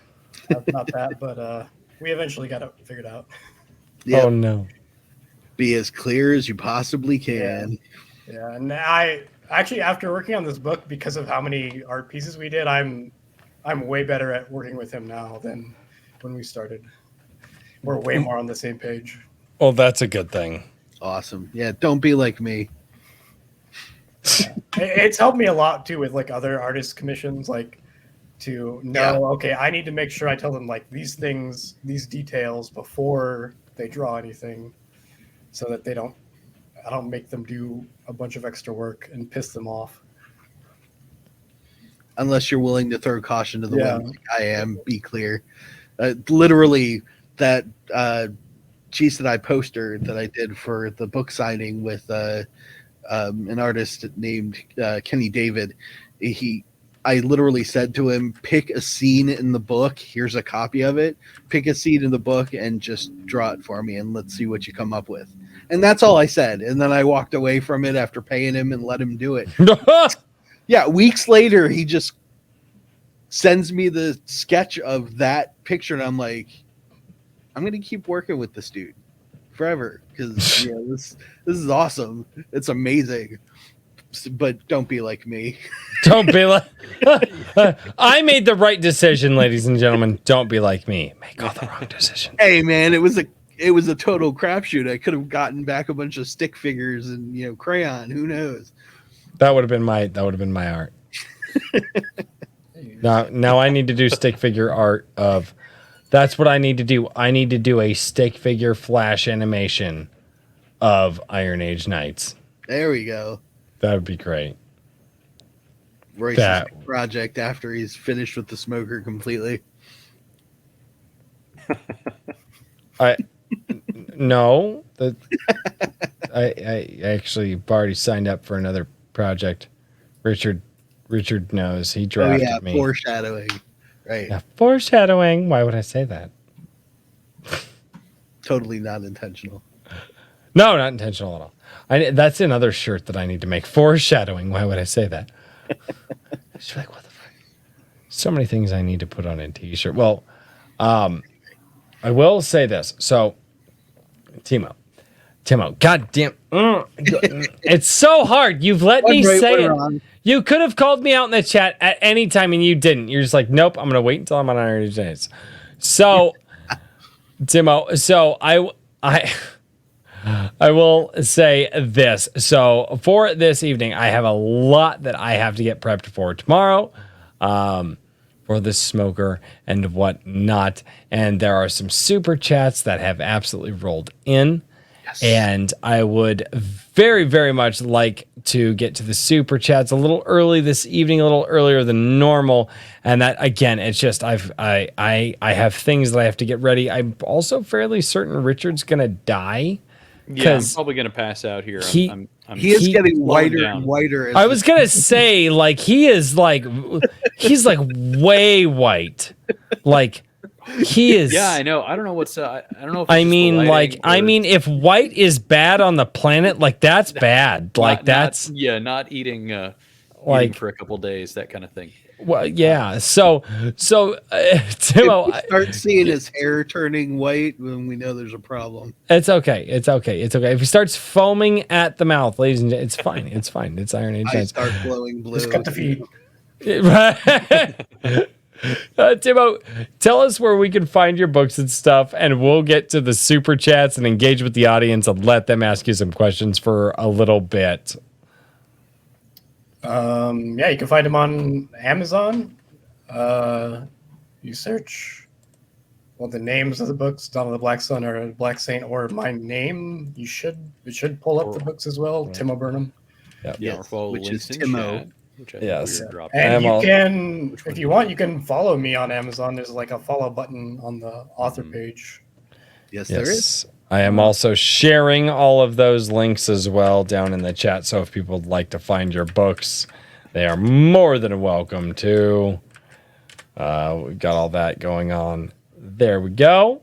about that, but we eventually got it figured out. Yep. Oh no! Be as clear as you possibly can. Yeah, and I actually, after working on this book, because of how many art pieces we did, I'm way better at working with him now than when we started. We're way more on the same page. Well, that's a good thing. Awesome. Yeah, don't be like me. Yeah. It's helped me a lot too with like other artist commissions, like to know, okay, I need to make sure I tell them like these things, these details before they draw anything, so that I don't make them do a bunch of extra work and piss them off. Unless you're willing to throw caution to the wind, like I am. Be clear. Literally, that Cheese That I poster that I did for the book signing with an artist named Kenny David. I literally said to him, pick a scene in the book. Here's a copy of it. Pick a scene in the book and just draw it for me, and let's see what you come up with. And that's all I said. And then I walked away from it after paying him and let him do it. Yeah, weeks later, he just sends me the sketch of that picture, and I'm like, I'm going to keep working with this dude forever because this is awesome. It's amazing. But don't be like me. Don't be like... I made the right decision, ladies and gentlemen. Don't be like me. Make all the wrong decisions. Hey, man, it was a total crapshoot. I could have gotten back a bunch of stick figures and crayon. Who knows? That would have been my art. Now I need to do stick figure art of. That's what I need to do. I need to do a stick figure flash animation of Iron Age Knights. There we go. That would be great. Royce's project after he's finished with the smoker completely. No, I actually already signed up for another project. Richard knows. He drafted me. Foreshadowing. Right. Yeah, foreshadowing. Why would I say that? Totally not intentional. No, not intentional at all. That's another shirt that I need to make. Foreshadowing. Why would I say that? She's like, what the fuck? So many things I need to put on a t-shirt. Well, I will say this. So, Timo, goddamn, it's so hard. You've let me say it. Wrong. You could have called me out in the chat at any time and you didn't. You're just like, nope, I'm going to wait until I'm on Iron Age Days. So, Timo, so I will say this. So for this evening, I have a lot that I have to get prepped for tomorrow for the smoker and whatnot. And there are some super chats that have absolutely rolled in. Yes. And I would very, very much like to get to the super chats a little early this evening, a little earlier than normal. And that, again, it's just I have things that I have to get ready. I'm also fairly certain Richard's going to die. Yeah, I'm probably going to pass out here. He is getting whiter and whiter. I was going to say, like, he's like way white. Like, he is. Yeah, I know. I don't know what's. I don't know. If if white is bad on the planet, like that's bad. Like that's not eating eating for a couple days, that kind of thing. Well, yeah. So Timo, start seeing his hair turning white when we know there's a problem. It's okay. If he starts foaming at the mouth, ladies and gentlemen, it's fine. It's fine. It's Iron Age. I start glowing blue. Just cut the feet. Timo, tell us where we can find your books and stuff, and we'll get to the super chats and engage with the audience and let them ask you some questions for a little bit. Yeah, you can find them on Amazon. You search the names of the books, Dawn of the Black Sun or Black Saint or my name. It should pull up the books as well. Timo Burnham. Yeah, which is Timo. Yes. And you can, if you want, you can follow me on Amazon. There's like a follow button on the author page. Yes, there is. I am also sharing all of those links as well down in the chat. So if people would like to find your books, they are more than welcome to. We've got all that going on. There we go.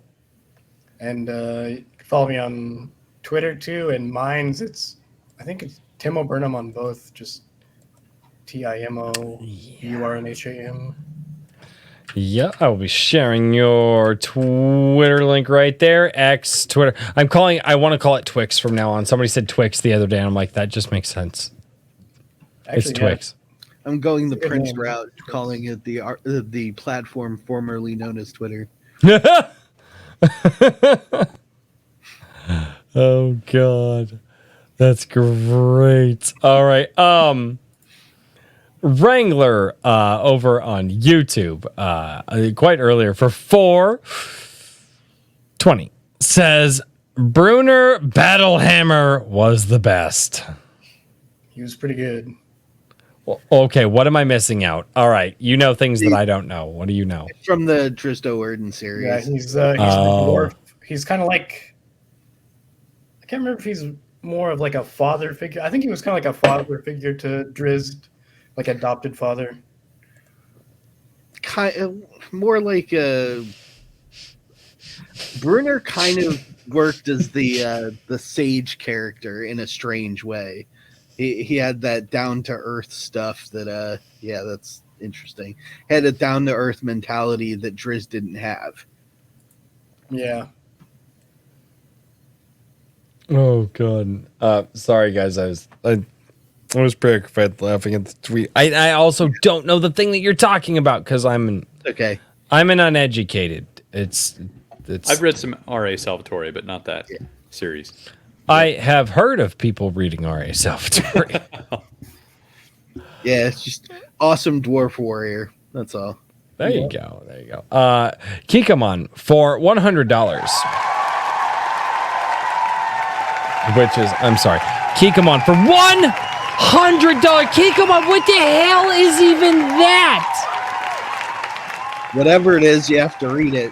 And you can follow me on Twitter too. And mine's I think it's Timo Burnham on both. Just TIMOBURNHAM. Yeah, I will be sharing your Twitter link right there. X, Twitter. I want to call it Twix from now on. Somebody said Twix the other day, and I'm like, that just makes sense. It's Twix. I'm going the Prince route, calling it the platform formerly known as Twitter. Oh God, that's great. All right, Wrangler over on YouTube quite earlier for 420 says Bruner Battlehammer was the best. He was pretty good. Well, okay, what am I missing out? All right, you know things that I don't know. What do you know? From the Tristo Erden series. Yeah, he's the dwarf. He's kind of like, I can't remember if he's more of like a father figure. I think he was kind of like a father figure to Drizzt, like adopted father. Kind of more like a Brunner kind of worked as the sage character in a strange way. He had that down to earth stuff that that's interesting. Had a down to earth mentality that Drizzt didn't have. Yeah. Oh God. Sorry guys, I was preoccupied laughing at the tweet. I also don't know the thing that you're talking about because I'm an uneducated. It's I've read some R.A. Salvatore, but not that series. I have heard of people reading R.A. Salvatore. Yeah, it's just awesome dwarf warrior. That's all. There you go. Kikamon for $100. Which is, I'm sorry, Kikamon for $100. Kikamon, what the hell is even that? Whatever it is, you have to read it.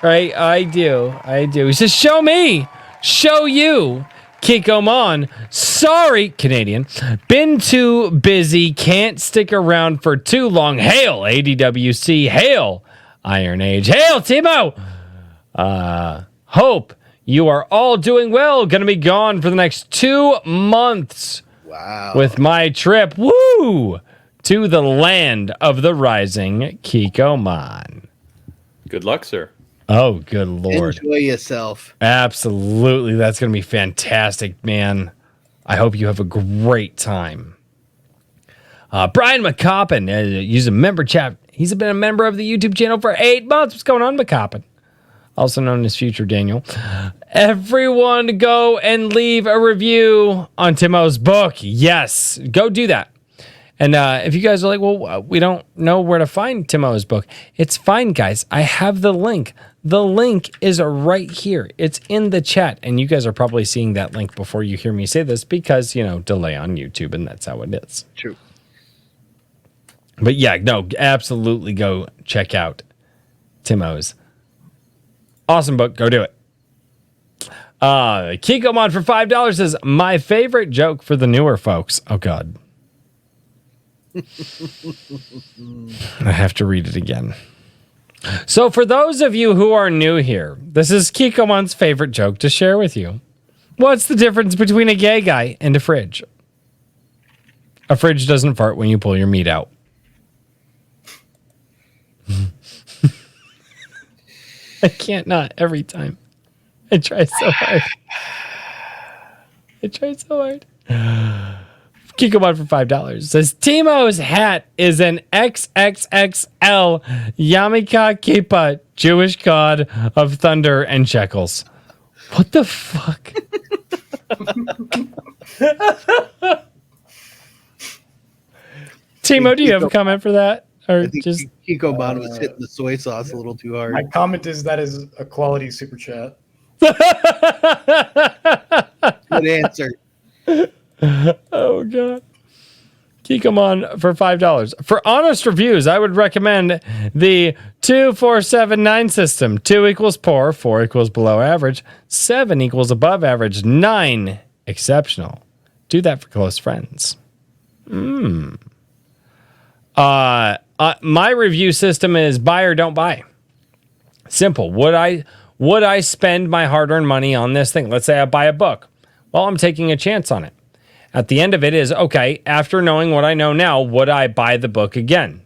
Right, I do. He says, show me, show you. Kikomon, sorry, Canadian. Been too busy, can't stick around for too long. Hail, ADWC, hail, Iron Age, hail, Timo. Hope you are all doing well. Gonna be gone for the next 2 months. Wow. With my trip, woo, to the land of the rising, Kikomon. Good luck, sir. Oh, good Lord. Enjoy yourself. Absolutely. That's going to be fantastic, man. I hope you have a great time. Brian McCoppin, he's a member chat. He's been a member of the YouTube channel for 8 months. What's going on, McCoppin? Also known as Future Daniel. Everyone go and leave a review on Timo's book. Yes, go do that. And if you guys are like, well, we don't know where to find Timo's book. It's fine, guys. I have the link. The link is right here. It's in the chat. And you guys are probably seeing that link before you hear me say this because, delay on YouTube, and that's how it is. True. But yeah, no, absolutely go check out Timo's awesome book. Go do it. Kikomon for $5 says, my favorite joke for the newer folks. Oh, God. I have to read it again. So for those of you who are new here, this is Kikomon's favorite joke to share with you. What's the difference between a gay guy and a fridge? A fridge doesn't fart when you pull your meat out. I can't not every time. I try so hard. Kikomon for $5 says Timo's hat is an XXXL Yamika Kippa, Jewish god of thunder and shekels. What the fuck? Timo, do you have a comment for that? Or I think just Kikomon was hitting the soy sauce a little too hard. My comment is that is a quality super chat. Good answer. Oh, God. Kikomon for $5. For honest reviews, I would recommend the 2479 system. 2 equals poor, 4 equals below average, 7 equals above average, 9 exceptional. Do that for close friends. My review system is buy or don't buy. Simple. Would I spend my hard-earned money on this thing? Let's say I buy a book. Well, I'm taking a chance on it. At the end of it is, okay, after knowing what I know now, would I buy the book again?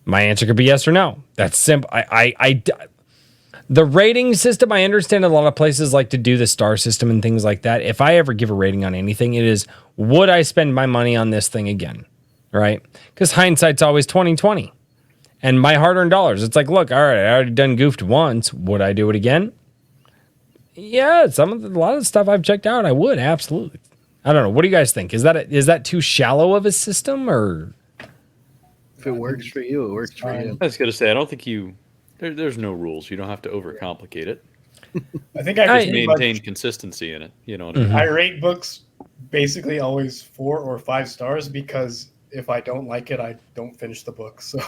My answer could be yes or no. That's simple. The rating system, I understand a lot of places like to do the star system and things like that. If I ever give a rating on anything, it is, would I spend my money on this thing again? Right? Because hindsight's always 20/20. And my hard-earned dollars. It's like, look, all right, I already done goofed once. Would I do it again? Yeah, a lot of the stuff I've checked out, I would absolutely. I don't know. What do you guys think? Is that too shallow of a system, or if it works for you, it works for you. I was going to say, I don't think there's no rules. You don't have to overcomplicate it. I think I just maintain consistency in it. You know what I mean? I rate books basically always 4 or 5 stars because if I don't like it, I don't finish the book. So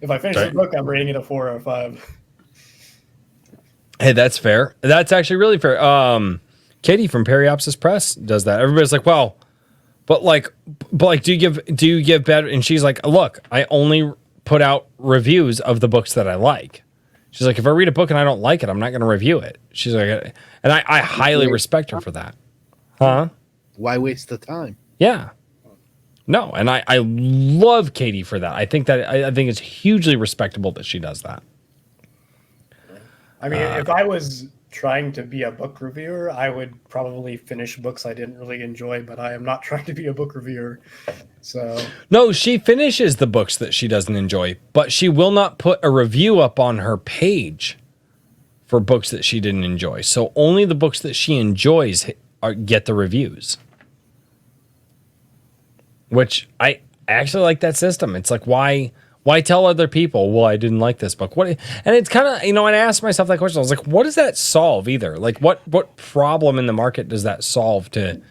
if I finish the book, I'm rating it a 4 or a 5. Hey, that's fair. That's actually really fair. Katie from Periopsis Press does that. Everybody's like, well, but do you give better? And she's like, look, I only put out reviews of the books that I like. She's like, if I read a book and I don't like it, I'm not going to review it. She's like, and I highly respect her for that. Huh? Why waste the time? Yeah. No, and I love Katie for that. I think it's hugely respectable that she does that. I mean, if I was trying to be a book reviewer, I would probably finish books I didn't really enjoy, but I am not trying to be a book reviewer. So no, she finishes the books that she doesn't enjoy, but she will not put a review up on her page for books that she didn't enjoy. So only the books that she enjoys get the reviews. Which I actually like that system. It's like, why tell other people, well, I didn't like this book? And it's kind of, and I asked myself that question. I was like, what does that solve either? Like what problem in the market does that solve to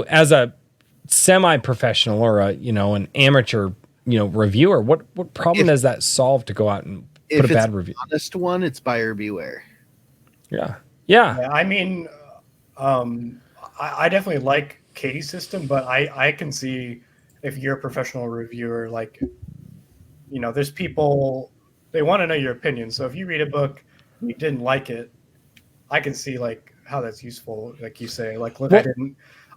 as a semi-professional or an amateur, reviewer, what problem does that solve to go out and put a bad review? Honest one, it's buyer beware. Yeah. I mean, I definitely like Katie's system, but I can see if you're a professional reviewer, like, there's people, they want to know your opinion. So if you read a book and you didn't like it, I can see like how that's useful. Like you say, like, look,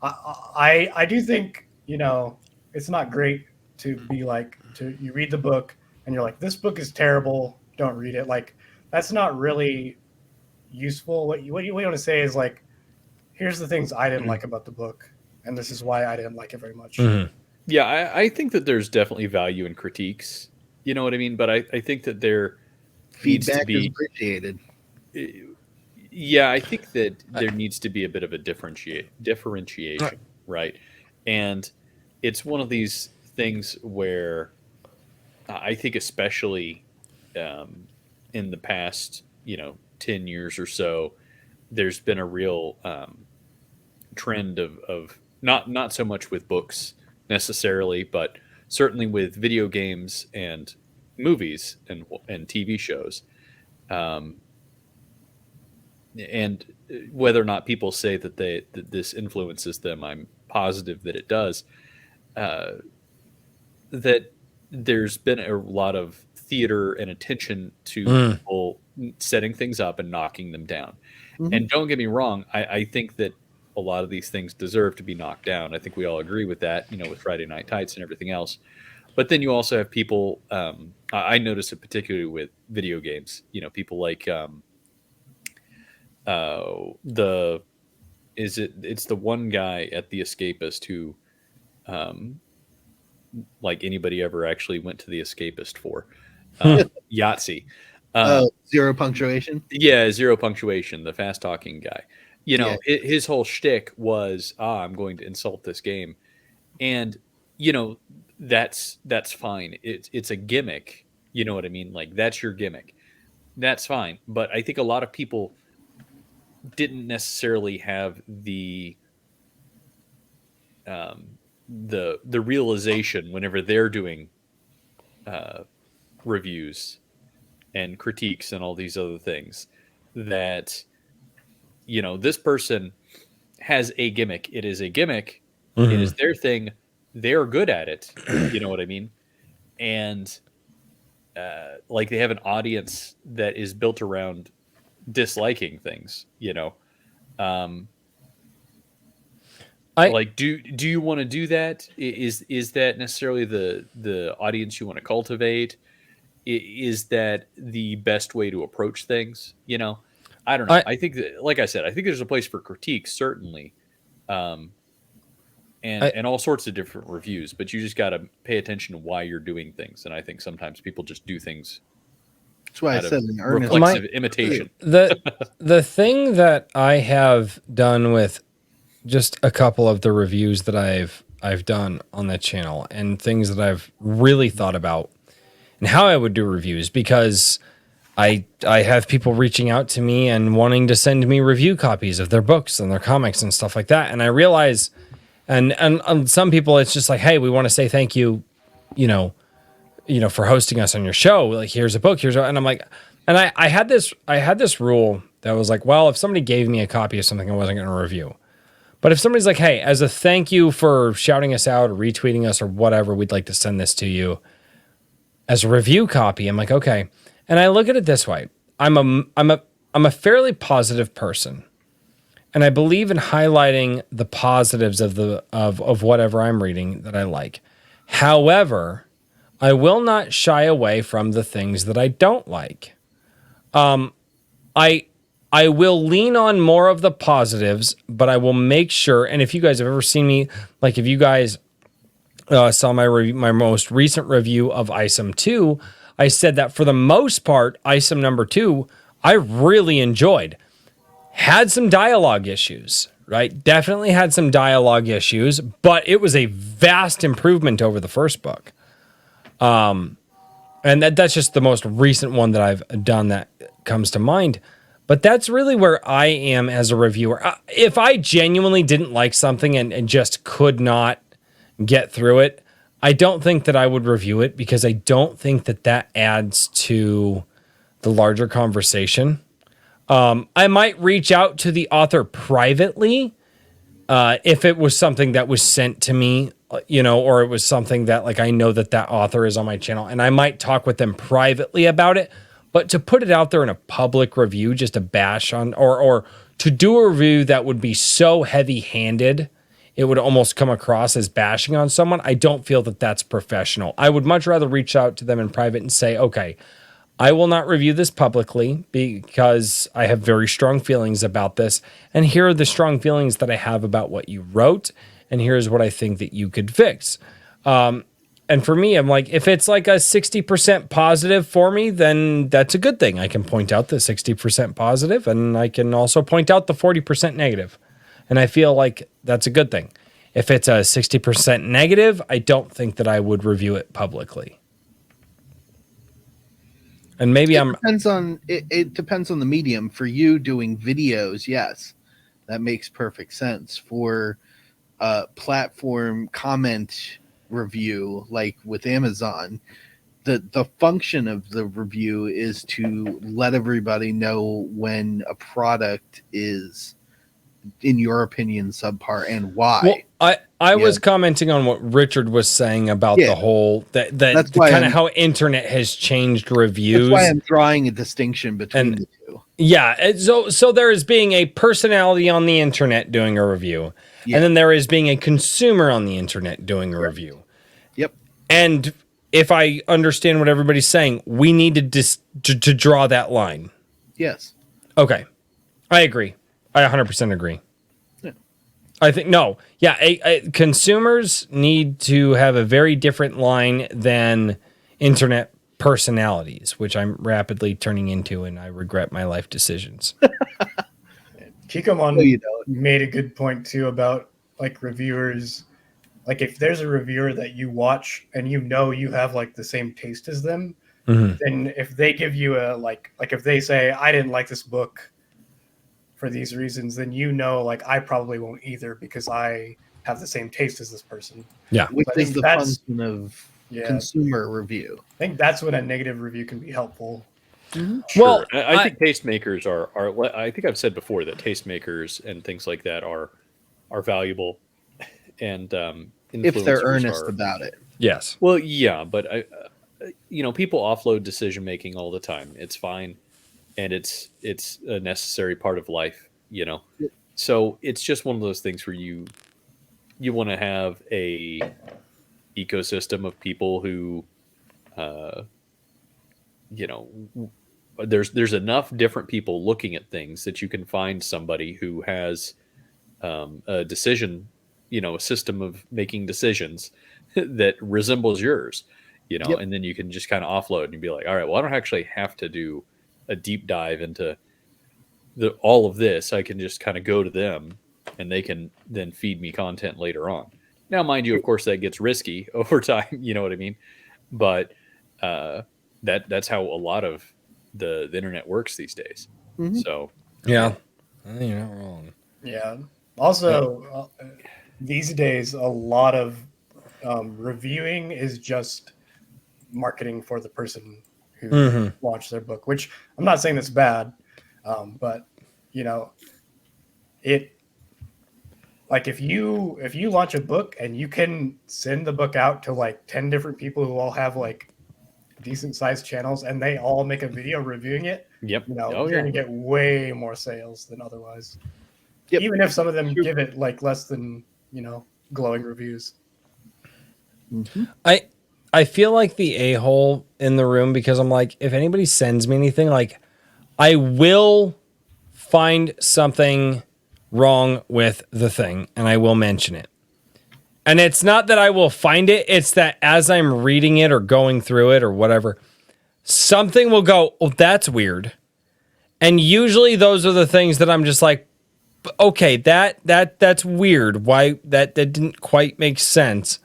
I do think, it's not great to be like, you read the book and you're like, this book is terrible, don't read it. Like, that's not really useful. What you want to say is like, here's the things I didn't like about the book, and this is why I didn't like it very much. Mm-hmm. Yeah, I think that there's definitely value in critiques. You know what I mean? But I think that their feedback is appreciated. Yeah, I think that there needs to be a bit of a differentiation, right? And it's one of these things where I think, especially in the past, 10 years or so, there's been a real trend of not so much with books necessarily, but certainly with video games and movies and TV shows. And whether or not people say that this influences them, I'm positive that it does. That there's been a lot of theater and attention to people setting things up and knocking them down. Mm-hmm. And don't get me wrong, I think that a lot of these things deserve to be knocked down. I think we all agree with that, with Friday Night Tights and everything else. But then you also have people, I notice it particularly with video games, people like it's the one guy at The Escapist who, like anybody ever actually went to The Escapist for, Yahtzee. Zero punctuation? Yeah, Zero Punctuation, the fast talking guy. His whole shtick was, I'm going to insult this game. And, that's fine. It's a gimmick. You know what I mean? Like, that's your gimmick. That's fine. But I think a lot of people didn't necessarily have the realization whenever they're doing reviews and critiques and all these other things that this person has a gimmick. It is a gimmick. Mm-hmm. It is their thing. They're good at it. You know what I mean? And like they have an audience that is built around disliking things, like, do you want to do that? Is that necessarily the audience you want to cultivate? Is that the best way to approach things? I don't know. I think that, like I said, I think there's a place for critique, certainly. and all sorts of different reviews, but you just got to pay attention to why you're doing things. And I think sometimes people just do things. That's why I said an earnest reflexive imitation. The thing that I have done with just a couple of the reviews that I've done on the channel and things that I've really thought about and how I would do reviews, because I have people reaching out to me and wanting to send me review copies of their books and their comics and stuff like that. And I realize, and some people, it's just like, hey, we want to say thank you, for hosting us on your show. Like, here's a book, and I'm like, and I had this rule that was like, well, if somebody gave me a copy of something, I wasn't going to review. But if somebody's like, hey, as a thank you for shouting us out or retweeting us or whatever, we'd like to send this to you as a review copy, I'm like, okay. And I look at it this way. I'm a fairly positive person. And I believe in highlighting the positives of whatever I'm reading that I like. However, I will not shy away from the things that I don't like. I will lean on more of the positives, but I will make sure. And if you guys have ever seen me, like if you guys saw my most recent review of ISOM 2, I said that for the most part, ISOM number 2, I really enjoyed. Had some dialogue issues, right? Definitely had some dialogue issues, but it was a vast improvement over the first book. And that's just the most recent one that I've done that comes to mind. But that's really where I am as a reviewer. If I genuinely didn't like something and just could not get through it, I don't think that I would review it, because I don't think that adds to the larger conversation. I might reach out to the author privately if it was something that was sent to me, or it was something that, like, I know that author is on my channel, and I might talk with them privately about it. But to put it out there in a public review, just to bash on, or to do a review that would be so heavy-handed, it would almost come across as bashing on someone, I don't feel that that's professional. I would much rather reach out to them in private and say, okay, I will not review this publicly because I have very strong feelings about this. And here are the strong feelings that I have about what you wrote. And here's what I think that you could fix. And for me, I'm like, if it's like a 60% positive for me, then that's a good thing. I can point out the 60% positive, and I can also point out the 40% negative. And I feel like that's a good thing. If it's a 60% negative, I don't think that I would review it publicly. And maybe it depends on the medium. For you doing videos, yes, that makes perfect sense. For platform comment review, like with Amazon, the function of the review is to let everybody know when a product is, in your opinion, subpar and why. Well, I was commenting on what Richard was saying about the whole that's kind of how internet has changed reviews. That's why I'm drawing a distinction between the two. Yeah, so there is being a personality on the internet doing a review, and then there is being a consumer on the internet doing a review. Yep. And if I understand what everybody's saying, we need to draw that line. Yes. Okay. I agree. I 100% agree. Yeah. I think, no. Yeah, consumers need to have a very different line than internet personalities, which I'm rapidly turning into, and I regret my life decisions. Kikomon made a good point, too, about, like, reviewers. Like, if there's a reviewer that you watch and you have, like, the same taste as them, then if they give you like if they say, I didn't like this book for these reasons, then like, I probably won't either because I have the same taste as this person. Yeah. Which is the function of consumer review. I think that's when a negative review can be helpful. Mm-hmm. Sure. Well, I think tastemakers are, I think I've said before that tastemakers and things like that are valuable. And if they're earnest about it. Yes. Well, yeah, but people offload decision making all the time. It's fine, and it's a necessary part of life. So it's just one of those things where you want to have a ecosystem of people who, there's enough different people looking at things that you can find somebody who has a decision. a system of making decisions that resembles yours, Yep. and then you can just kind of offload and be like, all right, well, I don't actually have to do a deep dive into all of this. I can just kind of go to them and they can then feed me content later on. Now, mind you, of course, that gets risky over time. You know what I mean? But that's how a lot of the internet works these days. Mhm. So Yeah. You're not wrong. Yeah. Also, these days, a lot of reviewing is just marketing for the person who launched their book, which I'm not saying that's bad, but it like if you launch a book and you can send the book out to like 10 different people who all have like decent sized channels and they all make a video reviewing it, yep. you're gonna get way more sales than otherwise. Yep. Even if some of them give it like less than glowing reviews. Mhm. I feel like the a-hole in the room because I'm like, if anybody sends me anything, like I will find something wrong with the thing and I will mention it. And it's not that I will find it, it's that as I'm reading it or going through it or whatever, something will go, oh, that's weird. And usually those are the things that I'm just like, okay, that's weird. Why that didn't quite make sense.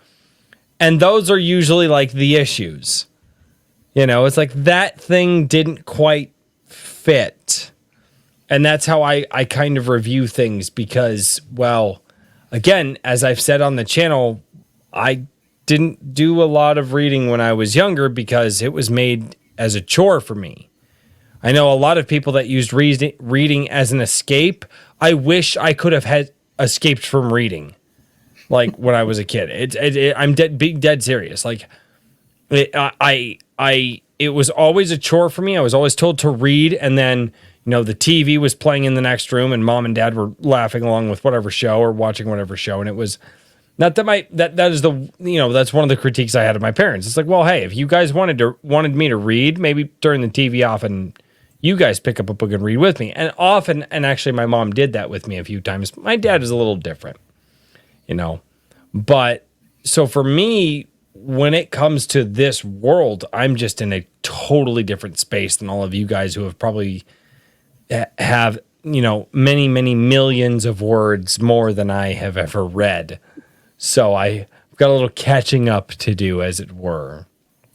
And those are usually like the issues. It's like that thing didn't quite fit. And that's how I kind of review things because, well, again, as I've said on the channel, I didn't do a lot of reading when I was younger because it was made as a chore for me. I know a lot of people that used reading as an escape. I wish I could have had escaped from reading, like when I was a kid. I'm being dead serious. Like, it was always a chore for me. I was always told to read, and then the TV was playing in the next room, and mom and dad were laughing along with whatever show or watching whatever show, and it was not that that is the that's one of the critiques I had of my parents. It's like, well, hey, if you guys wanted me to read, maybe turn the TV off and you guys pick up a book and read with me. And often, and actually my mom did that with me a few times. My dad is a little different, but so for me, when it comes to this world, I'm just in a totally different space than all of you guys who have probably have, many, many millions of words more than I have ever read. So I've got a little catching up to do, as it were.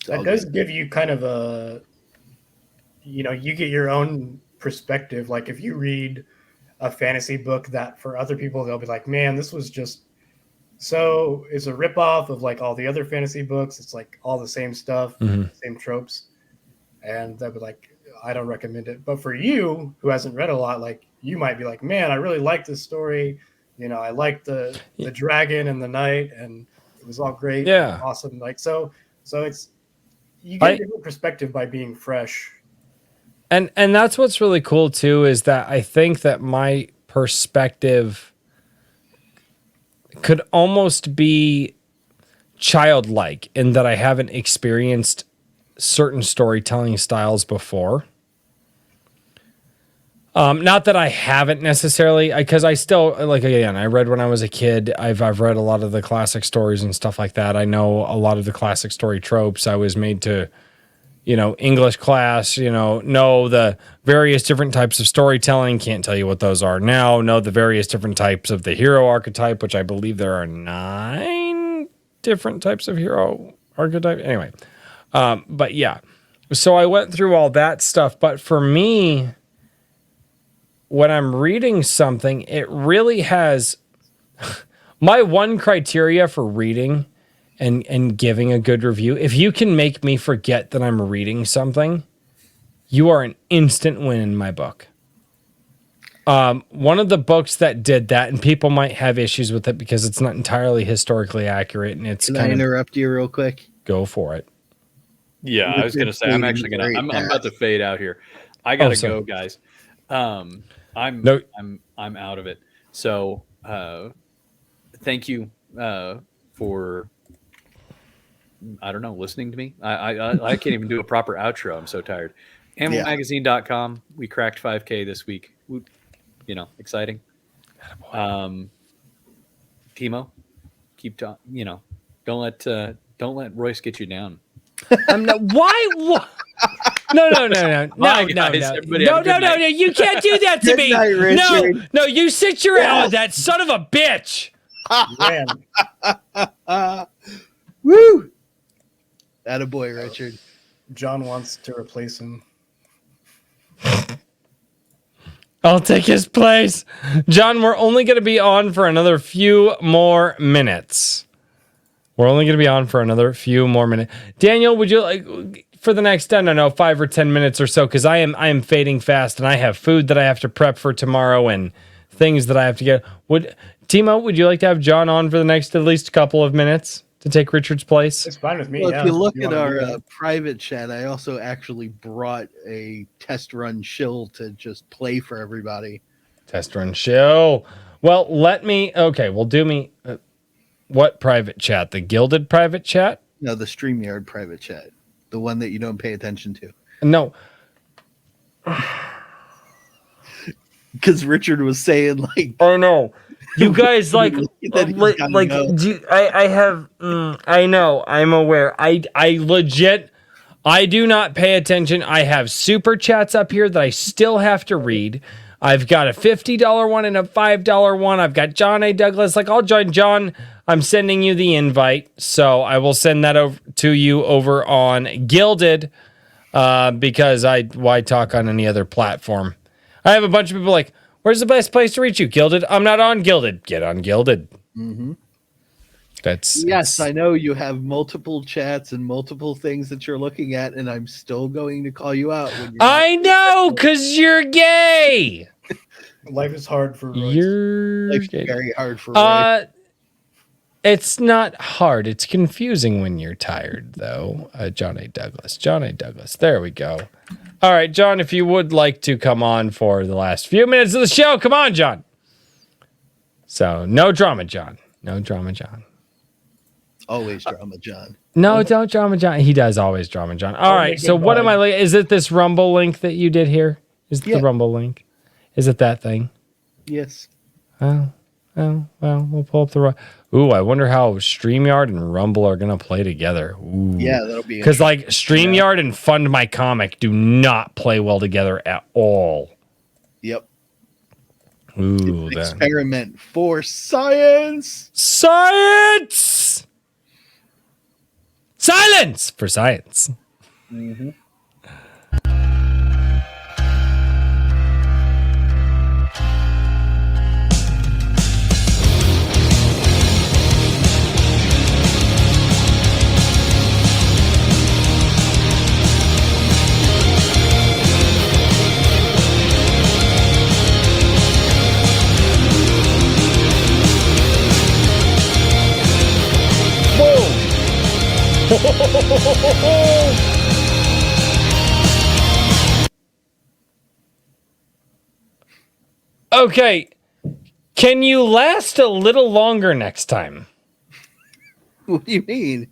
That does give you kind of a, you get your own perspective. Like if you read a fantasy book that for other people, they'll be like, man, this was just so it's a ripoff of like all the other fantasy books. It's like all the same stuff, same tropes. And they'll be like, I don't recommend it. But for you, who hasn't read a lot, like you might be like, man, I really like this story. I like the dragon and the knight, and it was all great. Yeah. Awesome. Like, so it's, you get a different perspective by being fresh. And that's what's really cool too, is that I think that my perspective could almost be childlike in that I haven't experienced certain storytelling styles before. Not that I haven't necessarily, because I still, like, again, I read when I was a kid. I've read a lot of the classic stories and stuff like that. I know a lot of the classic story tropes. I was made to, English class, know the various different types of storytelling. Can't tell you what those are now. Know the various different types of the hero archetype, which I believe there are 9 different types of hero archetype. Anyway, but yeah. So I went through all that stuff. But for me, when I'm reading something, it really has my one criteria for reading and giving a good review. If you can make me forget that I'm reading something, you are an instant win in my book. One of the books that did that, and people might have issues with it because it's not entirely historically accurate, and it's Can I interrupt you real quick? Go for it. Yeah, I was going to say, I'm about to fade out here. I got to go, guys. I'm out of it. So, thank you for, I don't know, listening to me. I can't even do a proper outro. I'm so tired. AnimalMagazine.com. We cracked 5K this week. Exciting. Timo, keep talking. You know, don't let Royce get you down. I'm not. Why? No. You can't do that to me. Night, Richard. No, you sit your ass. That son of a bitch. Man, Woo! Attaboy, Richard. John wants to replace him. I'll take his place. John, we're only going to be on for another few more minutes. Daniel, would you like for the next, I don't know, 5 or 10 minutes or so, because I am fading fast and I have food that I have to prep for tomorrow and things that I have to get. Timo, would you like to have John on for the next at least a couple of minutes to take Richard's place? It's fine with me. Well, yeah, if you look if at wanna do our that. private chat, I also actually brought a test run shill to just play for everybody. Test run show. Well, do me. What private chat? The Gilded private chat? No, the StreamYard private chat. The one that you don't pay attention to. No. Because Richard was saying, like... Oh, no. You guys, I know. I'm aware. I legit... I do not pay attention. I have super chats up here that I still have to read. I've got a $50 one and a $5 one. I've got John A. Douglas. I'll join John. I'm sending you the invite. So I will send that over to you over on Gilded because why talk on any other platform? I have a bunch of people like, where's the best place to reach you? Gilded? I'm not on Gilded. Get on Gilded. Mm-hmm. Yes, I know you have multiple chats and multiple things that you're looking at, and I'm still going to call you out. When I know, because you're gay. Life is hard for Royce. Life's very hard for Roy. It's not hard. It's confusing when you're tired, though. John A. Douglas. There we go. All right, John, if you would like to come on for the last few minutes of the show, come on, John. So, no drama, John. Always drama, John. No, don't drama, John. He does always drama, John. All right, so what am I like? Is it this Rumble link that you did here? Is it the Rumble link? Is it that thing? Yes. Oh, well, we'll pull up the... Ooh, I wonder how StreamYard and Rumble are going to play together. Ooh. Yeah, that'll be... Because, StreamYard and Fund My Comic do not play well together at all. Yep. Ooh, it's an experiment for science! Science! Silence for science. Mm-hmm. Okay, can you last a little longer next time? What do you mean?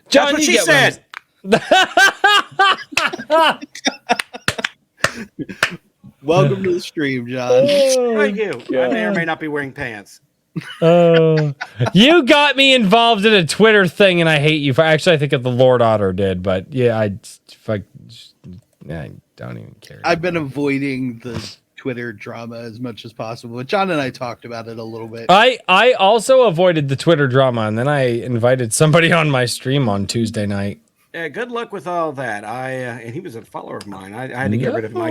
John, that's what she said. Welcome to the stream, John. Thank you. I may or may not be wearing pants. You got me involved in a Twitter thing, and I hate you for. Actually, I think the Lord Otter did, but yeah, I don't even care. I've been avoiding the Twitter drama as much as possible, but John and I talked about it a little bit. I also avoided the Twitter drama, and then I invited somebody on my stream on Tuesday night. Yeah, good luck with all that. And he was a follower of mine. I had to get rid of my.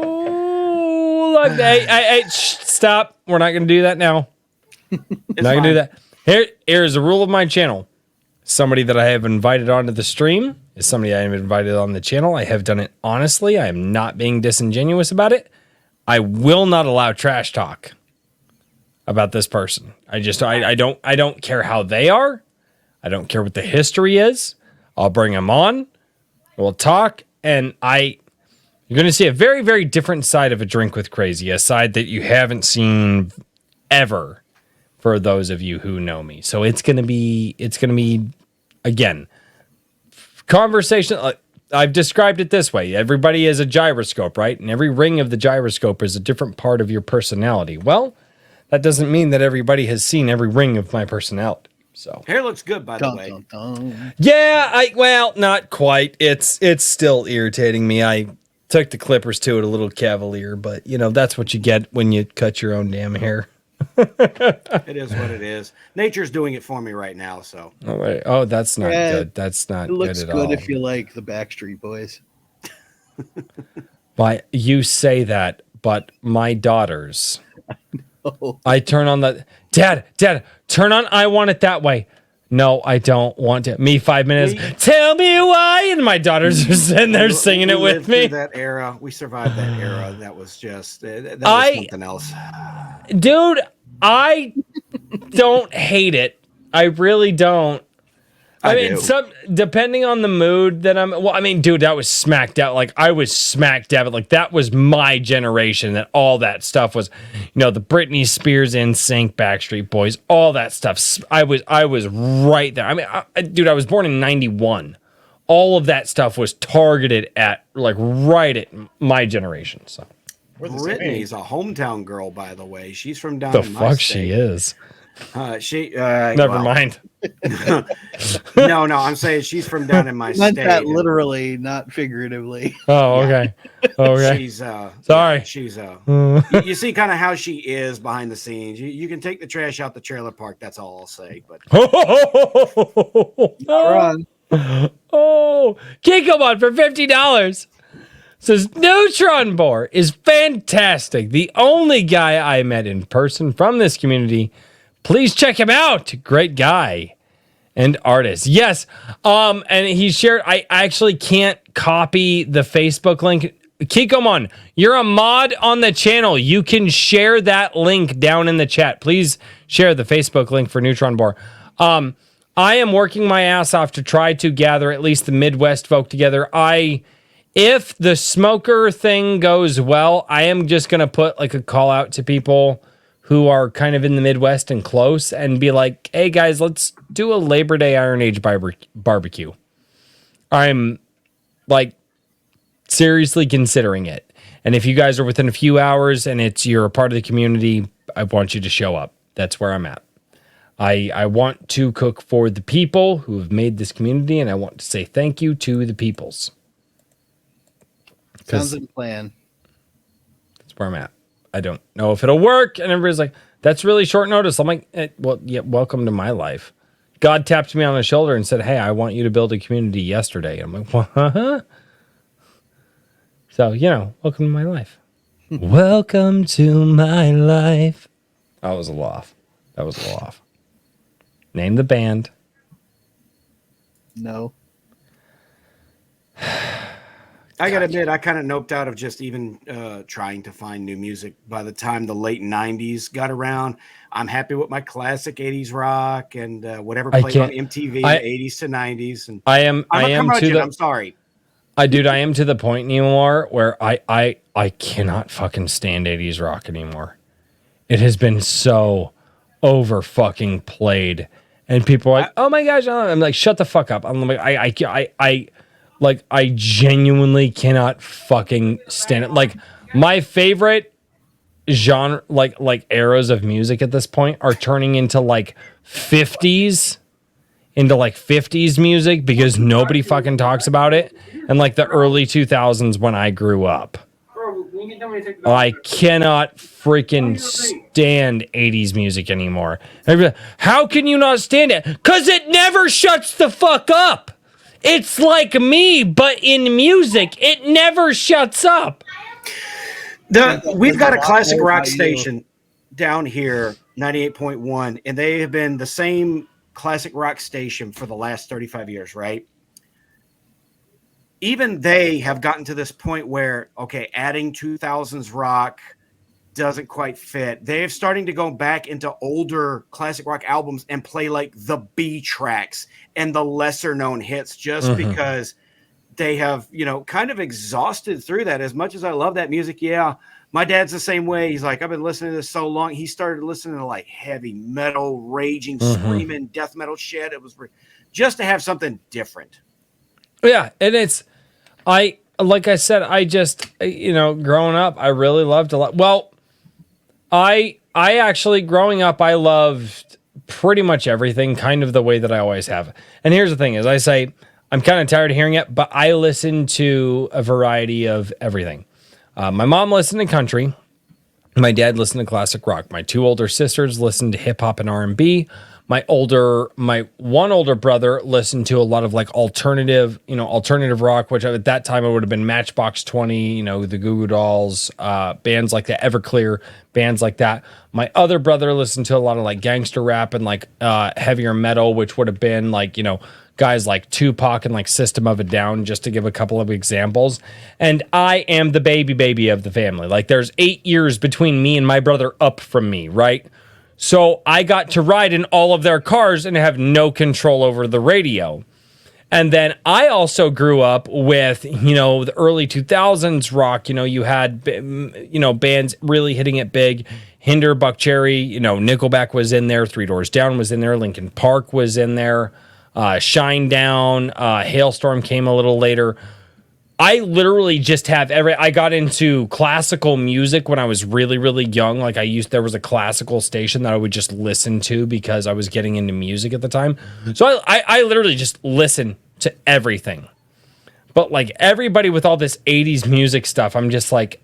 Hey, stop! We're not going to do that now. Not gonna do that. Here's a rule of my channel. Somebody that I have invited onto the stream is somebody I have invited on the channel. I have done it honestly. I am not being disingenuous about it. I will not allow trash talk about this person. I don't care how they are. I don't care what the history is. I'll bring them on. We'll talk, and you're going to see a very, very different side of A Drink with Crazy, a side that you haven't seen ever. For those of you who know me. So it's going to be, again, conversation. I've described it this way. Everybody is a gyroscope, right? And every ring of the gyroscope is a different part of your personality. Well, that doesn't mean that everybody has seen every ring of my personality. So hair looks good, by the way. Dun, dun. yeah, well, not quite. It's still irritating me. I took the clippers to it a little cavalier, but that's what you get when you cut your own damn hair. It is what it is. Nature's doing it for me right now. So. Oh, wait. Oh, that's not good. That's not It looks good at good all. if you like the Backstreet Boys. Why you say that, but my daughters. Oh. I turn on the Dad, turn on I Want It That Way. No, I don't want it. Me 5 minutes. Tell me why. And my daughters are sitting there singing it with me. That era, we survived that era. That was just that was something else. Dude, I don't hate it. I really don't. I mean, depending on the mood that I'm. Well, I mean, dude, that was smack dab. Like I was smack dab. Like that was my generation. That all that stuff was, the Britney Spears, NSYNC, Backstreet Boys, all that stuff. I was right there. I mean, dude, I was born in '91. All of that stuff was targeted at right at my generation. So, Britney's a hometown girl, by the way. She's from down. The in my fuck state. she is. Never mind. No, I'm saying she's from down in my Meant state. that literally, not figuratively. Oh, okay. Okay. She's sorry. Yeah, she's you see kind of how she is behind the scenes. You can take the trash out the trailer park. That's all I'll say. But Run. oh, Kikomon for $50 says Neutron Boar is fantastic. The only guy I met in person from this community. Please check him out. Great guy and artist. Yes. And he shared, I actually can't copy the Facebook link. Kikomon, you're a mod on the channel. You can share that link down in the chat. Please share the Facebook link for Neutron Boar. I am working my ass off to try to gather at least the Midwest folk together. If the smoker thing goes well, I am just going to put a call out to people who are kind of in the Midwest and close and be like, hey guys, let's do a Labor Day Iron Age barbecue. I'm seriously considering it. And if you guys are within a few hours and you're a part of the community, I want you to show up. That's where I'm at. I want to cook for the people who have made this community, and I want to say thank you to the peoples. Sounds like a plan. That's where I'm at. I don't know if it'll work. And everybody's like, that's really short notice. I'm like, well, yeah, welcome to my life. God tapped me on the shoulder and said, hey, I want you to build a community yesterday. I'm like, what? So, welcome to my life. Welcome to my life. That was a little off. Name the band. No. I gotta admit, I kind of noped out of just even trying to find new music. By the time the late 90s got around, I'm happy with my classic 80s rock and whatever played on MTV in the 80s to 90s. And I'm sorry. I am to the point anymore where I cannot fucking stand 80s rock anymore. It has been so over fucking played. And people are like, oh my gosh, I'm like, shut the fuck up. I'm like, I genuinely cannot fucking stand it. Like my favorite genre, like eras of music at this point are turning into 50s music because nobody fucking talks about it. And the early 2000s when I grew up. I cannot freaking stand 80s music anymore. How can you not stand it? Because it never shuts the fuck up. It's like me, but in music, it never shuts up. We've got a classic rock station down here, 98.1, and they have been the same classic rock station for the last 35 years, right? Even they have gotten to this point where, okay, adding 2000s rock doesn't quite fit. They're starting to go back into older classic rock albums and play the B tracks and the lesser known hits just because they have, kind of exhausted through that. As much as I love that music, yeah, my dad's the same way. He's like, I've been listening to this so long. He started listening to heavy metal, raging, screaming, death metal shit. It was just to have something different. Yeah, and like I said, I just, growing up, I really loved a lot. Well, I actually, growing up, I loved pretty much everything kind of the way that I always have. And here's the thing is I say, I'm kind of tired of hearing it, but I listen to a variety of everything. My mom listened to country. My dad listened to classic rock. My two older sisters listened to hip hop and R&B. My one older brother listened to a lot of like alternative rock, which at that time it would have been Matchbox 20, the Goo Goo Dolls, bands like that, Everclear, bands like that. My other brother listened to a lot of like gangster rap and like heavier metal, which would have been like, guys like Tupac and like System of a Down, just to give a couple of examples. And I am the baby of the family. Like there's 8 years between me and my brother up from me, right? So I got to ride in all of their cars and have no control over the radio. And then I also grew up with, the early 2000s rock. You had, bands really hitting it big. Hinder, Buckcherry, Nickelback was in there. Three Doors Down was in there. Linkin Park was in there. Shinedown, Hailstorm came a little later. I literally just have I got into classical music when I was really, really young. Like there was a classical station that I would just listen to because I was getting into music at the time. So I literally just listen to everything. But like everybody with all this 80s music stuff, I'm just like,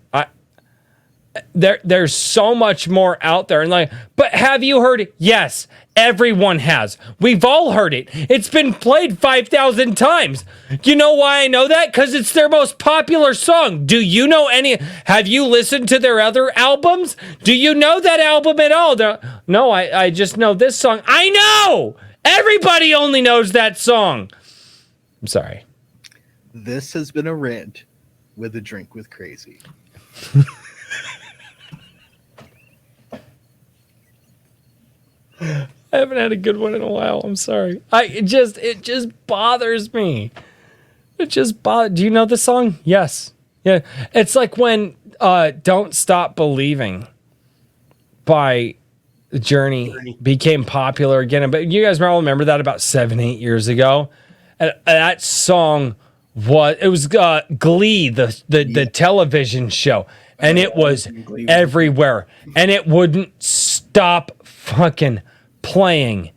there's so much more out there. And like, but have you heard it? Yes, everyone has. We've all heard it. It's been played 5,000 times. You know why I know that? Because it's their most popular song. Do you know have you listened to their other albums? Do you know that album at all? No, I just know this song. I know! Everybody only knows that song. I'm sorry. This has been a rant with a drink with Crazy. I haven't had a good one in a while. I'm sorry. It just bothers me. Do you know this song? Yes. Yeah. It's like when Don't Stop Believing by Journey became popular again. But you guys all remember that about 7-8 years ago. And that song was Glee, the television show. And it was everywhere. And it wouldn't stop fucking playing.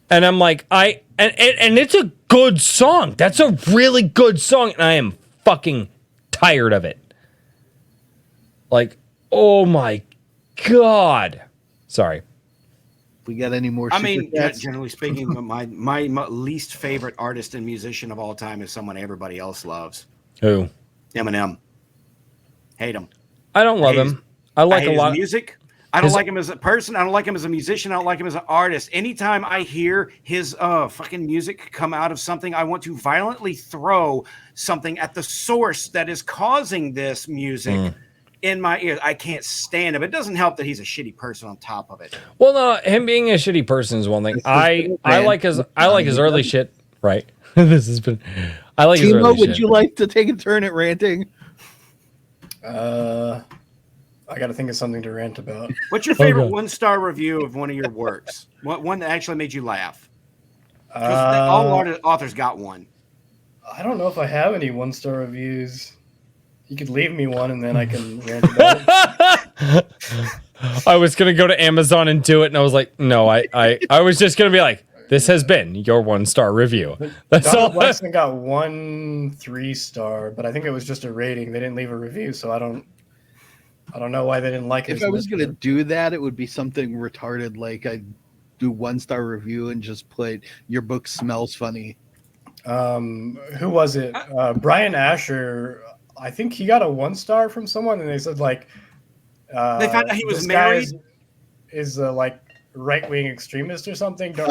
And I'm like, and it's a good song. That's a really good song. And I am fucking tired of it. Like, oh my God. Sorry. We got any more? Generally speaking, my least favorite artist and musician of all time is someone everybody else loves. Who? Eminem. Hate him. I don't love him. I like a lot of music. I don't like him as a person. I don't like him as a musician. I don't like him as an artist. Anytime I hear his fucking music come out of something, I want to violently throw something at the source that is causing this music in my ears. I can't stand him. It doesn't help that he's a shitty person on top of it. Well, no, him being a shitty person is one thing. I like his early shit. Right. This has been. I like his early shit. Would you like to take a turn at ranting? I got to think of something to rant about. What's your favorite 1-star review of one of your works? One that actually made you laugh? All authors got one. I don't know if I have any 1-star reviews. You could leave me one, and then I can rant about it. I was gonna go to Amazon and do it, and I was like, no, I was just gonna be like, this has been your 1-star review. That's all. Weston got 1 3-star, but I think it was just a rating. They didn't leave a review, so I don't know why they didn't like it. If I was going to do that, it would be something retarded, like I'd do 1-star review and just play your book smells funny. Who was it? Brian Asher. I think he got a 1-star from someone, and they said like they found out he was married. Is like right-wing extremist or something. What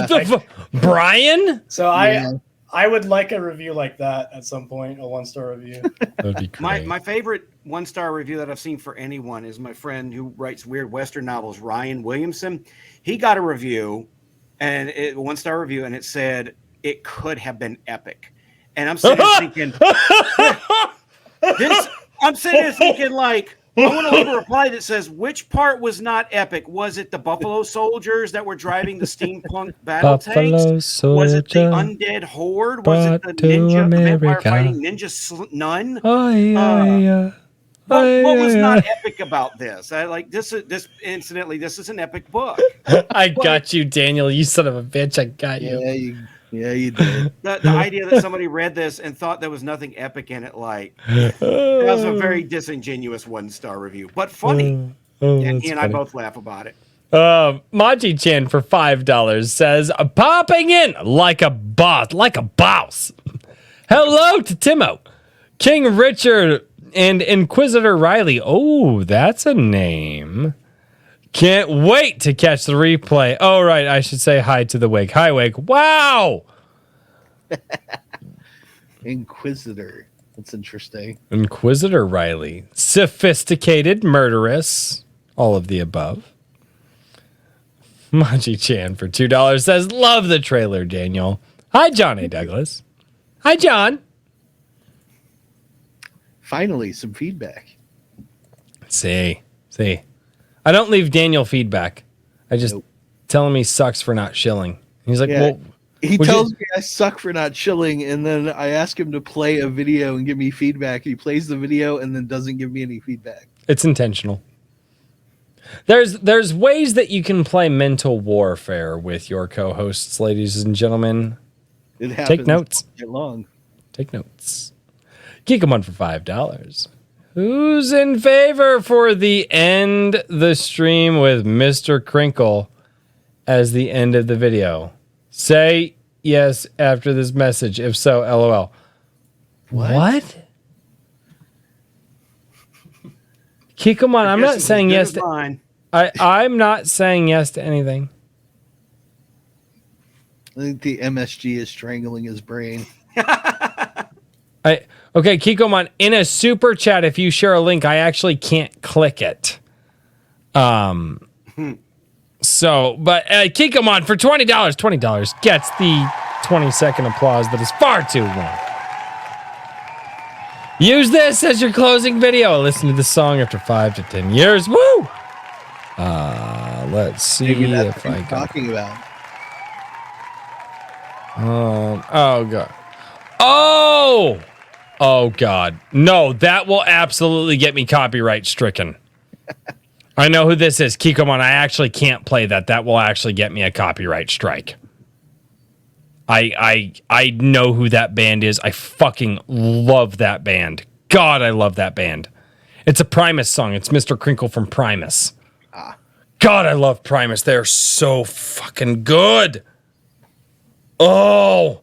the Brian? So I would like a review like that at some point, a 1-star review. That'd be great. My favorite 1-star review that I've seen for anyone is my friend who writes weird Western novels, Ryan Williamson. He got a review, and 1-star review, and it said it could have been epic. And I'm sitting there thinking, like, I want to leave a reply that says, which part was not epic? Was it the Buffalo Soldiers that were driving the steampunk battle tanks? Was it the undead horde? Was it the vampire fighting ninja nun? What was not epic about this? This incidentally, this is an epic book. I got you, Daniel. You son of a bitch. I got you. Yeah, you did. The idea that somebody read this and thought there was nothing epic in it, that was a very disingenuous 1-star review, but funny. And he and I both laugh about it. Maji-chan for $5 says, popping in like a boss. Hello to Timo, King Richard, and Inquisitor Riley. Oh, that's a name. Can't wait to catch the replay. Oh, right. I should say hi to the Wake. Hi, Wake. Wow. Inquisitor. That's interesting. Inquisitor Riley. Sophisticated, murderous. All of the above. Maji-chan for $2 says, love the trailer, Daniel. Hi, John A. Douglas. Hi, John. Finally, some feedback. See. I don't leave Daniel feedback. I just tell him he sucks for not shilling. He's like, well... He tells me I suck for not chilling, and then I ask him to play a video and give me feedback. He plays the video and then doesn't give me any feedback. It's intentional. There's ways that you can play mental warfare with your co-hosts, ladies and gentlemen. It happens. Take notes. Long. Take notes. Geek 'em on for $5. Who's in favor for the end the stream with Mr. Crinkle as the end of the video? Say yes after this message. If so, LOL. What? Come on, I'm not saying yes to... I'm not saying yes to anything. I think the MSG is strangling his brain. Okay, Kikomon, in a super chat, if you share a link, I actually can't click it. So, but Kikomon for $20 gets the 20-second applause that is far too long. Use this as your closing video. Listen to the song after 5 to 10 years. Woo! Let's see if I can. Talking about. Oh god. Oh god. No, that will absolutely get me copyright stricken. I know who this is. Kikomon, I actually can't play that. That will actually get me a copyright strike. I know who that band is. I fucking love that band. God, I love that band. It's a Primus song. It's Mr. Crinkle from Primus. God, I love Primus. They're so fucking good. Oh.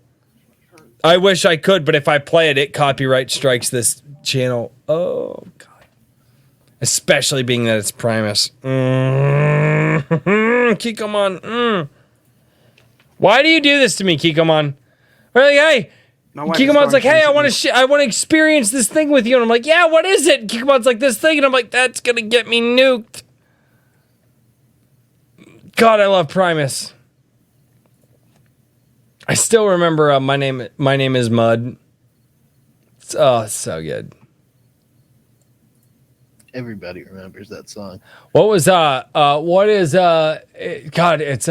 I wish I could, but if I play it, it copyright strikes this channel. Oh, God. Especially being that it's Primus. Kikomon. Why do you do this to me, Kikomon? Really, hey. Kikomon's like, hey, I want to experience this thing with you. And I'm like, yeah, what is it? Kikomon's like, this thing. And I'm like, that's going to get me nuked. God, I love Primus. I still remember my name is Mud. It's so good. Everybody remembers that song. What was what is God, it's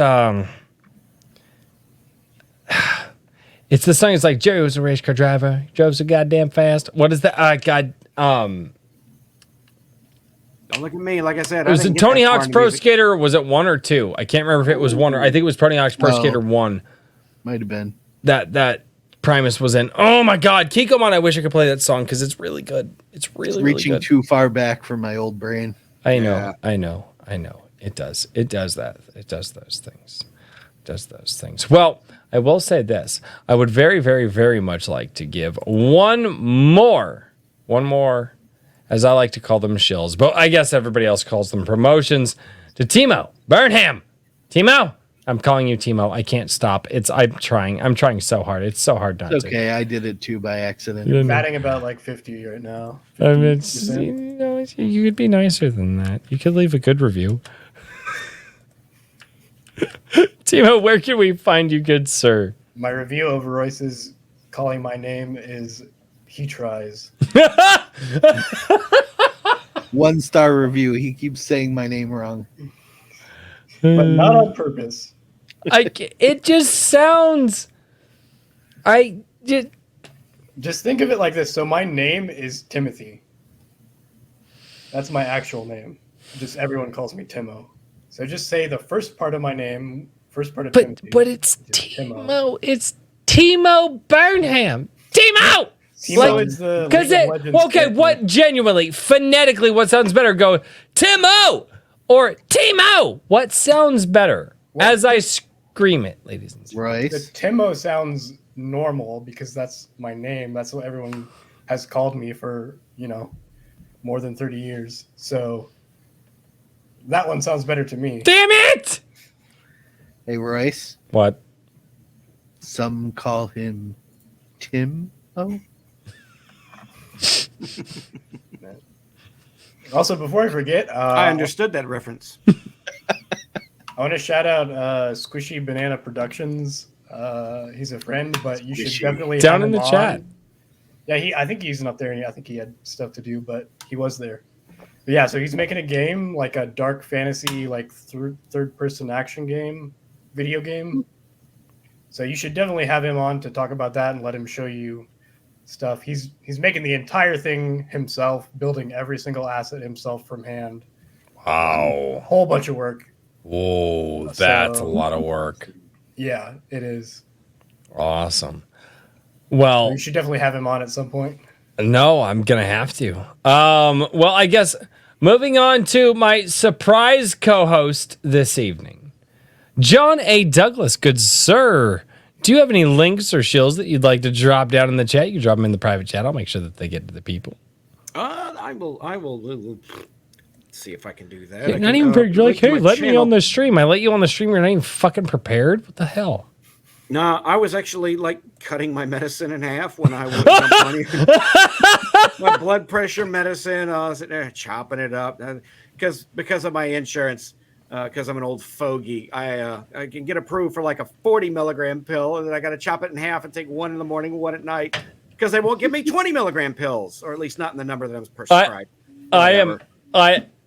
it's the song. It's like Jerry was a race car driver, drove so goddamn fast. What is that? God, don't look at me. Like I said, it was in Tony Hawk's Pro Skater. Was it 1 or 2? I can't remember if it was 1 or I think it was Tony Hawk's Pro Skater 1. Might have been that Primus was in. Oh my God, Kikomon! I wish I could play that song because it's really good. It's really reaching really good. Too far back from my old brain. I know. It does. It does that. It does those things. Well, I will say this. I would very, very, very much like to give one more, as I like to call them, shills, but I guess everybody else calls them promotions, to Timo Burnham. Timo, I'm calling you Timo. I can't stop. I'm trying so hard. It's so hard not to. It's okay. I did it too by accident. You're batting about like 50 right now. I mean, you could be nicer than that. You could leave a good review. Timo, where can we find you, good sir? My review over Royce's calling my name is he tries. 1-star review. He keeps saying my name wrong. But not on purpose. It just sounds... Just think of it like this. So my name is Timothy. That's my actual name. Just everyone calls me Timo. So just say the first part of my name, first part of Timothy. But it's Timo. It's Timo Burnham. Timo. Timo is the because what genuinely phonetically what sounds better? Go Timo or Timo. What sounds better as I scream it, ladies and gentlemen? Right. The Timo sounds normal because that's my name. That's what everyone has called me for, more than 30 years. So that one sounds better to me. Damn it! Hey, Royce. What? Some call him Tim. Oh. Also, before I forget, I understood that reference. I want to shout out Squishy Banana Productions. He's a friend, but you should definitely down have in him the on. chat. Yeah, I think he's not there. I think he had stuff to do, but he was there. But yeah, so he's making a game, like a dark fantasy, like third-person action game, video game. So you should definitely have him on to talk about that and let him show you stuff. He's making the entire thing himself, building every single asset himself from hand. Wow. A whole bunch of work. Whoa, that's a lot of work. Yeah, it is. Awesome. Well, you should definitely have him on at some point. No, I'm gonna have to. Well, I guess moving on to my surprise co-host this evening, John A. Douglas. Good sir. Do you have any links or shills that you'd like to drop down in the chat? You can drop them in the private chat. I'll make sure that they get to the people. I will see if I can do that. Yeah, not even like, hey, let me on the stream. I let you on the stream. You're not even fucking prepared. What the hell? No, I was actually like cutting my medicine in half when I would jump on you. My blood pressure medicine, I was sitting there chopping it up because of my insurance. Because I'm an old fogey, I can get approved for like a 40 milligram pill, and then I got to chop it in half and take one in the morning, one at night, because they won't give me 20 milligram pills, or at least not in the number that I'm prescribed. I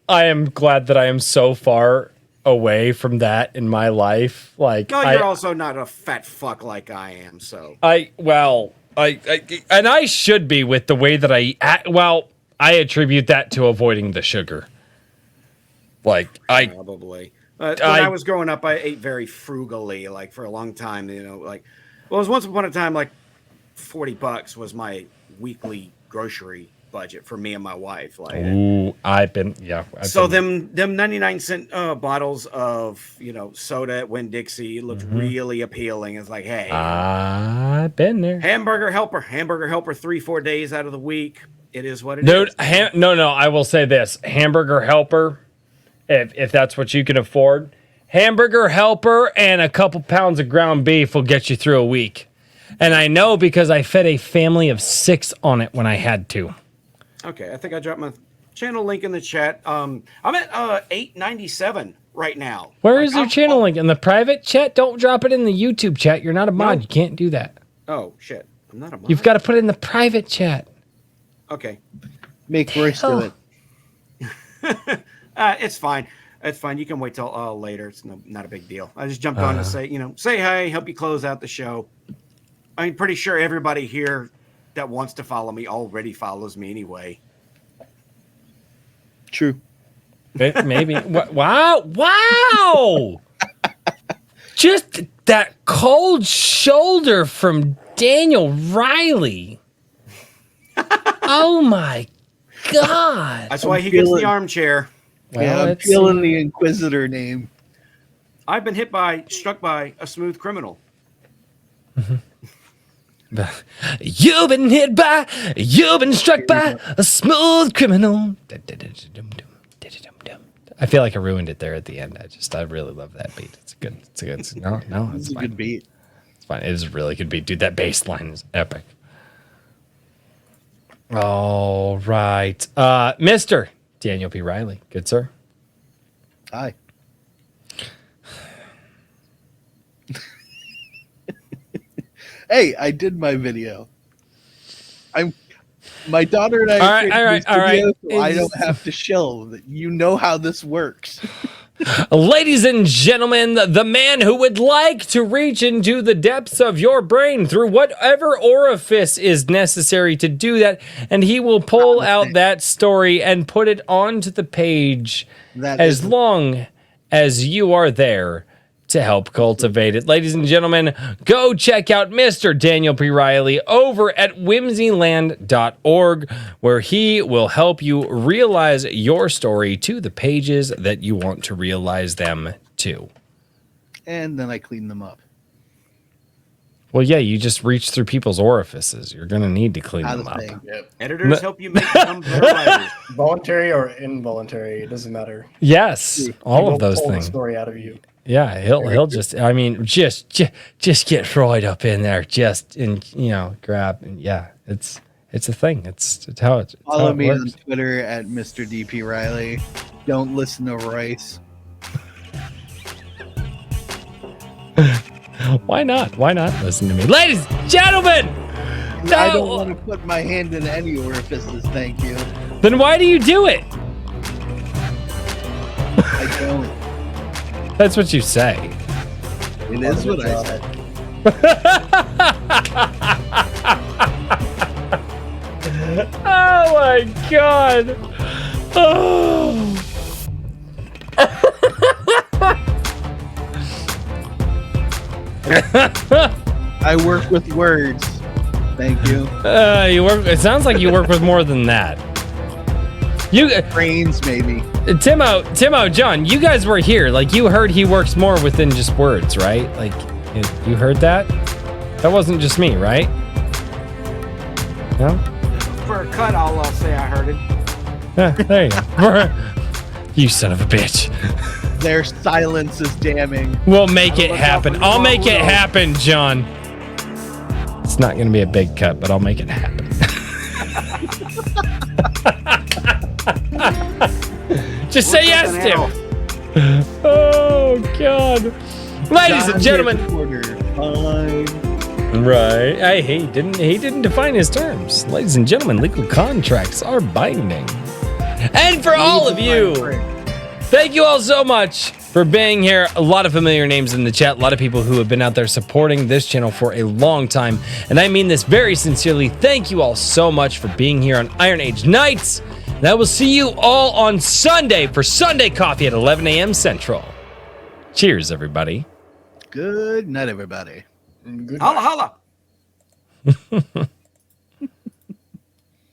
am glad that I am so far away from that in my life. Like, no, you're also not a fat fuck like I am. So I should be with the way that I act. Well, I attribute that to avoiding the sugar. Like probably. When I was growing up, I ate very frugally, like for a long time. It was once upon a time like $40 was my weekly grocery budget for me and my wife. Like, ooh, them 99-cent bottles of soda at Winn-Dixie looked really appealing. It's like, hey, I've been there. Hamburger Helper 3-4 days out of the week. It is what it is. No, I will say this: Hamburger Helper. If that's what you can afford, Hamburger Helper and a couple pounds of ground beef will get you through a week. And I know because I fed a family of 6 on it when I had to. Okay, I think I dropped my channel link in the chat. I'm at $8.97 right now. Where is your channel link? In the private chat? Don't drop it in the YouTube chat. You're not a mod. No. You can't do that. Oh, shit. I'm not a mod. You've got to put it in the private chat. Okay. Make Royce do it. It's fine. It's fine. You can wait till later. It's not a big deal. I just jumped on to say hey, help you close out the show. I'm pretty sure everybody here that wants to follow me already follows me anyway. True. Maybe. Wow. Just that cold shoulder from Daniel Riley. Oh my God. That's why he gets the armchair. Well, I'm feeling the Inquisitor name. I've been struck by a smooth criminal. You've been struck by a smooth criminal. I feel like I ruined it there at the end. I really love that beat. It's a good. It's a good beat. It's fine. It is a really good beat, dude. That bass line is epic. All right, Mr. Daniel P. Riley. Good sir. Hi. Hey, I did my video. My daughter and I all right. So I don't have to shill. You know how this works. Ladies and gentlemen, the man who would like to reach into the depths of your brain through whatever orifice is necessary to do that, and he will pull out that story and put it onto the page as long as you are there to help cultivate it. Ladies and gentlemen, go check out Mr. Daniel P. Riley over at whimsyland.org, where he will help you realize your story to the pages that you want to realize them to. And then I clean them up. Well, yeah, you just reach through people's orifices. You're going to need to clean them up. Yep. Editors help you make them better writers. Voluntary or involuntary, it doesn't matter. Yes, all of those Pull the things. story out of you. Yeah, he'll just, I mean, just get right up in there, grab, and yeah, it's a thing. It's how it Follow me works. on Twitter at Mr. DP Riley. Don't listen to Rice. Why not? Why not listen to me, ladies, gentlemen? I don't want to put my hand in any orifices. Thank you. Then why do you do it? I don't. That's what you say. It is what I said. Oh my god. Oh. I work with words. Thank you. You work. It sounds like you work with more than that. You Brains, maybe. Timo, John, you guys were here. Like, you heard he works more within just words, right? Like, you heard that? That wasn't just me, right? No? For a cut, I'll say I heard it. Yeah, there you go. You son of a bitch. Their silence is damning. We'll make it happen. I'll make it happen, John. It's not going to be a big cut, but I'll make it happen. Just say yes to it. Oh God, ladies and gentlemen. Right? He didn't define his terms. Ladies and gentlemen, legal contracts are binding. And for all of you, thank you all so much for being here. A lot of familiar names in the chat. A lot of people who have been out there supporting this channel for a long time, and I mean this very sincerely. Thank you all so much for being here on Iron Age Nights. And I will see you all on Sunday for Sunday Coffee at 11 a.m. Central. Cheers, everybody. Good night, everybody. Good Holla, holla.